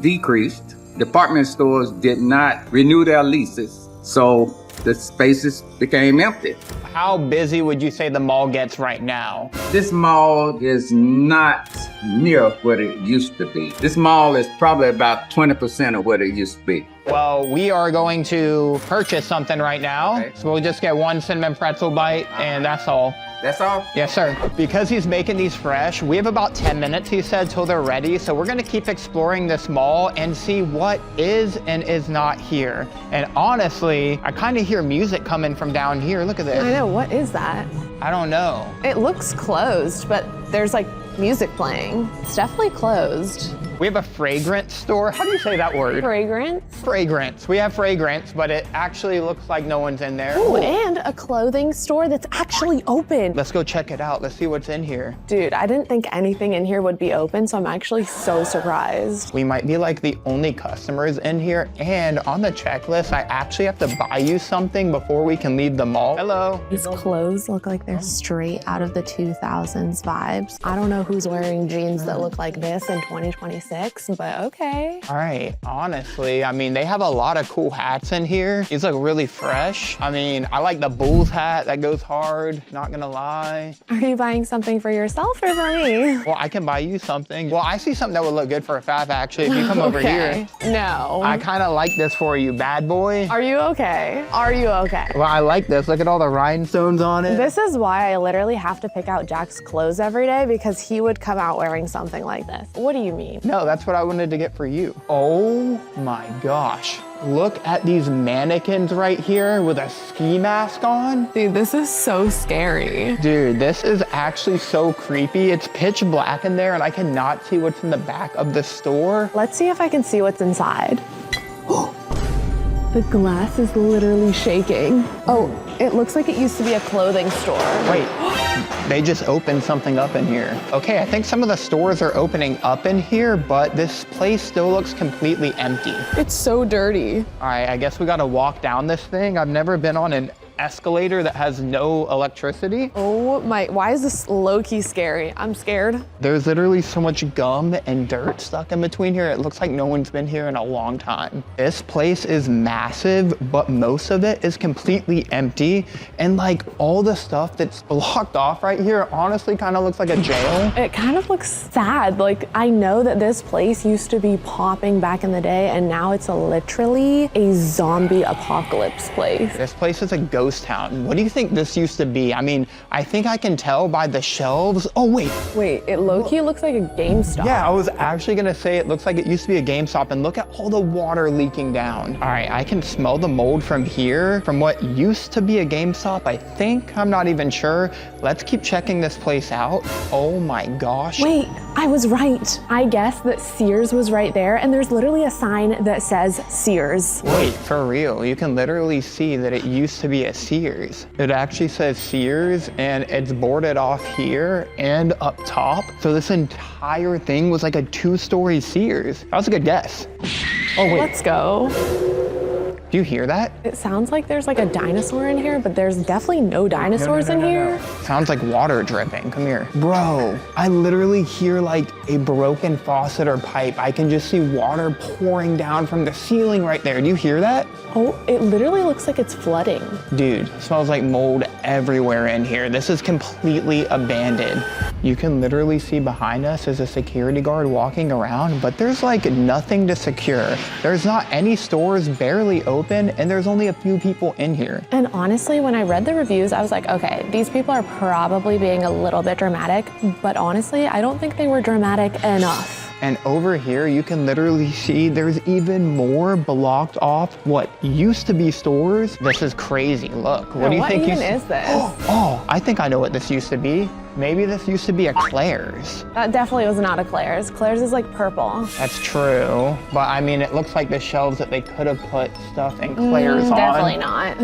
decreased. Department stores did not renew their leases, so the spaces became empty. How busy would you say the mall gets right now? This mall is not near what it used to be. This mall is probably about 20% of what it used to be. Well, we are going to purchase something right now. Okay. So we'll just get 1 cinnamon pretzel bite, and that's all. That's all? Yes, sir. Because he's making these fresh, we have about 10 minutes, he said, till they're ready. So we're gonna keep exploring this mall and see what is and is not here. And honestly, I kind of hear music coming from down here. Look at this. I know, what is that? I don't know. It looks closed, but there's like music playing. It's definitely closed. We have a fragrance store. How do you say that word? Fragrance. Fragrance. We have fragrance, but it actually looks like no one's in there. Ooh, and a clothing store that's actually open. Let's go check it out. Let's see what's in here. Dude, I didn't think anything in here would be open, so I'm actually so surprised. We might be like the only customers in here, and on the checklist, I actually have to buy you something before we can leave the mall. Hello. These clothes look like they're straight out of the 2000s vibes. I don't know who's wearing jeans that look like this in 2026, but okay. All right, honestly, I mean, they have a lot of cool hats in here. These look really fresh. I mean, I like the Bulls hat, that goes hard, not gonna lie. Are you buying something for yourself or for me? Well, I can buy you something. Well, I see something that would look good for a Fab, actually, if you come over here. No. I kind of like this for you, bad boy. Are you okay? Are you okay? Well, I like this. Look at all the rhinestones on it. This is why I literally have to pick out Jack's clothes every day, because he would come out wearing something like this. What do you mean? No, that's what I wanted to get for you. Oh my gosh. Look at these mannequins right here with a ski mask on. Dude, this is so scary. Dude, this is actually so creepy. It's pitch black in there and I cannot see what's in the back of the store. Let's see if I can see what's inside. The glass is literally shaking. Oh, it looks like it used to be a clothing store. Wait, they just opened something up in here. Okay, I think some of the stores are opening up in here, but this place still looks completely empty. It's so dirty. All right, I guess we gotta walk down this thing. I've never been on an escalator that has no electricity. Oh my, why is this low-key scary? I'm scared. There's literally so much gum and dirt stuck in between here. It looks like no one's been here in a long time. This place is massive, but most of it is completely empty. And like all the stuff that's blocked off right here honestly kind of looks like a jail. It kind of looks sad. Like, I know that this place used to be popping back in the day, and now it's literally a zombie apocalypse place. This place is a ghost town. What do you think this used to be? I mean, I think I can tell by the shelves. Oh, wait. Wait, it low-key looks like a GameStop. Yeah, I was actually gonna say it looks like it used to be a GameStop, and look at all the water leaking down. All right, I can smell the mold from here, from what used to be a GameStop, I think. I'm not even sure. Let's keep checking this place out. Oh my gosh. Wait, I was right. I guessed that Sears was right there, and there's literally a sign that says Sears. Wait, for real? You can literally see that it used to be a Sears. It actually says Sears, and it's boarded off here and up top. So this entire thing was like a 2-story Sears. That was a good guess. Oh wait, Let's go. do you hear that? It sounds like there's like a dinosaur in here, but there's definitely no dinosaurs in here. Sounds like water dripping. Come here. Bro, I literally hear like a broken faucet or pipe. I can just see water pouring down from the ceiling right there. Do you hear that? Oh, it literally looks like it's flooding. Dude, it smells like mold everywhere in here. This is completely abandoned. You can literally see behind us is a security guard walking around, but there's like nothing to secure. There's not any stores barely open, and there's only a few people in here. And honestly, when I read the reviews, I was like, okay, these people are probably being a little bit dramatic, but honestly, I don't think they were dramatic enough. And over here, you can literally see there's even more blocked off what used to be stores. This is crazy. Look, what do you think? What even is this? Oh, I think I know what this used to be. Maybe this used to be a Claire's. That definitely was not a Claire's. Claire's is like purple. That's true. But I mean, it looks like the shelves that they could have put stuff in Claire's on. Definitely not.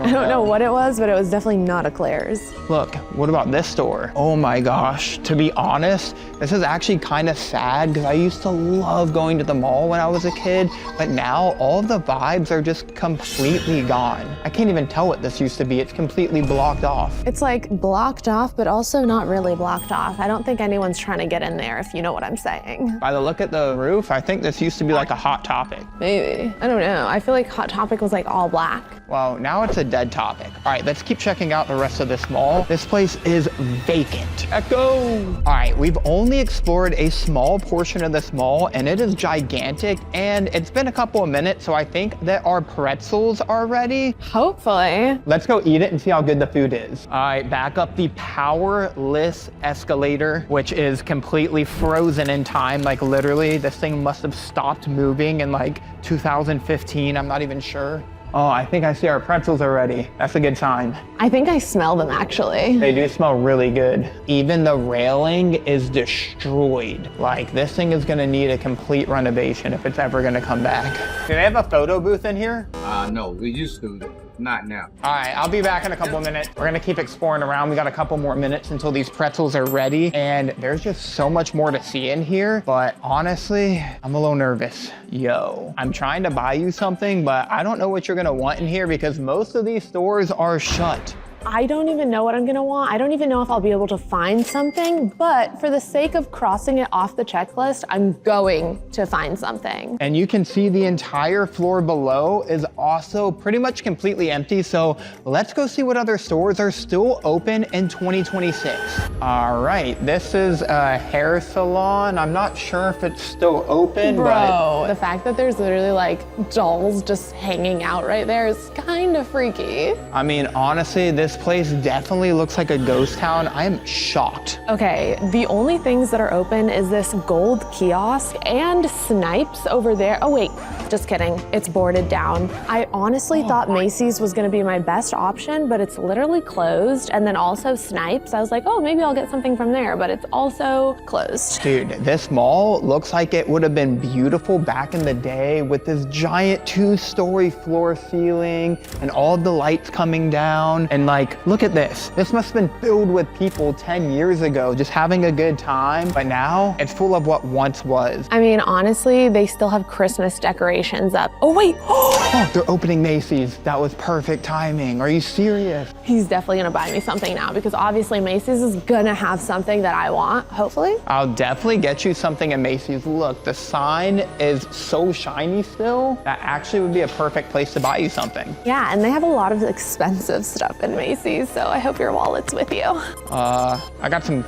I don't know what it was, but it was definitely not a Claire's. Look, what about this store? Oh my gosh, to be honest, this is actually kind of sad because I used to love going to the mall when I was a kid, but now all of the vibes are just completely gone. I can't even tell what this used to be. It's completely blocked off. It's like blocked off, but also not really blocked off. I don't think anyone's trying to get in there, if you know what I'm saying. By the look at the roof, I think this used to be like a Hot Topic. Maybe. I don't know. I feel like Hot Topic was like all black. Well, now it's a dead topic. All right, let's keep checking out the rest of this mall. This place is vacant. Echo! All right, we've only explored a small portion of this mall, and it is gigantic, and it's been a couple of minutes, so I think that our pretzels are ready. Hopefully. Let's go eat it and see how good the food is. All right, back up the powerless escalator, which is completely frozen in time. Like literally, this thing must have stopped moving in like 2015. I'm not even sure. Oh, I think I see our pretzels already. That's a good sign. I think I smell them actually. They do smell really good. Even the railing is destroyed. Like this thing is gonna need a complete renovation if it's ever gonna come back. Do they have a photo booth in here? No, we used to. Not now. All right, I'll be back in a couple of minutes. We're gonna keep exploring around. We got a couple more minutes until these pretzels are ready, and there's just so much more to see in here, but honestly, I'm a little nervous. Yo, I'm trying to buy you something, but I don't know what you're gonna want in here because most of these stores are shut. I don't even know what I'm gonna want. I don't even know if I'll be able to find something, but for the sake of crossing it off the checklist, I'm going to find something. And you can see the entire floor below is also pretty much completely empty. So let's go see what other stores are still open in 2026. All right, this is a hair salon. I'm not sure if it's still open, Bro, the fact that there's literally like dolls just hanging out right there is kind of freaky. I mean, honestly, this place definitely looks like a ghost town. I am shocked. Okay, the only things that are open is this gold kiosk and Snipes over there. Oh wait, Just kidding, it's boarded down. I honestly thought Macy's was gonna be my best option, but it's literally closed. And then also Snipes, I was like, oh, maybe I'll get something from there, but it's also closed. Dude, this mall looks like it would have been beautiful back in the day with this giant 2-story floor ceiling and all the lights coming down. And like, look at this. This must have been filled with people 10 years ago just having a good time. But now it's full of what once was. I mean, honestly, they still have Christmas decorations up. Oh, wait. Oh, they're opening Macy's. That was perfect timing. Are you serious? He's definitely gonna buy me something now because obviously Macy's is gonna have something that I want, hopefully. I'll definitely get you something at Macy's. Look, the sign is so shiny still. That actually would be a perfect place to buy you something. Yeah, and they have a lot of expensive stuff in Macy's, so I hope your wallet's with you. I got some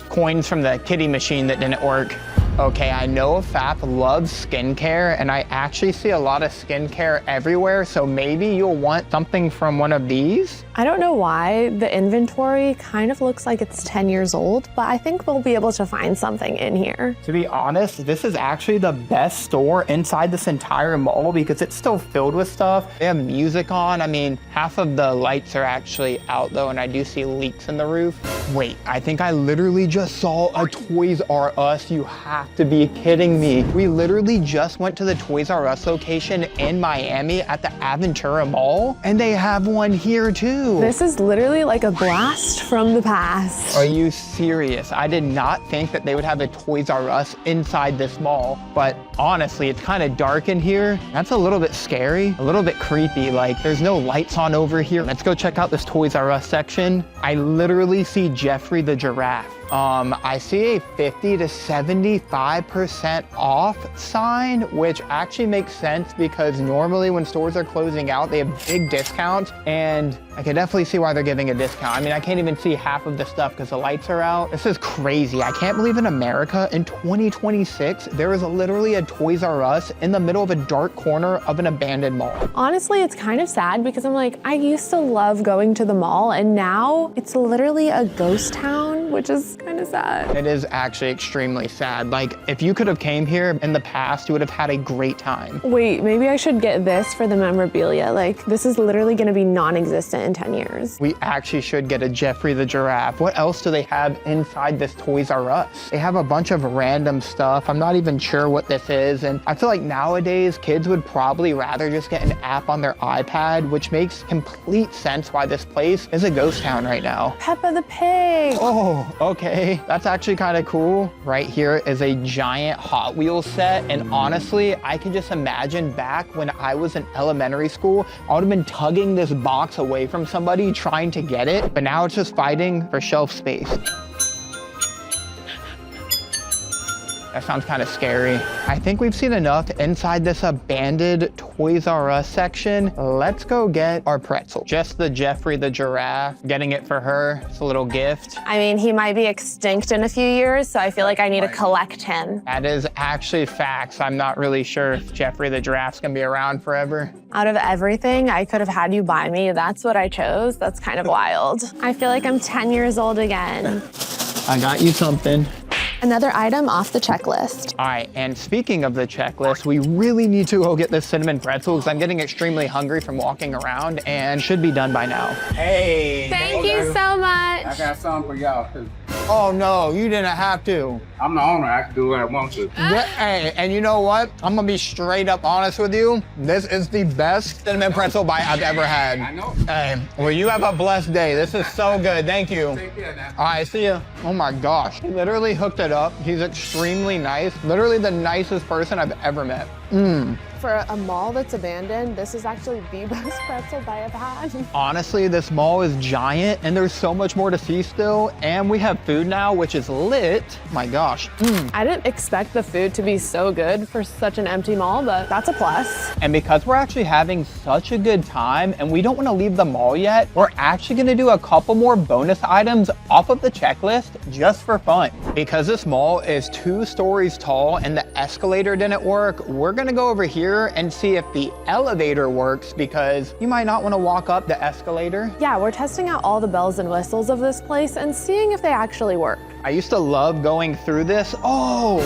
coins from the kiddie machine that didn't work. Okay, I know FAP loves skincare, and I actually see a lot of skincare everywhere, so maybe you'll want something from one of these? I don't know why the inventory kind of looks like it's 10 years old, but I think we'll be able to find something in here. To be honest, this is actually the best store inside this entire mall because it's still filled with stuff. They have music on. I mean, half of the lights are actually out though, and I do see leaks in the roof. Wait, I think I literally just saw a Toys R Us. You have to be kidding me. We literally just went to the Toys R Us location in Miami at the Aventura Mall, and they have one here too. This is literally like a blast from the past. Are you serious? I did not think that they would have a Toys R Us inside this mall, but honestly, it's kind of dark in here. That's a little bit scary, a little bit creepy. Like, there's no lights on over here. Let's go check out this Toys R Us section. I literally see Jeffrey the giraffe. I see a 50 to 75% off sign, which actually makes sense because normally when stores are closing out, they have big discounts, and I can definitely see why they're giving a discount. I mean, I can't even see half of the stuff because the lights are out. This is crazy. I can't believe in America in 2026, there is literally a Toys R Us in the middle of a dark corner of an abandoned mall. Honestly, it's kind of sad because I'm like, I used to love going to the mall and now it's literally a ghost town, which is kind of sad. It is actually extremely sad. Like, if you could have came here in the past, you would have had a great time. Wait, maybe I should get this for the memorabilia. Like, this is literally gonna be non-existent in 10 years. We actually should get a Jeffrey the giraffe. What else do they have inside this Toys R Us? They have a bunch of random stuff. I'm not even sure what this is. And I feel like nowadays kids would probably rather just get an app on their iPad, which makes complete sense why this place is a ghost town right now. Peppa the Pig. Oh, okay. That's actually kind of cool. Right here is a giant Hot Wheels set. And honestly, I can just imagine back when I was in elementary school, I would have been tugging this box away from somebody trying to get it, but now it's just fighting for shelf space. That sounds kind of scary. I think we've seen enough inside this abandoned Toys R Us section. Let's go get our pretzel. Just the Jeffrey the giraffe, getting it for her. It's a little gift. I mean, he might be extinct in a few years, so I feel like I need to collect him. That is actually facts. I'm not really sure if Jeffrey the giraffe's gonna be around forever. Out of everything I could have had you buy me, that's what I chose. That's kind of wild. I feel like I'm 10 years old again. I got you something. Another item off the checklist. All right, and speaking of the checklist, we really need to go get this cinnamon pretzel because I'm getting extremely hungry from walking around and should be done by now. Hey. Thank you so much. I got something for y'all too. Oh no, you didn't have to. I'm the owner. I can do what I want to. Hey, and you know what? I'm gonna be straight up honest with you. This is the best cinnamon pretzel bite I've ever had. I know. Hey, well, you have a blessed day. This is so good. Thank you. Take care now. All right, see ya. Oh my gosh. He literally hooked it up. He's extremely nice. Literally the nicest person I've ever met. For a mall that's abandoned, this is actually the best pretzel I have had. Honestly, this mall is giant and there's so much more to see still. And we have food now, which is lit. My gosh. I didn't expect the food to be so good for such an empty mall, but that's a plus. And because we're actually having such a good time and we don't want to leave the mall yet, we're actually going to do a couple more bonus items off of the checklist just for fun. Because this mall is 2 stories tall and the escalator didn't work, we're going to go over here and see if the elevator works because you might not want to walk up the escalator. Yeah, we're testing out all the bells and whistles of this place and seeing if they actually work. I used to love going through this. Oh,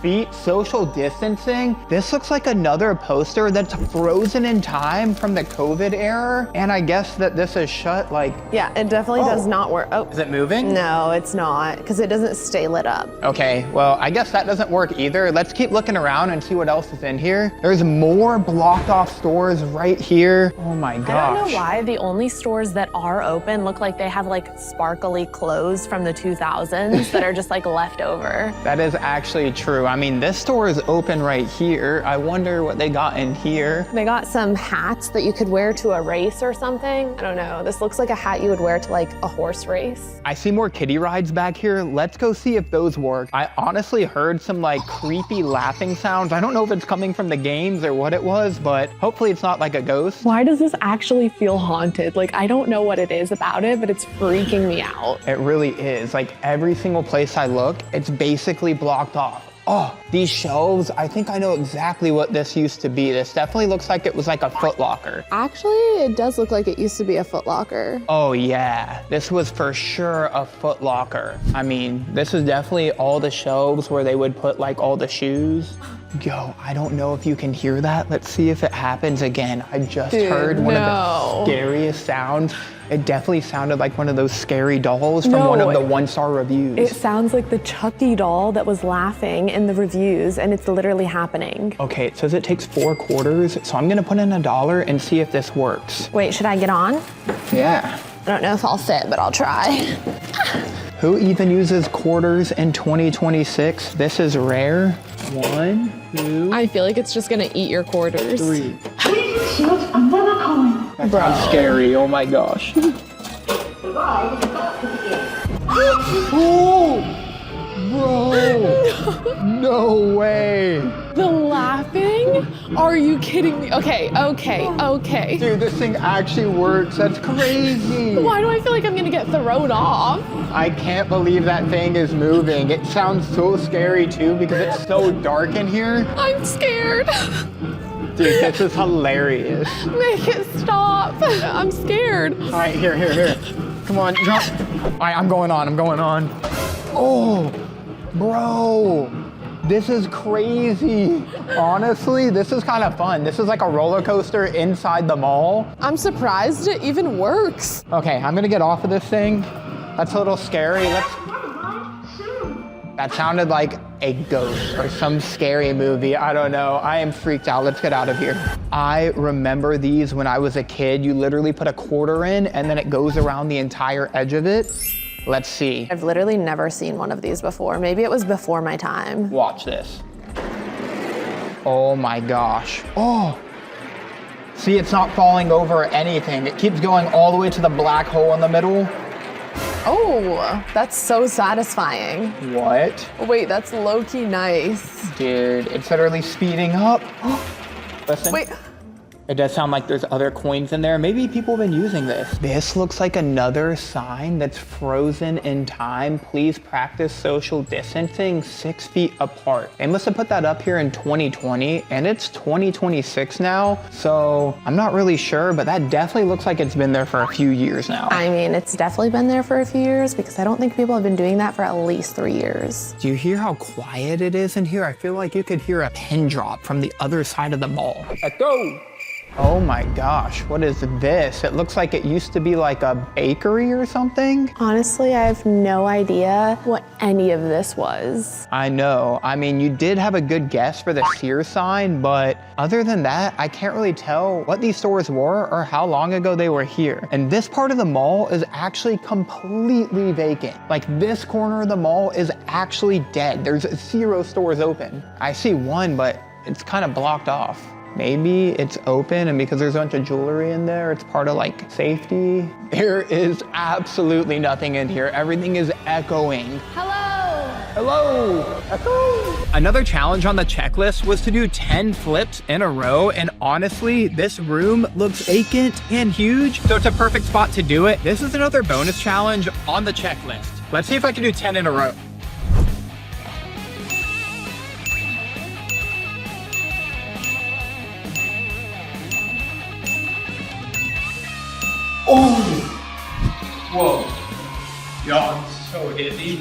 feet, social distancing. This looks like another poster that's frozen in time from the COVID era. And I guess that this is shut like... Yeah, it definitely does not work. Oh, is it moving? no, it's not, because it doesn't stay lit up. Okay, well, I guess that doesn't work either. Let's keep looking around and see what else is in here. There's more blocked off stores right here. Oh my gosh. I don't know why the only stores that are open look like they have like sparkly clothes from the 2000s that are just like left over. That is actually true. I mean, this store is open right here. I wonder what they got in here. They got some hats that you could wear to a race or something. I don't know. This looks like a hat you would wear to like a horse race. I see more kiddie rides back here. Let's go see if those work. I honestly heard some like creepy laughing sounds. I don't know if it's coming from the games or what it was, but hopefully it's not like a ghost. Why does this actually feel haunted? Like, I don't know what it is about it, but it's freaking me out. It really is. Like every single place I look, it's basically blocked off. Oh, these shelves, I think I know exactly what this used to be. This definitely looks like it was like a Foot Locker. Actually, it does look like it used to be a Foot Locker. Oh yeah, this was for sure a Foot Locker. I mean, this is definitely all the shelves where they would put like all the shoes. Yo, I don't know if you can hear that. Let's see if it happens again. I just heard one of the scariest sounds. It definitely sounded like one of those scary dolls from one of the 1-star reviews. It sounds like the Chucky doll that was laughing in the reviews, and it's literally happening. Okay, it says it takes 4 quarters, so I'm gonna put in $1 and see if this works. Wait, should I get on? Yeah. I don't know if I'll fit, but I'll try. Who even uses quarters in 2026? This is rare. 1, 2. I feel like it's just gonna eat your quarters. 3. That sounds scary, oh my gosh. Oh, bro, no way. The laughing? Are you kidding me? Okay. Dude, this thing actually works, that's crazy. Why do I feel like I'm gonna get thrown off? I can't believe that thing is moving. It sounds so scary too because it's so dark in here. I'm scared. Dude, this is hilarious. Make it stop. I'm scared. All right, here. Come on, jump. All right, I'm going on. Oh, bro, this is crazy. Honestly, this is kind of fun. This is like a roller coaster inside the mall. I'm surprised it even works. Okay, I'm gonna get off of this thing. That's a little scary. That sounded like a ghost or some scary movie. I don't know. I am freaked out. Let's get out of here. I remember these when I was a kid. You literally put a quarter in and then it goes around the entire edge of it. Let's see. I've literally never seen one of these before. Maybe it was before my time. Watch this. Oh my gosh. Oh. See, it's not falling over anything. It keeps going all the way to the black hole in the middle. Oh, that's so satisfying. What? Wait, that's low-key nice. Dude, it's literally speeding up. Listen. Wait. It does sound like there's other coins in there. Maybe people have been using this. This looks like another sign that's frozen in time. Please practice social distancing 6 feet apart. They must have put that up here in 2020 and it's 2026 now. So I'm not really sure, but that definitely looks like it's been there for a few years now. I mean, it's definitely been there for a few years because I don't think people have been doing that for at least 3 years. Do you hear how quiet it is in here? I feel like you could hear a pin drop from the other side of the mall. Let's go. Oh my gosh, what is this? It looks like it used to be like a bakery or something. Honestly, I have no idea what any of this was. I know. I mean, you did have a good guess for the Sears sign, but other than that, I can't really tell what these stores were or how long ago they were here. And this part of the mall is actually completely vacant. Like this corner of the mall is actually dead. There's 0 stores open. I see one, but it's kind of blocked off. Maybe it's open and because there's a bunch of jewelry in there, it's part of like safety. There is absolutely nothing in here. Everything is echoing. Hello, echo. Another challenge on the checklist was to do 10 flips in a row. And honestly, this room looks vacant and huge. So it's a perfect spot to do it. This is another bonus challenge on the checklist. Let's see if I can do 10 in a row. Oh! Whoa. Y'all, I'm so dizzy.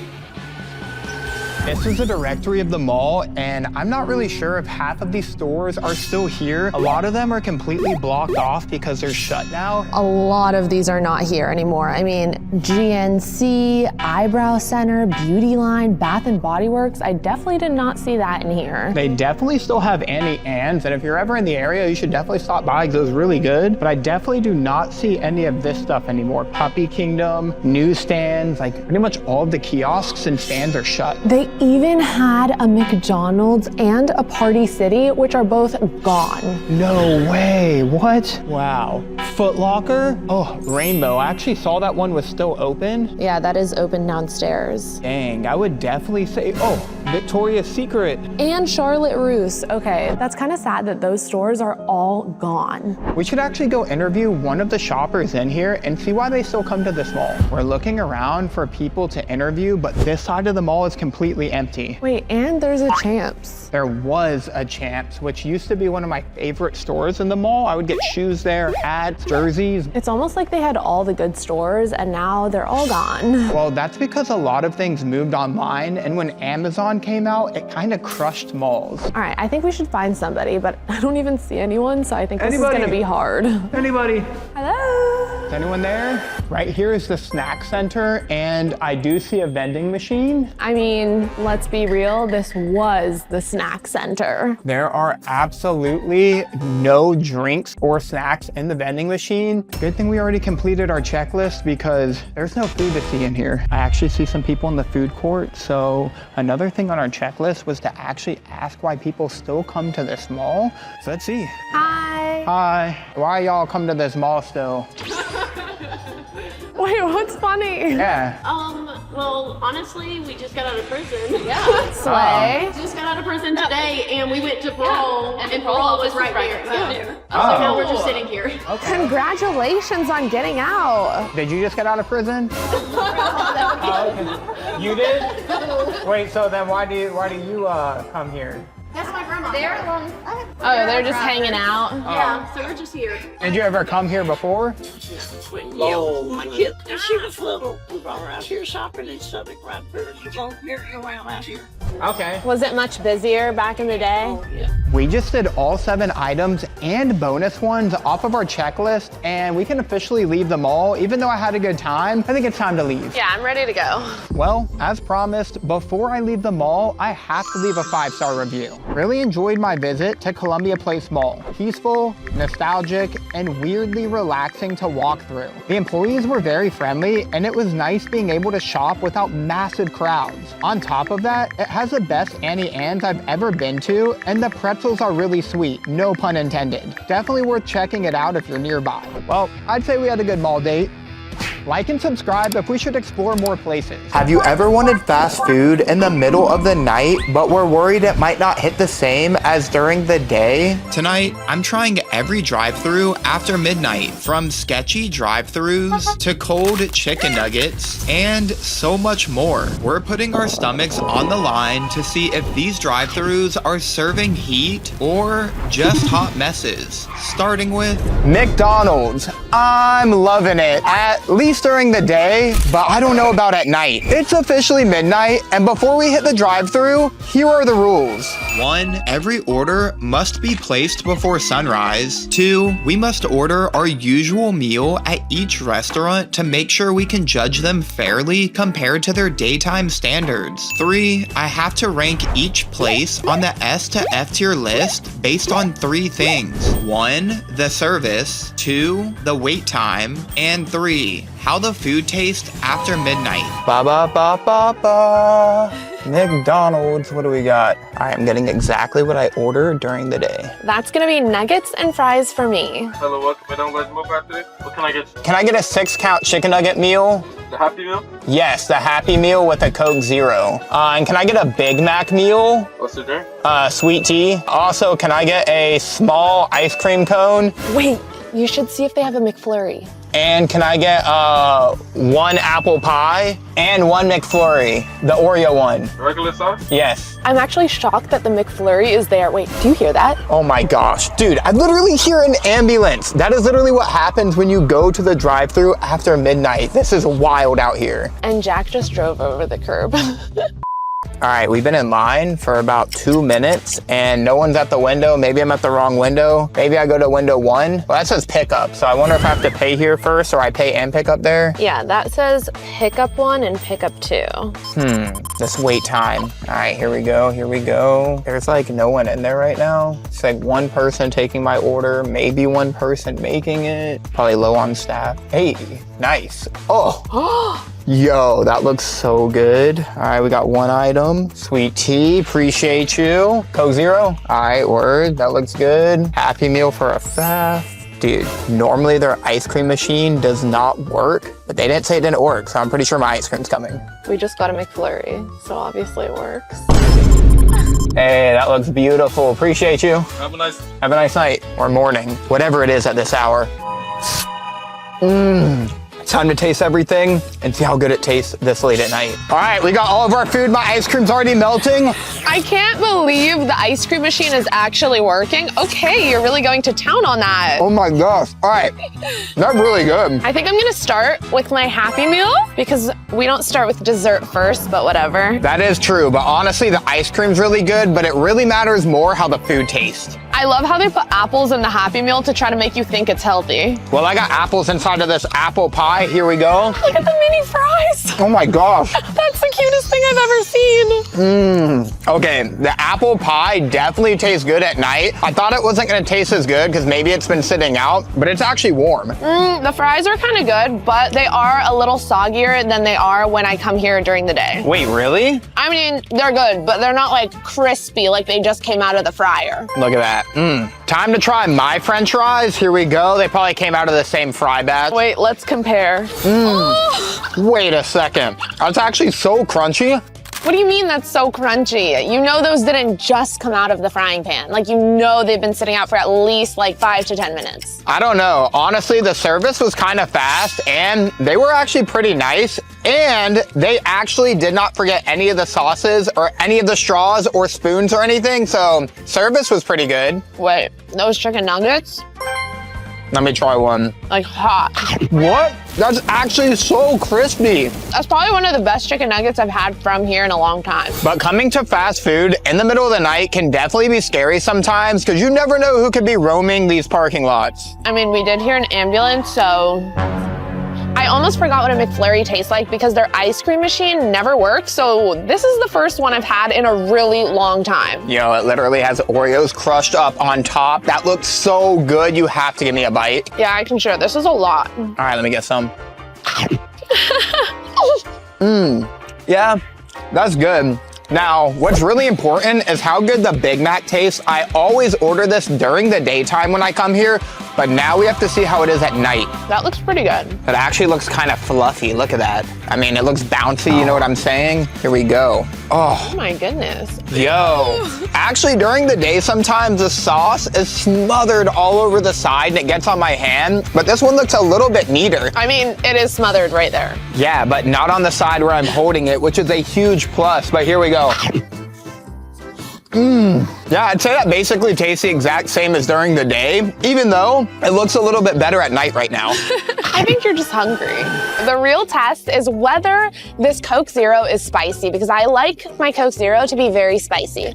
This is a directory of the mall, and I'm not really sure if half of these stores are still here. A lot of them are completely blocked off because they're shut now. A lot of these are not here anymore. I mean, GNC, Eyebrow Center, Beauty Line, Bath and Body Works. I definitely did not see that in here. They definitely still have Auntie Anne's, and if you're ever in the area, you should definitely stop by because it was really good. But I definitely do not see any of this stuff anymore. Puppy Kingdom, newsstands, like pretty much all of the kiosks and stands are shut. They even had a McDonald's and a Party City, which are both gone. No way, what? Wow. Foot Locker? Oh, Rainbow. I actually saw that one was still open. Yeah, that is open downstairs. Dang, I would definitely say, oh, Victoria's Secret. And Charlotte Russe. Okay, that's kind of sad that those stores are all gone. We should actually go interview one of the shoppers in here and see why they still come to this mall. We're looking around for people to interview, but this side of the mall is completely empty. Wait, and there's a Champs. There was a Champs, which used to be one of my favorite stores in the mall. I would get shoes there, hats, jerseys. It's almost like they had all the good stores and now they're all gone. Well, that's because a lot of things moved online, and when Amazon came out, it kind of crushed malls. All right, I think we should find somebody, but I don't even see anyone, so I think this is gonna be hard. Anybody? Hello? Is anyone there? Right here is the snack center, and I do see a vending machine. I mean, let's be real, this was the snack center. There are absolutely no drinks or snacks in the vending machine. Good thing we already completed our checklist because there's no food to see in here. I actually see some people in the food court, so another thing on our checklist was to actually ask why people still come to this mall. So let's see. Hi. Hi. Why y'all come to this mall still? Wait, what's funny? Yeah. Well, honestly, we just got out of prison. Yeah. Slay. Just got out of prison today, and we went to parole, and parole was right there. So now we're just sitting here. Congratulations on getting out. Did you just get out of prison? Okay. You did? Wait, so then why do you come here? That's my grandma. They're Oh, they're just hanging out? Yeah, so we're just here. Did you ever come here before? Oh, my kid, when she was little, we brought her out here shopping in Southern Bradford. She won't hear you around out here. Okay. Was it much busier back in the day? Oh, yeah. We just did all 7 items and bonus ones off of our checklist, and we can officially leave the mall. Even though I had a good time, I think it's time to leave. Yeah, I'm ready to go. Well, as promised, before I leave the mall, I have to leave a 5-star review. Really enjoyed my visit to Columbia Place Mall. Peaceful, nostalgic, and weirdly relaxing to walk through. The employees were very friendly, and it was nice being able to shop without massive crowds. On top of that, it has the best Auntie Anne's I've ever been to, and the pretzels are really sweet, no pun intended. Definitely worth checking it out if you're nearby. Well, I'd say we had a good mall date. Like and subscribe if we should explore more places. Have you ever wanted fast food in the middle of the night, but were worried it might not hit the same as during the day? Tonight, I'm trying every drive-thru after midnight, from sketchy drive-thrus to cold chicken nuggets, and so much more. We're putting our stomachs on the line to see if these drive-thrus are serving heat or just hot messes. Starting with McDonald's. I'm loving it, at least during the day, but I don't know about at night. It's officially midnight, and before we hit the drive-thru, here are the rules. 1. Every order must be placed before sunrise. 2. We must order our usual meal at each restaurant to make sure we can judge them fairly compared to their daytime standards. 3. I have to rank each place on the S to F tier list based on 3 things. 1. The service. 2. The wait time. And 3. How the food tastes after midnight. Ba ba ba ba ba. McDonald's, what do we got? All right, I'm getting exactly what I ordered during the day. That's gonna be nuggets and fries for me. Hello, welcome to McDonald's Mobile today. What can I get you? Can I get a 6-count chicken nugget meal? The Happy Meal? Yes, the Happy Meal with a Coke Zero. And can I get a Big Mac meal? What's the drink? Sweet tea. Also, can I get a small ice cream cone? Wait, you should see if they have a McFlurry. And can I get 1 apple pie and 1 McFlurry, the Oreo one? Regular sauce? Yes. I'm actually shocked that the McFlurry is there. Wait, do you hear that? Oh my gosh, dude, I literally hear an ambulance. That is literally what happens when you go to the drive-thru after midnight. This is wild out here. And Jack just drove over the curb. All right, we've been in line for about 2 minutes and no one's at the window. Maybe I'm at the wrong window. Maybe I go to window 1. Well, that says pickup. So I wonder if I have to pay here first or I pay and pick up there. Yeah, that says pickup 1 and pickup 2. This wait time. All right, here we go, here we go. There's like no one in there right now. It's like one person taking my order, maybe one person making it. Probably low on staff. Hey, nice. Oh. Yo, that looks so good. All right, we got 1 item. Sweet tea, appreciate you. Coke Zero. All right, word, that looks good. Happy Meal for a fast. Dude, normally their ice cream machine does not work, but they didn't say it didn't work, so I'm pretty sure my ice cream's coming. We just got a McFlurry, so obviously it works. Hey, that looks beautiful. Appreciate you. Have a nice night or morning, whatever it is at this hour. Time to taste everything and see how good it tastes this late at night. All right, we got all of our food. My ice cream's already melting. I can't believe the ice cream machine is actually working. Okay, you're really going to town on that. Oh my gosh. All right, that's really good. I think I'm gonna start with my Happy Meal because we don't start with dessert first, but whatever. That is true, but honestly, the ice cream's really good, but it really matters more how the food tastes. I love how they put apples in the Happy Meal to try to make you think it's healthy. Well, I got apples inside of this apple pie. Here we go. Look at the mini fries. Oh my gosh. That's the cutest thing I've ever seen. Okay, the apple pie definitely tastes good at night. I thought it wasn't gonna taste as good because maybe it's been sitting out, but it's actually warm. The fries are kind of good, but they are a little soggier than they are when I come here during the day. Wait, really? I mean, they're good, but they're not like crispy like they just came out of the fryer. Look at that. Time to try my French fries. Here we go. They probably came out of the same fry batch. Wait, let's compare. Wait a second. That's actually so crunchy. What do you mean that's so crunchy? You know those didn't just come out of the frying pan. Like, you know they've been sitting out for at least like 5 to 10 minutes. I don't know. Honestly, the service was kind of fast and they were actually pretty nice. And they actually did not forget any of the sauces or any of the straws or spoons or anything. So service was pretty good. Wait, those chicken nuggets? Let me try one. Like hot. What? That's actually so crispy. That's probably one of the best chicken nuggets I've had from here in a long time. But coming to fast food in the middle of the night can definitely be scary sometimes because you never know who could be roaming these parking lots. I mean, we did hear an ambulance, so I almost forgot what a McFlurry tastes like because their ice cream machine never works. So this is the first one I've had in a really long time. Yo, it literally has Oreos crushed up on top. That looks so good. You have to give me a bite. Yeah, I can share. This is a lot. All right, let me get some. Yeah, that's good. Now, what's really important is how good the Big Mac tastes. I always order this during the daytime when I come here, but now we have to see how it is at night. That looks pretty good. It actually looks kind of fluffy. Look at that. I mean, it looks bouncy, you know what I'm saying? Here we go. Oh my goodness. Yo, actually during the day sometimes the sauce is smothered all over the side and it gets on my hand, but this one looks a little bit neater. I mean, it is smothered right there. Yeah, but not on the side where I'm holding it, which is a huge plus, but here we go. Yeah, I'd say that basically tastes the exact same as during the day, even though it looks a little bit better at night right now. I think you're just hungry. The real test is whether this Coke Zero is spicy because I like my Coke Zero to be very spicy.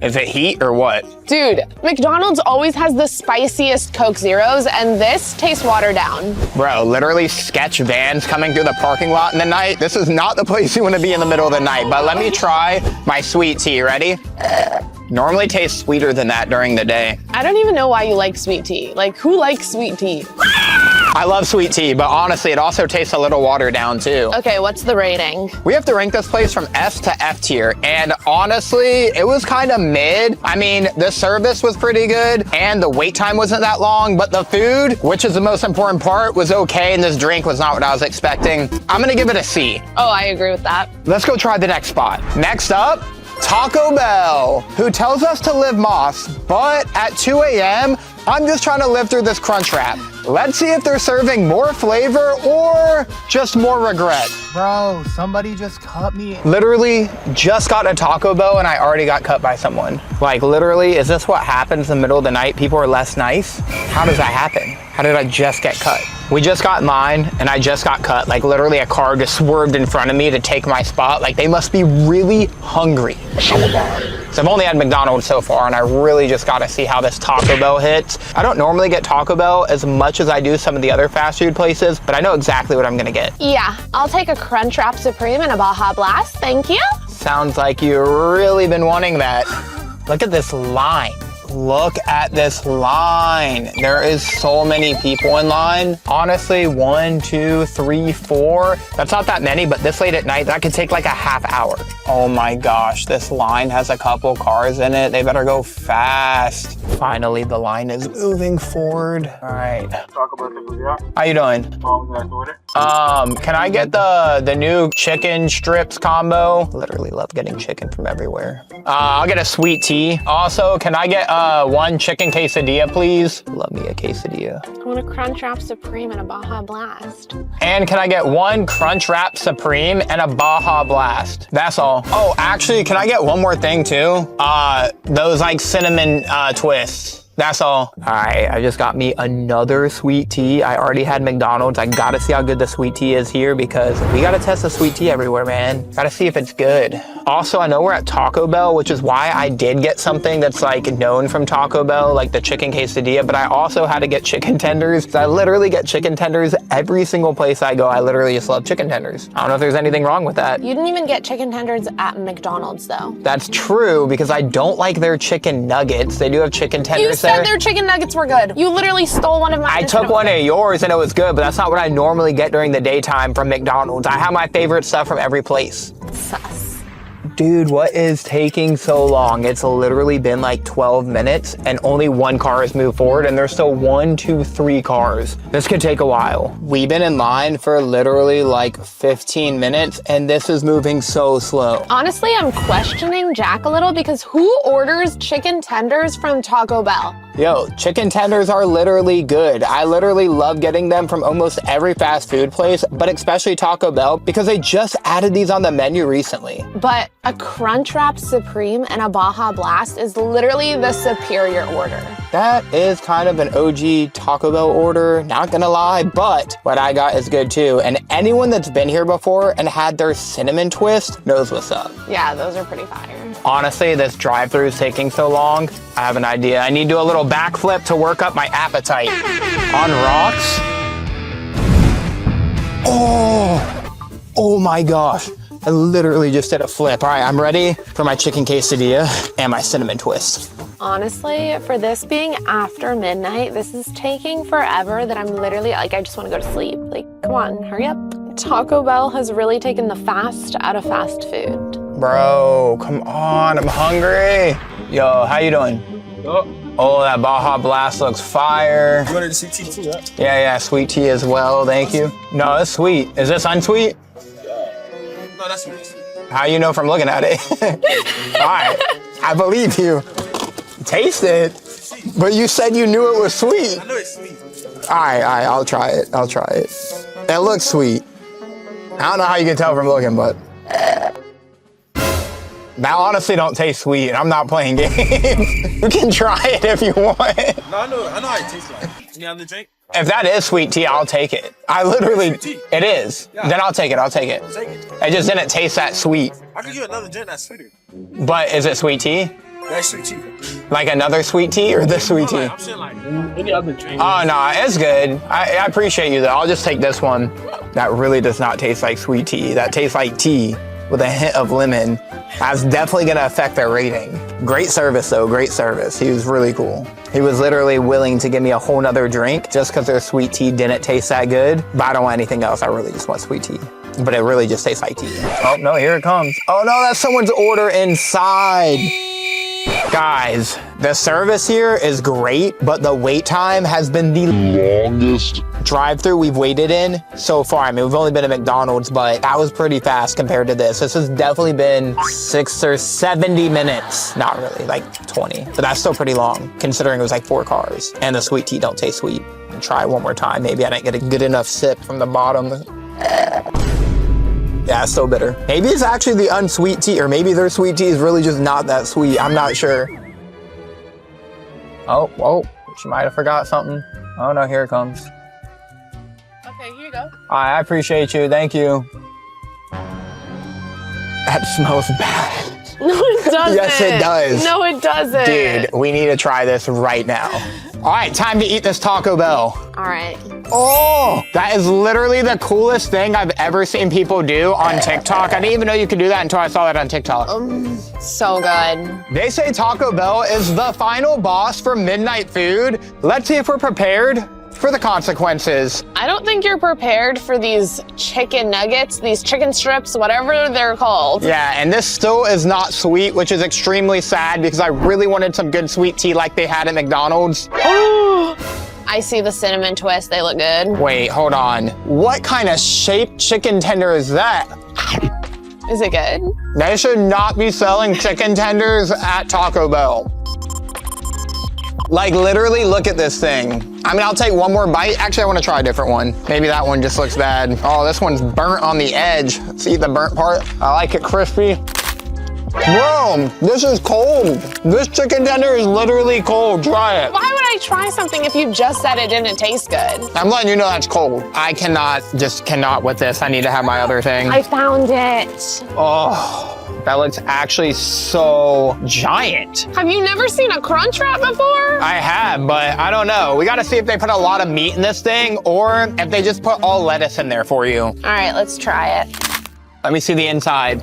Is it heat or what? Dude, McDonald's always has the spiciest Coke Zeros and this tastes watered down. Bro, literally sketch vans coming through the parking lot in the night. This is not the place you want to be in the middle of the night, but let me try my sweet tea. Ready? Normally tastes sweeter than that during the day. I don't even know why you like sweet tea. Like, who likes sweet tea? I love sweet tea, but honestly, it also tastes a little watered down too. Okay, what's the rating? We have to rank this place from S to F tier, and honestly, it was kind of mid. I mean, the service was pretty good, and the wait time wasn't that long, but the food, which is the most important part, was okay, and this drink was not what I was expecting. I'm gonna give it a C. Oh, I agree with that. Let's go try the next spot. Next up, Taco Bell, who tells us to live Moss, but at 2 a.m., I'm just trying to live through this crunch wrap. Let's see if they're serving more flavor or just more regret. Bro, somebody just cut me. Literally just got a Taco Bell and I already got cut by someone. Like literally, is this what happens in the middle of the night? People are less nice? How does that happen? How did I just get cut? We just got in line and I just got cut. Like literally a car just swerved in front of me to take my spot. Like they must be really hungry. So I've only had McDonald's so far and I really just gotta see how this Taco Bell hits. I don't normally get Taco Bell as much as I do some of the other fast food places, but I know exactly what I'm gonna get. Yeah, I'll take a Crunchwrap Supreme and a Baja Blast, thank you. Sounds like you've really been wanting that. Look at this line. Look at this line. There is so many people in line. Honestly, 1, 2, 3, 4. That's not that many, but this late at night, that could take like a half hour. Oh my gosh, this line has a couple cars in it. They better go fast. Finally, the line is moving forward. All right. How you doing? Can I get the new chicken strips combo? Literally love getting chicken from everywhere. I'll get a sweet tea. Also, can I get one chicken quesadilla, please? Love me a quesadilla. I want a Crunchwrap Supreme and a Baja Blast. And can I get one Crunchwrap Supreme and a Baja Blast? That's all. Oh, actually, can I get one more thing too? Those like cinnamon twists. That's all. All right, I just got me another sweet tea. I already had McDonald's. I gotta see how good the sweet tea is here because we gotta test the sweet tea everywhere, man. Gotta see if it's good. Also, I know we're at Taco Bell, which is why I did get something that's like known from Taco Bell, like the chicken quesadilla, but I also had to get chicken tenders. I literally get chicken tenders every single place I go. I literally just love chicken tenders. I don't know if there's anything wrong with that. You didn't even get chicken tenders at McDonald's though. That's true because I don't like their chicken nuggets. They do have chicken tenders You said their chicken nuggets were good. You literally stole one of mine. I took one of yours and it was good, but that's not what I normally get during the daytime from McDonald's. I have my favorite stuff from every place. Sus. Dude, what is taking so long? It's literally been like 12 minutes and only one car has moved forward and there's still 1, 2, 3 cars. This could take a while. We've been in line for literally like 15 minutes and this is moving so slow. Honestly, I'm questioning Jack a little because who orders chicken tenders from Taco Bell? Yo, chicken tenders are literally good. I literally love getting them from almost every fast food place, but especially Taco Bell because they just added these on the menu recently. But a Crunchwrap Supreme and a Baja Blast is literally the superior order. That is kind of an OG Taco Bell order, not gonna lie, but what I got is good too. And anyone that's been here before and had their cinnamon twist knows what's up. Yeah, those are pretty fire. Honestly, this drive-thru is taking so long. I have an idea. I need to do a little backflip to work up my appetite. On rocks. Oh my gosh. I literally just did a flip. All right, I'm ready for my chicken quesadilla and my cinnamon twist. Honestly, for this being after midnight, this is taking forever that I'm literally, like, I just want to go to sleep. Like, come on, hurry up. Taco Bell has really taken the fast out of fast food. Bro, come on, I'm hungry. Yo, how you doing? Oh, that Baja Blast looks fire. You wanted the sweet tea too, right? Yeah, sweet tea as well, thank you. No, it's sweet. Is this unsweet? No, that's sweet. How you know from looking at it? All right, I believe you. Taste it. But you said you knew it was sweet. I know it's sweet. All right, I'll try it. It looks sweet. I don't know how you can tell from looking, but that honestly don't taste sweet. I'm not playing games. You can try it if you want. No, I know how it tastes like. You need another drink? If that is sweet tea, I'll take it. I literally, it is. Yeah. Then I'll take it. Take it. It just didn't taste that sweet. I could get another drink that's sweeter. But is it sweet tea? That's sweet tea. Like another sweet tea or this sweet tea? I'm saying like any other drink. Oh no, it's good. I appreciate you though. I'll just take this one. That really does not taste like sweet tea. That tastes like tea with a hint of lemon. That's definitely gonna affect their rating. Great service though, great service. He was really cool. He was literally willing to give me a whole nother drink just because their sweet tea didn't taste that good. But I don't want anything else. I really just want sweet tea. But it really just tastes like tea. Oh no, here it comes. Oh no, that's someone's order inside. Guys, the service here is great, but the wait time has been the longest drive-through we've waited in so far. I mean, we've only been at McDonald's, but that was pretty fast compared to this. This has definitely been 60 or 70 minutes. Not really, like 20, but that's still pretty long considering it was like 4 cars and the sweet tea don't taste sweet. Try it one more time. Maybe I didn't get a good enough sip from the bottom. Yeah, it's so bitter. Maybe it's actually the unsweet tea, or maybe their sweet tea is really just not that sweet. I'm not sure. Oh, she might have forgot something. Oh no, here it comes. Okay, here you go. I appreciate you, thank you. That smells bad. No, it doesn't. Yes, it does. No, it doesn't. Dude, we need to try this right now. All right, time to eat this Taco Bell. All right. Oh, that is literally the coolest thing I've ever seen people do on TikTok. I didn't even know you could do that until I saw that on TikTok. So good. They say Taco Bell is the final boss for midnight food. Let's see if we're prepared for the consequences. I don't think you're prepared for these chicken nuggets, these chicken strips, whatever they're called. Yeah, and this still is not sweet, which is extremely sad because I really wanted some good sweet tea like they had at McDonald's. I see the cinnamon twist. They look good. Wait, hold on. What kind of shaped chicken tender is that? Is it good? They should not be selling chicken tenders at Taco Bell. Like literally, look at this thing. I mean, I'll take one more bite. Actually, I want to try a different one. Maybe that one just looks bad. Oh, this one's burnt on the edge. See the burnt part? I like it crispy. Bro, this is cold. This chicken tender is literally cold. Try it. Why would I try something if you just said it didn't taste good? I'm letting you know that's cold. I cannot with this. I need to have my other thing. I found it. Oh. That looks actually so giant. Have you never seen a Crunchwrap before? I have, but I don't know. We gotta see if they put a lot of meat in this thing or if they just put all lettuce in there for you. All right, let's try it. Let me see the inside.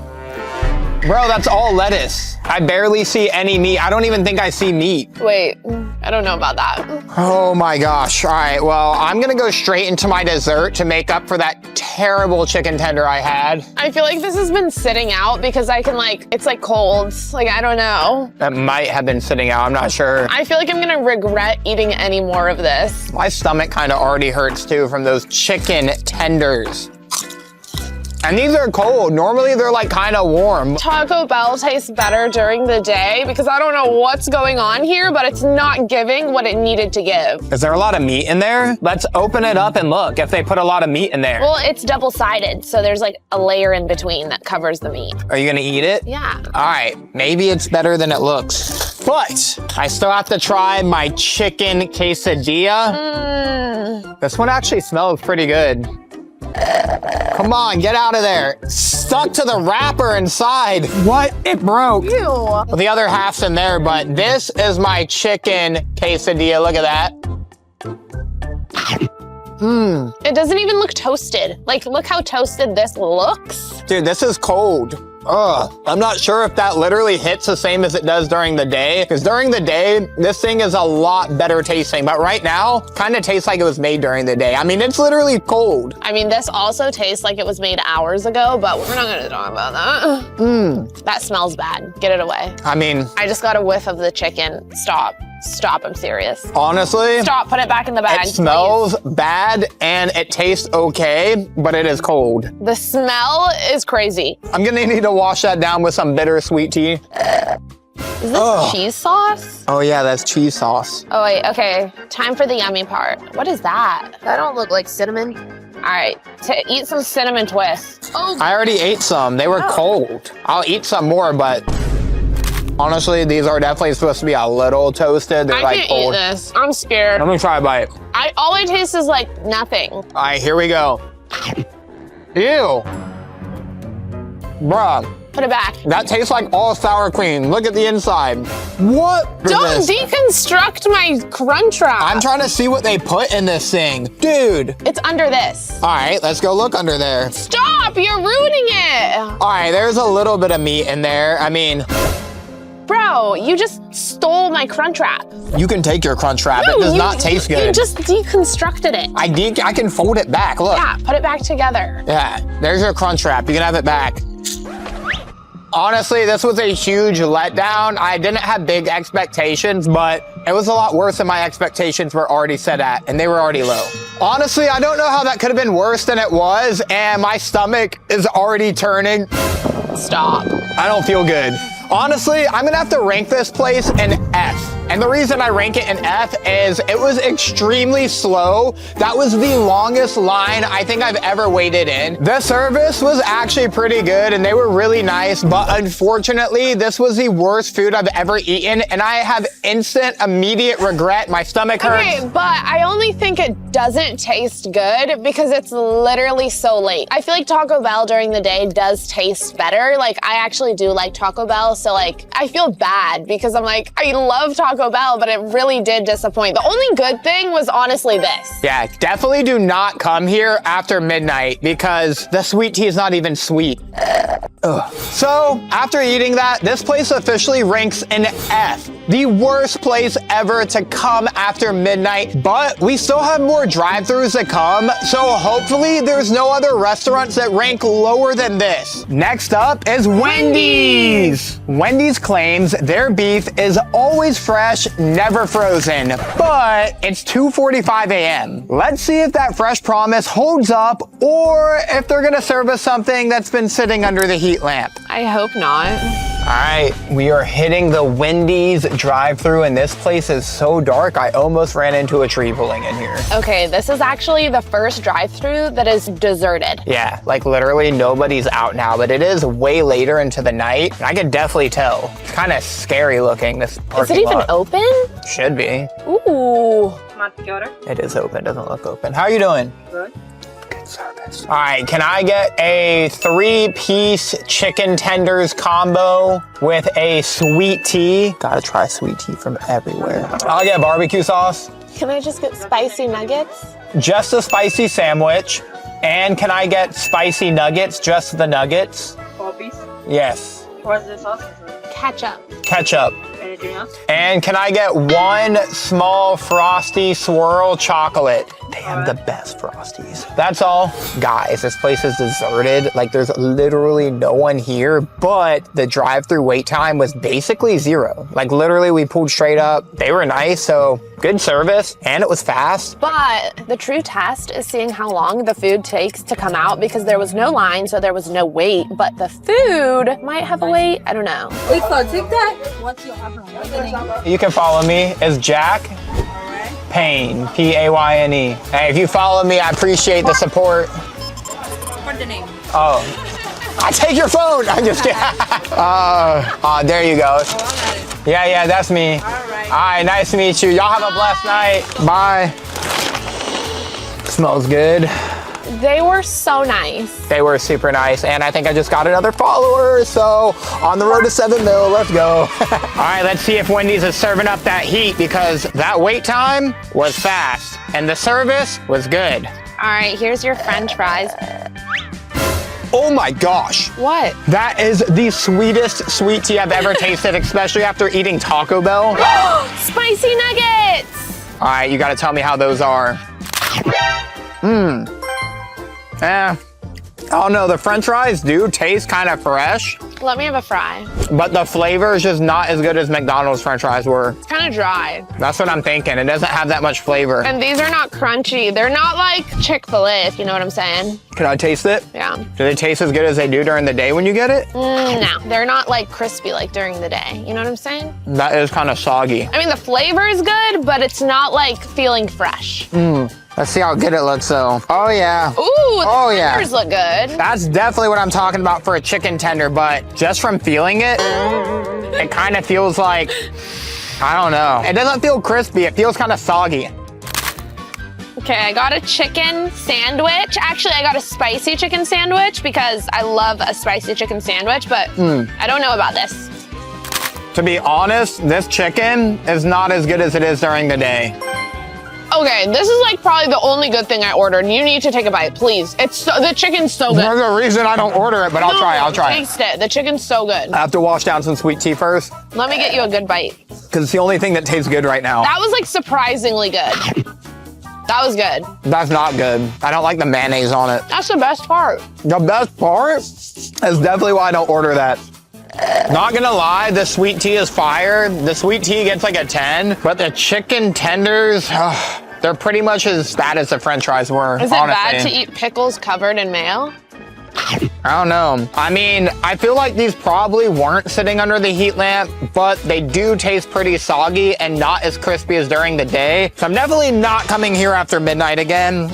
Bro, that's all lettuce. I barely see any meat. I don't even think I see meat. Wait, I don't know about that. Oh my gosh. All right, well, I'm gonna go straight into my dessert to make up for that terrible chicken tender I had. I feel like this has been sitting out because I can it's like cold. Like, I don't know. That might have been sitting out, I'm not sure. I feel like I'm gonna regret eating any more of this. My stomach kind of already hurts too from those chicken tenders. And these are cold. Normally they're like kind of warm. Taco Bell tastes better during the day because I don't know what's going on here, but it's not giving what it needed to give. Is there a lot of meat in there? Let's open it up and look if they put a lot of meat in there. Well, it's double-sided, so there's like a layer in between that covers the meat. Are you gonna eat it? Yeah. All right, maybe it's better than it looks. But I still have to try my chicken quesadilla. This one actually smells pretty good. Come on, get out of there. Stuck to the wrapper inside. What? It broke. Ew. Well, the other half's in there, but this is my chicken quesadilla. Look at that. It doesn't even look toasted. Like, look how toasted this looks. Dude, this is cold. Ugh. I'm not sure if that literally hits the same as it does during the day, because during the day, this thing is a lot better tasting, but right now, kind of tastes like it was made during the day. I mean, it's literally cold. I mean, this also tastes like it was made hours ago, but we're not gonna talk about that. That smells bad. Get it away. I mean, I just got a whiff of the chicken. Stop. Stop, I'm serious. Honestly, stop, put it back in the bag. It smells bad and it tastes okay, but it is cold. The smell is crazy. I'm gonna need to wash that down with some bitter sweet tea. Is this cheese sauce? Oh yeah, that's cheese sauce. Oh wait, okay. Time for the yummy part. What is that? That don't look like cinnamon. All right, eat some cinnamon twists. Oh. I already ate some, they were cold. I'll eat some more, but honestly, these are definitely supposed to be a little toasted. They're I can't eat this. I'm scared. Let me try a bite. All I taste is like nothing. All right, here we go. Ew. Bruh. Put it back. That tastes like all sour cream. Look at the inside. What? Don't deconstruct my Crunchwrap. I'm trying to see what they put in this thing. Dude. It's under this. All right, let's go look under there. Stop, you're ruining it. All right, there's a little bit of meat in there. I mean, bro, you just stole my Crunchwrap. You can take your Crunchwrap. No, it does not taste good. You just deconstructed it. I can fold it back. Look. Yeah, put it back together. Yeah, there's your Crunchwrap. You can have it back. Honestly, this was a huge letdown. I didn't have big expectations, but it was a lot worse than my expectations were already set at, and they were already low. Honestly, I don't know how that could have been worse than it was, and my stomach is already turning. Stop. I don't feel good. Honestly, I'm gonna have to rank this place an F. And the reason I rank it an F is it was extremely slow. That was the longest line I think I've ever waited in. The service was actually pretty good and they were really nice, but unfortunately, this was the worst food I've ever eaten and I have instant, immediate regret. My stomach hurts. Okay, but I only think it doesn't taste good because it's literally so late. I feel like Taco Bell during the day does taste better. Like, I actually do like Taco Bell, so like, I feel bad because I'm like, I love Taco Bell, but it really did disappoint. The only good thing was honestly this. Yeah, definitely do not come here after midnight because the sweet tea is not even sweet. Ugh. So, after eating that, this place officially ranks an F. The worst place ever to come after midnight, but we still have more drive-thrus to come, so hopefully there's no other restaurants that rank lower than this. Next up is Wendy's. Wendy's claims their beef is always fresh, never frozen, but it's 2:45 a.m. Let's see if that fresh promise holds up or if they're gonna serve us something that's been sitting under the heat lamp. I hope not. All right, we are hitting the Wendy's drive-thru and this place is so dark, I almost ran into a tree pulling in here. Okay, this is actually the first drive-thru that is deserted. Yeah, like literally nobody's out now, but it is way later into the night. And I can definitely tell. It's kind of scary looking, this parking Is it even lot. open? Should be. Ooh. It is open, doesn't look open. How are you doing? Good. Good service. All right, can I get a 3-piece chicken tenders combo with a sweet tea? Gotta try sweet tea from everywhere. I'll get barbecue sauce. Can I just get spicy nuggets? Just a spicy sandwich. And can I get spicy nuggets, just the nuggets? 4 piece. Yes. What's the sauce? Ketchup. Ketchup. Anything else? And can I get 1 small Frosty swirl chocolate? They have the best Frosties. That's all. Guys, this place is deserted. Like there's literally no one here, but the drive-through wait time was basically 0. Like literally we pulled straight up. They were nice, so good service and it was fast. But the true test is seeing how long the food takes to come out because there was no line, so there was no wait, but the food might have a wait. I don't know. Wait for TikTok. What's your name? You can follow me as Jack Payne, P-A-Y-N-E. Hey, if you follow me, I appreciate the support. What's the name? Oh, I take your phone. I'm just kidding. There you go. Yeah, that's me. All right, nice to meet you. Y'all have a blessed night. Bye. Smells good. They were so nice. They were super nice, and I think I just got another follower, so on the road to 7 mil, let's go. All right, let's see if Wendy's is serving up that heat because that wait time was fast, and the service was good. All right, here's your French fries. Oh my gosh. What? That is the sweetest sweet tea I've ever tasted, especially after eating Taco Bell. Spicy nuggets! All right, you gotta tell me how those are. I don't know, the french fries do taste kind of fresh, Let me have a fry. but the flavor is just not as good as McDonald's french fries were. It's kind of dry. That's what I'm thinking. It doesn't have that much flavor. And these are not crunchy. They're not like Chick-fil-A, if you know what I'm saying. Can I taste it? Yeah. Do they taste as good as they do during the day when you get it? No, they're not like crispy like during the day. You know what I'm saying? That is kind of soggy. I mean, the flavor is good, but it's not like feeling fresh. Let's see how good it looks though. Oh yeah. Ooh, the yeah. tenders look good. That's definitely what I'm talking about for a chicken tender, but just from feeling it, it kind of feels like, I don't know. It doesn't feel crispy, it feels kind of soggy. Okay, I got a chicken sandwich. Actually, I got a spicy chicken sandwich because I love a spicy chicken sandwich, but I don't know about this. To be honest, this chicken is not as good as it is during the day. Okay, this is like probably the only good thing I ordered. You need to take a bite, please. The chicken's so good. There's a reason I don't order it, but I'll try. Taste it. The chicken's so good. I have to wash down some sweet tea first, Let me get you a good bite. because it's the only thing that tastes good right now. That was like surprisingly good. That was good. That's not good. I don't like the mayonnaise on it. That's the best part. The best part is definitely why I don't order that. Not gonna lie, the sweet tea is fire. The sweet tea gets like a 10, but the chicken tenders, they're pretty much as bad as the french fries were, Is it honestly. bad to eat pickles covered in mayo? I don't know. I mean, I feel like these probably weren't sitting under the heat lamp, but they do taste pretty soggy and not as crispy as during the day. So I'm definitely not coming here after midnight again.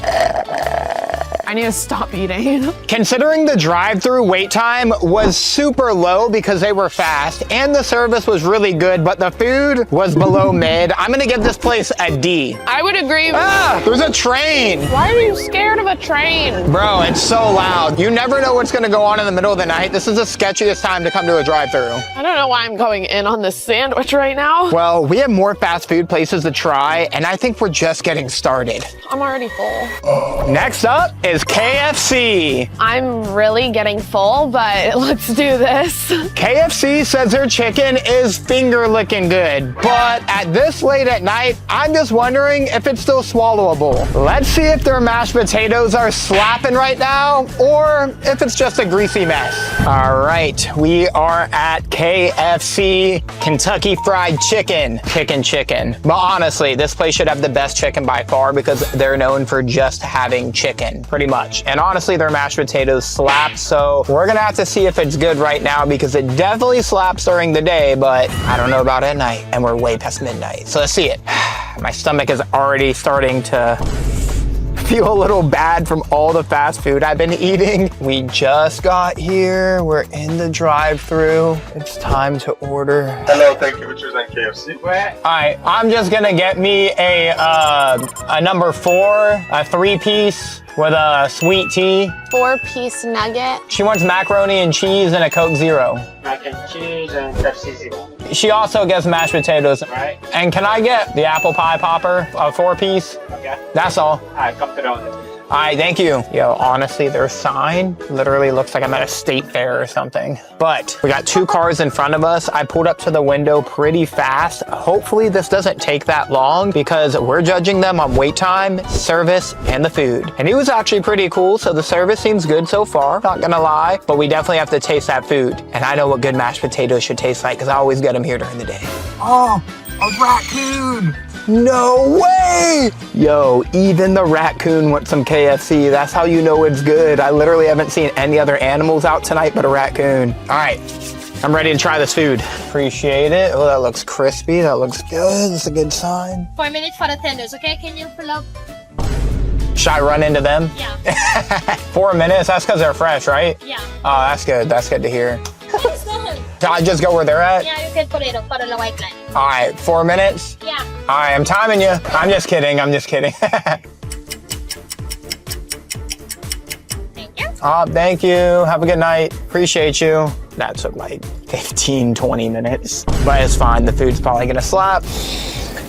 I need to stop eating. Considering the drive-through wait time was super low because they were fast and the service was really good, but the food was below mid, I'm gonna give this place a D. I would agree. Ah, there's a train. Why are you scared of a train? Bro, it's so loud. You never know what's gonna go on in the middle of the night. This is the sketchiest time to come to a drive-through. I don't know why I'm going in on this sandwich right now. Well, we have more fast food places to try, and I think we're just getting started. I'm already full. Next up is KFC. I'm really getting full, but let's do this. KFC says their chicken is finger-licking good, but at this late at night, I'm just wondering if it's still swallowable. Let's see if their mashed potatoes are slapping right now, or if it's just a greasy mess. All right, we are at KFC, Kentucky Fried Chicken. Chicken. But honestly, this place should have the best chicken by far because they're known for just having chicken, pretty much. And honestly, their mashed potatoes slap, so we're gonna have to see if it's good right now because it definitely slaps during the day, but I don't know about at night, and we're way past midnight. So let's see it. My stomach is already starting to feel a little bad from all the fast food I've been eating. We just got here. We're in the drive-thru. It's time to order. Hello, thank you for choosing KFC. All right, I'm just gonna get me a number 4, a 3-piece with a sweet tea. 4-piece nugget. She wants macaroni and cheese and a Coke Zero. Mac and cheese and Pepsi Zero. She also gets mashed potatoes. Right. And can I get the apple pie popper, a 4-piece? Okay. That's all. Alright, come to the order. All right, thank you. Yo, honestly, their sign literally looks like I'm at a state fair or something. But we got 2 cars in front of us. I pulled up to the window pretty fast. Hopefully this doesn't take that long because we're judging them on wait time, service, and the food. And it was actually pretty cool, so the service seems good so far, not gonna lie. But we definitely have to taste that food. And I know what good mashed potatoes should taste like because I always get them here during the day. Oh, a raccoon! No way! Yo, even the raccoon wants some KFC. That's how you know it's good. I literally haven't seen any other animals out tonight but a raccoon. All right, I'm ready to try this food. Appreciate it. Oh, that looks crispy. That looks good. That's a good sign. 4 minutes for the tenders, okay? Can you pull up? Should I run into them? Yeah. 4 minutes? That's because they're fresh, right? Yeah. Oh, that's good. That's good to hear. It's done. Can I just go where they're at? Yeah, you can put it up for the white line. All right, 4 minutes? Yeah. All right, I'm timing you. I'm just kidding. Thank you. Oh, thank you. Have a good night. Appreciate you. That took like 15, 20 minutes, but it's fine. The food's probably gonna slap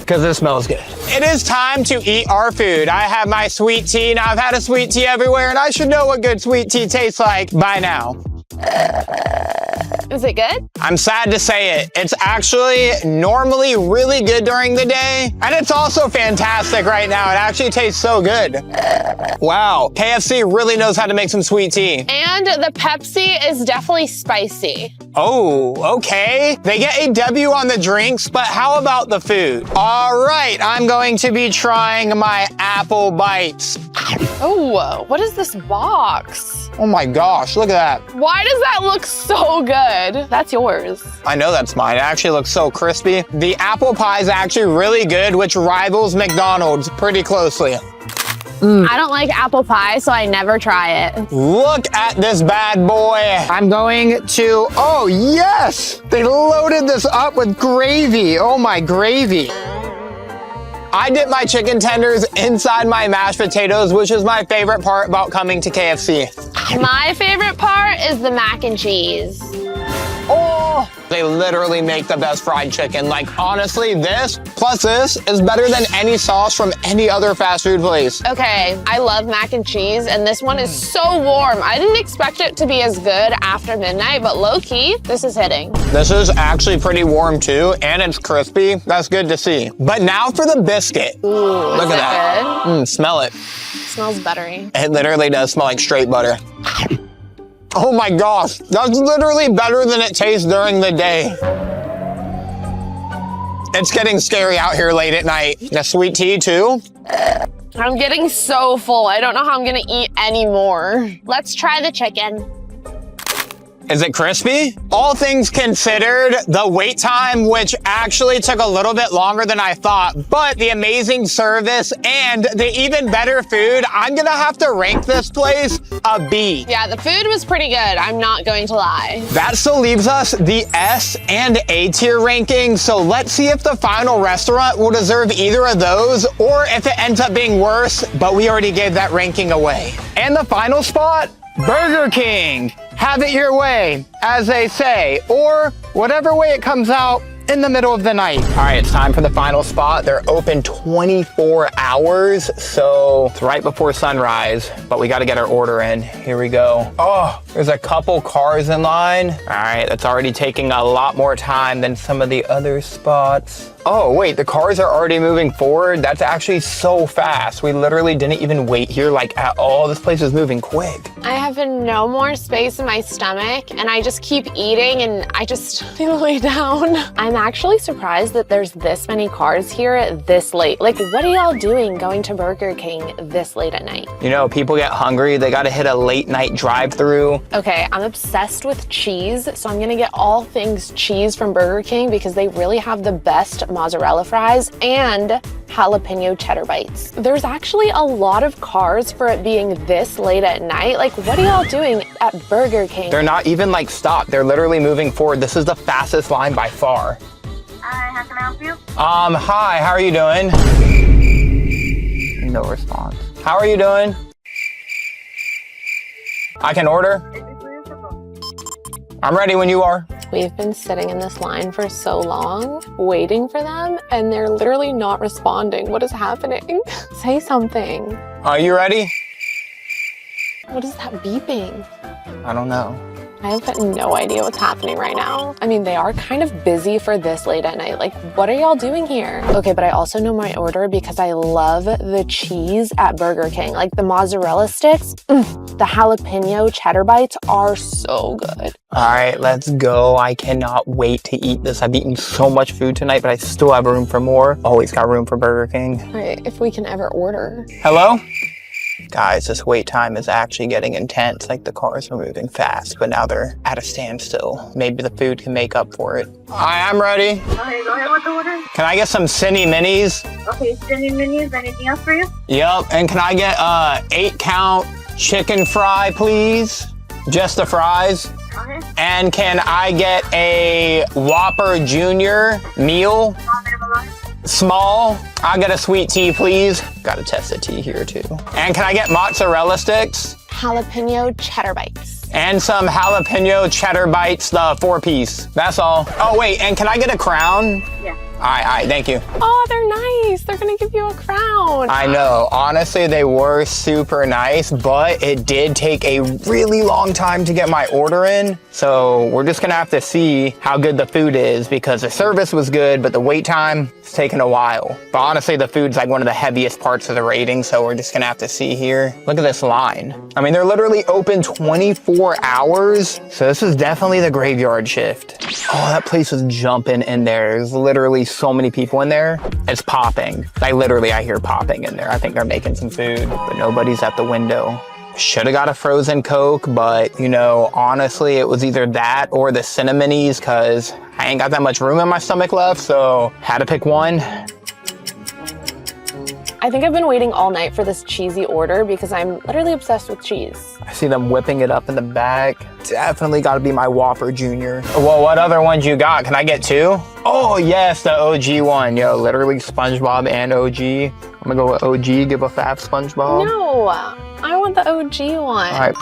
because it smells good. It is time to eat our food. I have my sweet tea. Now I've had a sweet tea everywhere and I should know what good sweet tea tastes like by now. Is it good? I'm sad to say it. It's actually normally really good during the day, and it's also fantastic right now. It actually tastes so good. Wow, KFC really knows how to make some sweet tea. And the Pepsi is definitely spicy. Oh, okay. They get a W on the drinks, but how about the food? All right, I'm going to be trying my apple bites. Oh, what is this box? Oh my gosh, look at that. Why does that look so good? That's yours. I know that's mine. It actually looks so crispy. The apple pie is actually really good, which rivals McDonald's pretty closely. I don't like apple pie, so I never try it. Look at this bad boy. I'm going to, oh yes! They loaded this up with gravy. Oh my gravy. I dip my chicken tenders inside my mashed potatoes, which is my favorite part about coming to KFC. My favorite part is the mac and cheese. Oh, they literally make the best fried chicken. Like honestly, this plus this is better than any sauce from any other fast food place. Okay, I love mac and cheese, and this one is so warm. I didn't expect it to be as good after midnight, but low-key, this is hitting. This is actually pretty warm too, and it's crispy. That's good to see. But now for the biscuit. Ooh, look at that. Smell it. Smells buttery. It literally does smell like straight butter. Oh my gosh, that's literally better than it tastes during the day. It's getting scary out here late at night. The sweet tea too. I'm getting so full. I don't know how I'm gonna eat anymore. Let's try the chicken. Is it crispy? All things considered, the wait time, which actually took a little bit longer than I thought, but the amazing service and the even better food, I'm gonna have to rank this place a B. Yeah, the food was pretty good. I'm not going to lie. That still leaves us the S and A tier ranking, so let's see if the final restaurant will deserve either of those or if it ends up being worse, but we already gave that ranking away. And the final spot, Burger King. Have it your way, as they say, or whatever way it comes out in the middle of the night. All right, it's time for the final spot. They're open 24 hours, so it's right before sunrise, but we gotta get our order in. Here we go. Oh, there's a couple cars in line. All right, that's already taking a lot more time than some of the other spots. Oh, wait, the cars are already moving forward? That's actually so fast. We literally didn't even wait here like at all. This place is moving quick. I have no more space in my stomach and I just keep eating and I just feel lay down. I'm actually surprised that there's this many cars here this late. Like, what are y'all doing going to Burger King this late at night? You know, people get hungry. They gotta hit a late night drive-through. Okay, I'm obsessed with cheese, so I'm gonna get all things cheese from Burger King because they really have the best mozzarella fries and jalapeno cheddar bites. There's actually a lot of cars for it being this late at night. Like, what are y'all doing at Burger King? They're not even like stopped. They're literally moving forward. This is the fastest line by far. Hi, how can I help you? Hi, how are you doing? No response. How are you doing? I can order? I'm ready when you are. We've been sitting in this line for so long, waiting for them, and they're literally not responding. What is happening? Say something. Are you ready? What is that beeping? I don't know. I have no idea what's happening right now. I mean, they are kind of busy for this late at night. Like, what are y'all doing here? Okay, but I also know my order because I love the cheese at Burger King. Like the mozzarella sticks, the jalapeno cheddar bites are so good. All right, let's go. I cannot wait to eat this. I've eaten so much food tonight, but I still have room for more. Always got room for Burger King. All right, if we can ever order. Hello? Guys, this wait time is actually getting intense. Like the cars are moving fast, but now they're at a standstill. Maybe the food can make up for it. Hi, I'm ready. Okay, go ahead with the order. Can I get some Cine Minis? Okay, Cine Minis. Anything else for you? Yep, and can I get 8-count chicken fry, please? Just the fries. Okay. And can I get a Whopper Junior meal? Small. I'll get a sweet tea, please. Gotta test the tea here too. And can I get mozzarella sticks? Jalapeno cheddar bites. And some jalapeno cheddar bites, the 4-piece. That's all. Oh wait, and can I get a crown? Yeah. All right, thank you. Oh, they're nice. They're gonna give you a crown. I know, honestly, they were super nice, but it did take a really long time to get my order in. So we're just gonna have to see how good the food is because the service was good, but the wait time is taking a while. But honestly, the food's like one of the heaviest parts of the rating, so we're just gonna have to see here. Look at this line. I mean, they're literally open 24 hours, so this is definitely the graveyard shift. Oh, that place was jumping in there. There's literally so many people in there. It's popping. Like literally, I hear popping in there. I think they're making some food, but nobody's at the window. Should have got a frozen Coke, but you know, honestly, it was either that or the Cinnamonies because I ain't got that much room in my stomach left, so had to pick one. I think I've been waiting all night for this cheesy order because I'm literally obsessed with cheese. I see them whipping it up in the back. Definitely gotta be my Whopper Junior. Well, what other ones you got? Can I get 2? Oh yes, the OG one. Yo, literally SpongeBob and OG. I'm gonna go with OG, give a fab SpongeBob. No, I want the OG one. All right.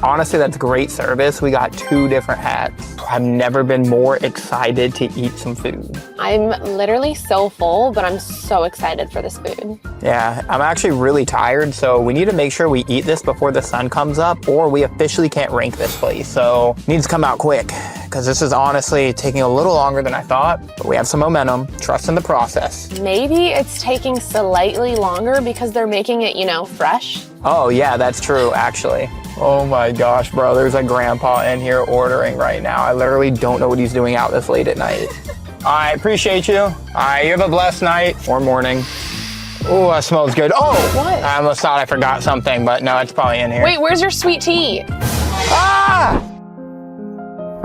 Honestly, that's great service. We got 2 different hats. I've never been more excited to eat some food. I'm literally so full, but I'm so excited for this food. Yeah, I'm actually really tired, so we need to make sure we eat this before the sun comes up or we officially can't rank this place. So it needs to come out quick because this is honestly taking a little longer than I thought, but we have some momentum. Trust in the process. Maybe it's taking slightly longer because they're making it, you know, fresh. Oh yeah, that's true, actually. Oh my gosh, bro, there's a grandpa in here ordering right now. I literally don't know what he's doing out this late at night. I appreciate you. All right, you have a blessed night or morning. Oh, that smells good. Oh, What? I almost thought I forgot something, but no, it's probably in here. Wait, where's your sweet tea? Ah!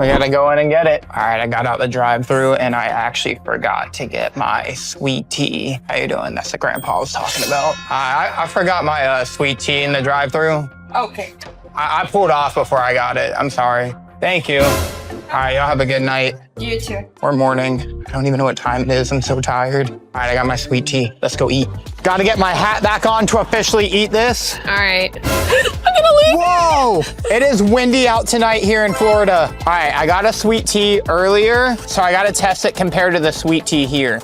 We gotta go in and get it. All right, I got out the drive-thru and I actually forgot to get my sweet tea. How you doing? That's the grandpa was talking about. I forgot my sweet tea in the drive-thru. Okay. I pulled off before I got it. I'm sorry. Thank you. All right, y'all have a good night. You too. Or morning. I don't even know what time it is. I'm so tired. All right, I got my sweet tea. Let's go eat. Gotta get my hat back on to officially eat this. All right. I'm gonna leave. Whoa! It is windy out tonight here in Florida. All right, I got a sweet tea earlier, so I gotta test it compared to the sweet tea here.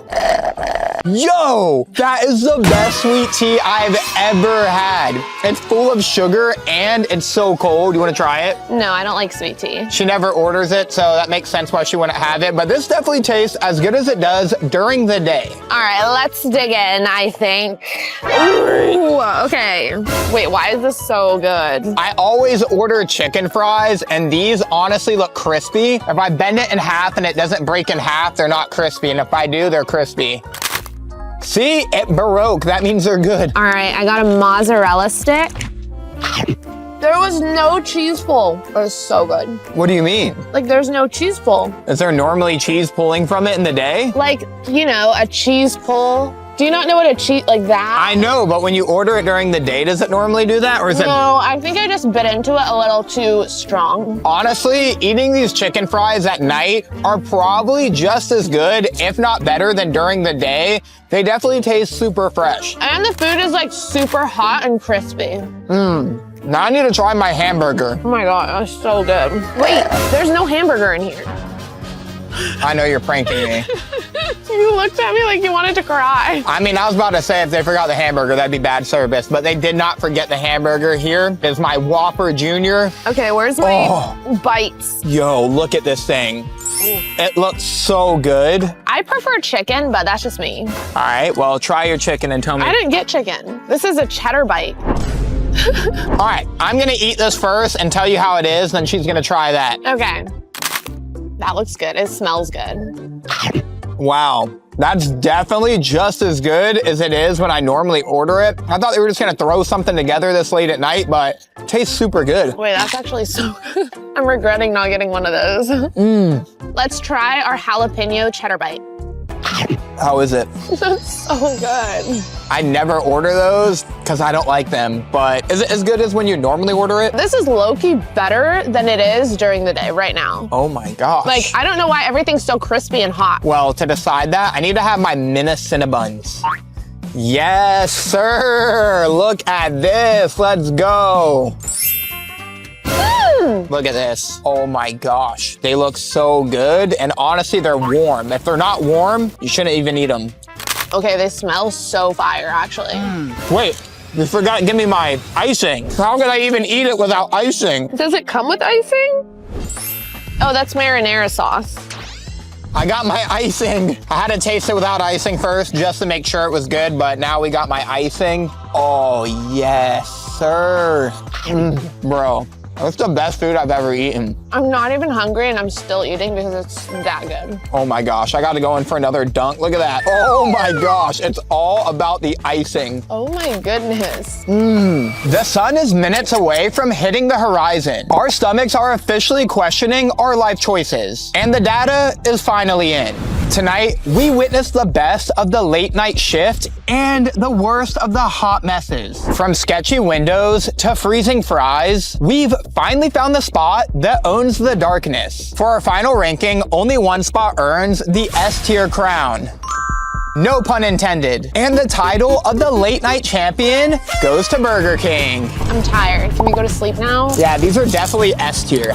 Yo, that is the best sweet tea I've ever had. It's full of sugar and it's so cold. You wanna try it? No, I don't like sweet tea. She never orders it, so that makes sense why she wouldn't have it. But this definitely tastes as good as it does during the day. All right, let's dig in, I think. Ooh, okay. Wait, why is this so good? I always order chicken fries, and these honestly look crispy. If I bend it in half and it doesn't break in half, they're not crispy. And if I do, they're crispy. See, it broke. That means they're good. All right, I got a mozzarella stick. There was no cheese pull. It was so good. What do you mean? Like, there's no cheese pull. Is there normally cheese pulling from it in the day? Like, you know, a cheese pull. Do you not know what a cheese, like that? I know, but when you order it during the day, does it normally do that? Or is it? No, I think I just bit into it a little too strong. Honestly, eating these chicken fries at night are probably just as good, if not better, than during the day. They definitely taste super fresh. And the food is like super hot and crispy. Now I need to try my hamburger. Oh my God, that's so good. Wait, there's no hamburger in here. I know you're pranking me. You looked at me like you wanted to cry. I mean, I was about to say if they forgot the hamburger, that'd be bad service, but they did not forget the hamburger. Here is my Whopper Jr. Okay, where's my bites? Yo, look at this thing. It looks so good. I prefer chicken, but that's just me. All right, well, try your chicken and tell me. I didn't get chicken. This is a cheddar bite. All right, I'm gonna eat this first and tell you how it is, then she's gonna try that. Okay. That looks good. It smells good. Wow, that's definitely just as good as it is when I normally order it. I thought they were just gonna throw something together this late at night, but it tastes super good. Wait, that's actually so good. I'm regretting not getting one of those. Let's try our jalapeno cheddar bite. How is it? That's so good. I never order those because I don't like them, but is it as good as when you normally order it? This is low-key better than it is during the day right now. Oh my gosh. Like, I don't know why everything's so crispy and hot. Well, to decide that, I need to have my mini Cinnabons. Yes, sir. Look at this. Let's go. Look at this. Oh my gosh. They look so good. And honestly, they're warm. If they're not warm, you shouldn't even eat them. Okay, they smell so fire, actually. Wait, you forgot to give me my icing. How could I even eat it without icing? Does it come with icing? Oh, that's marinara sauce. I got my icing. I had to taste it without icing first just to make sure it was good, but now we got my icing. Oh, yes, sir. Bro, that's the best food I've ever eaten. I'm not even hungry and I'm still eating because it's that good. Oh my gosh, I gotta go in for another dunk. Look at that. Oh my gosh, it's all about the icing. Oh my goodness. The sun is minutes away from hitting the horizon. Our stomachs are officially questioning our life choices, and the data is finally in. Tonight, we witnessed the best of the late night shift and the worst of the hot messes. From sketchy windows to freezing fries, we've finally found the spot that owns the darkness. For our final ranking, only one spot earns the S-tier crown. No pun intended. And the title of the late night champion goes to Burger King. I'm tired. Can we go to sleep now? Yeah, these are definitely S-tier.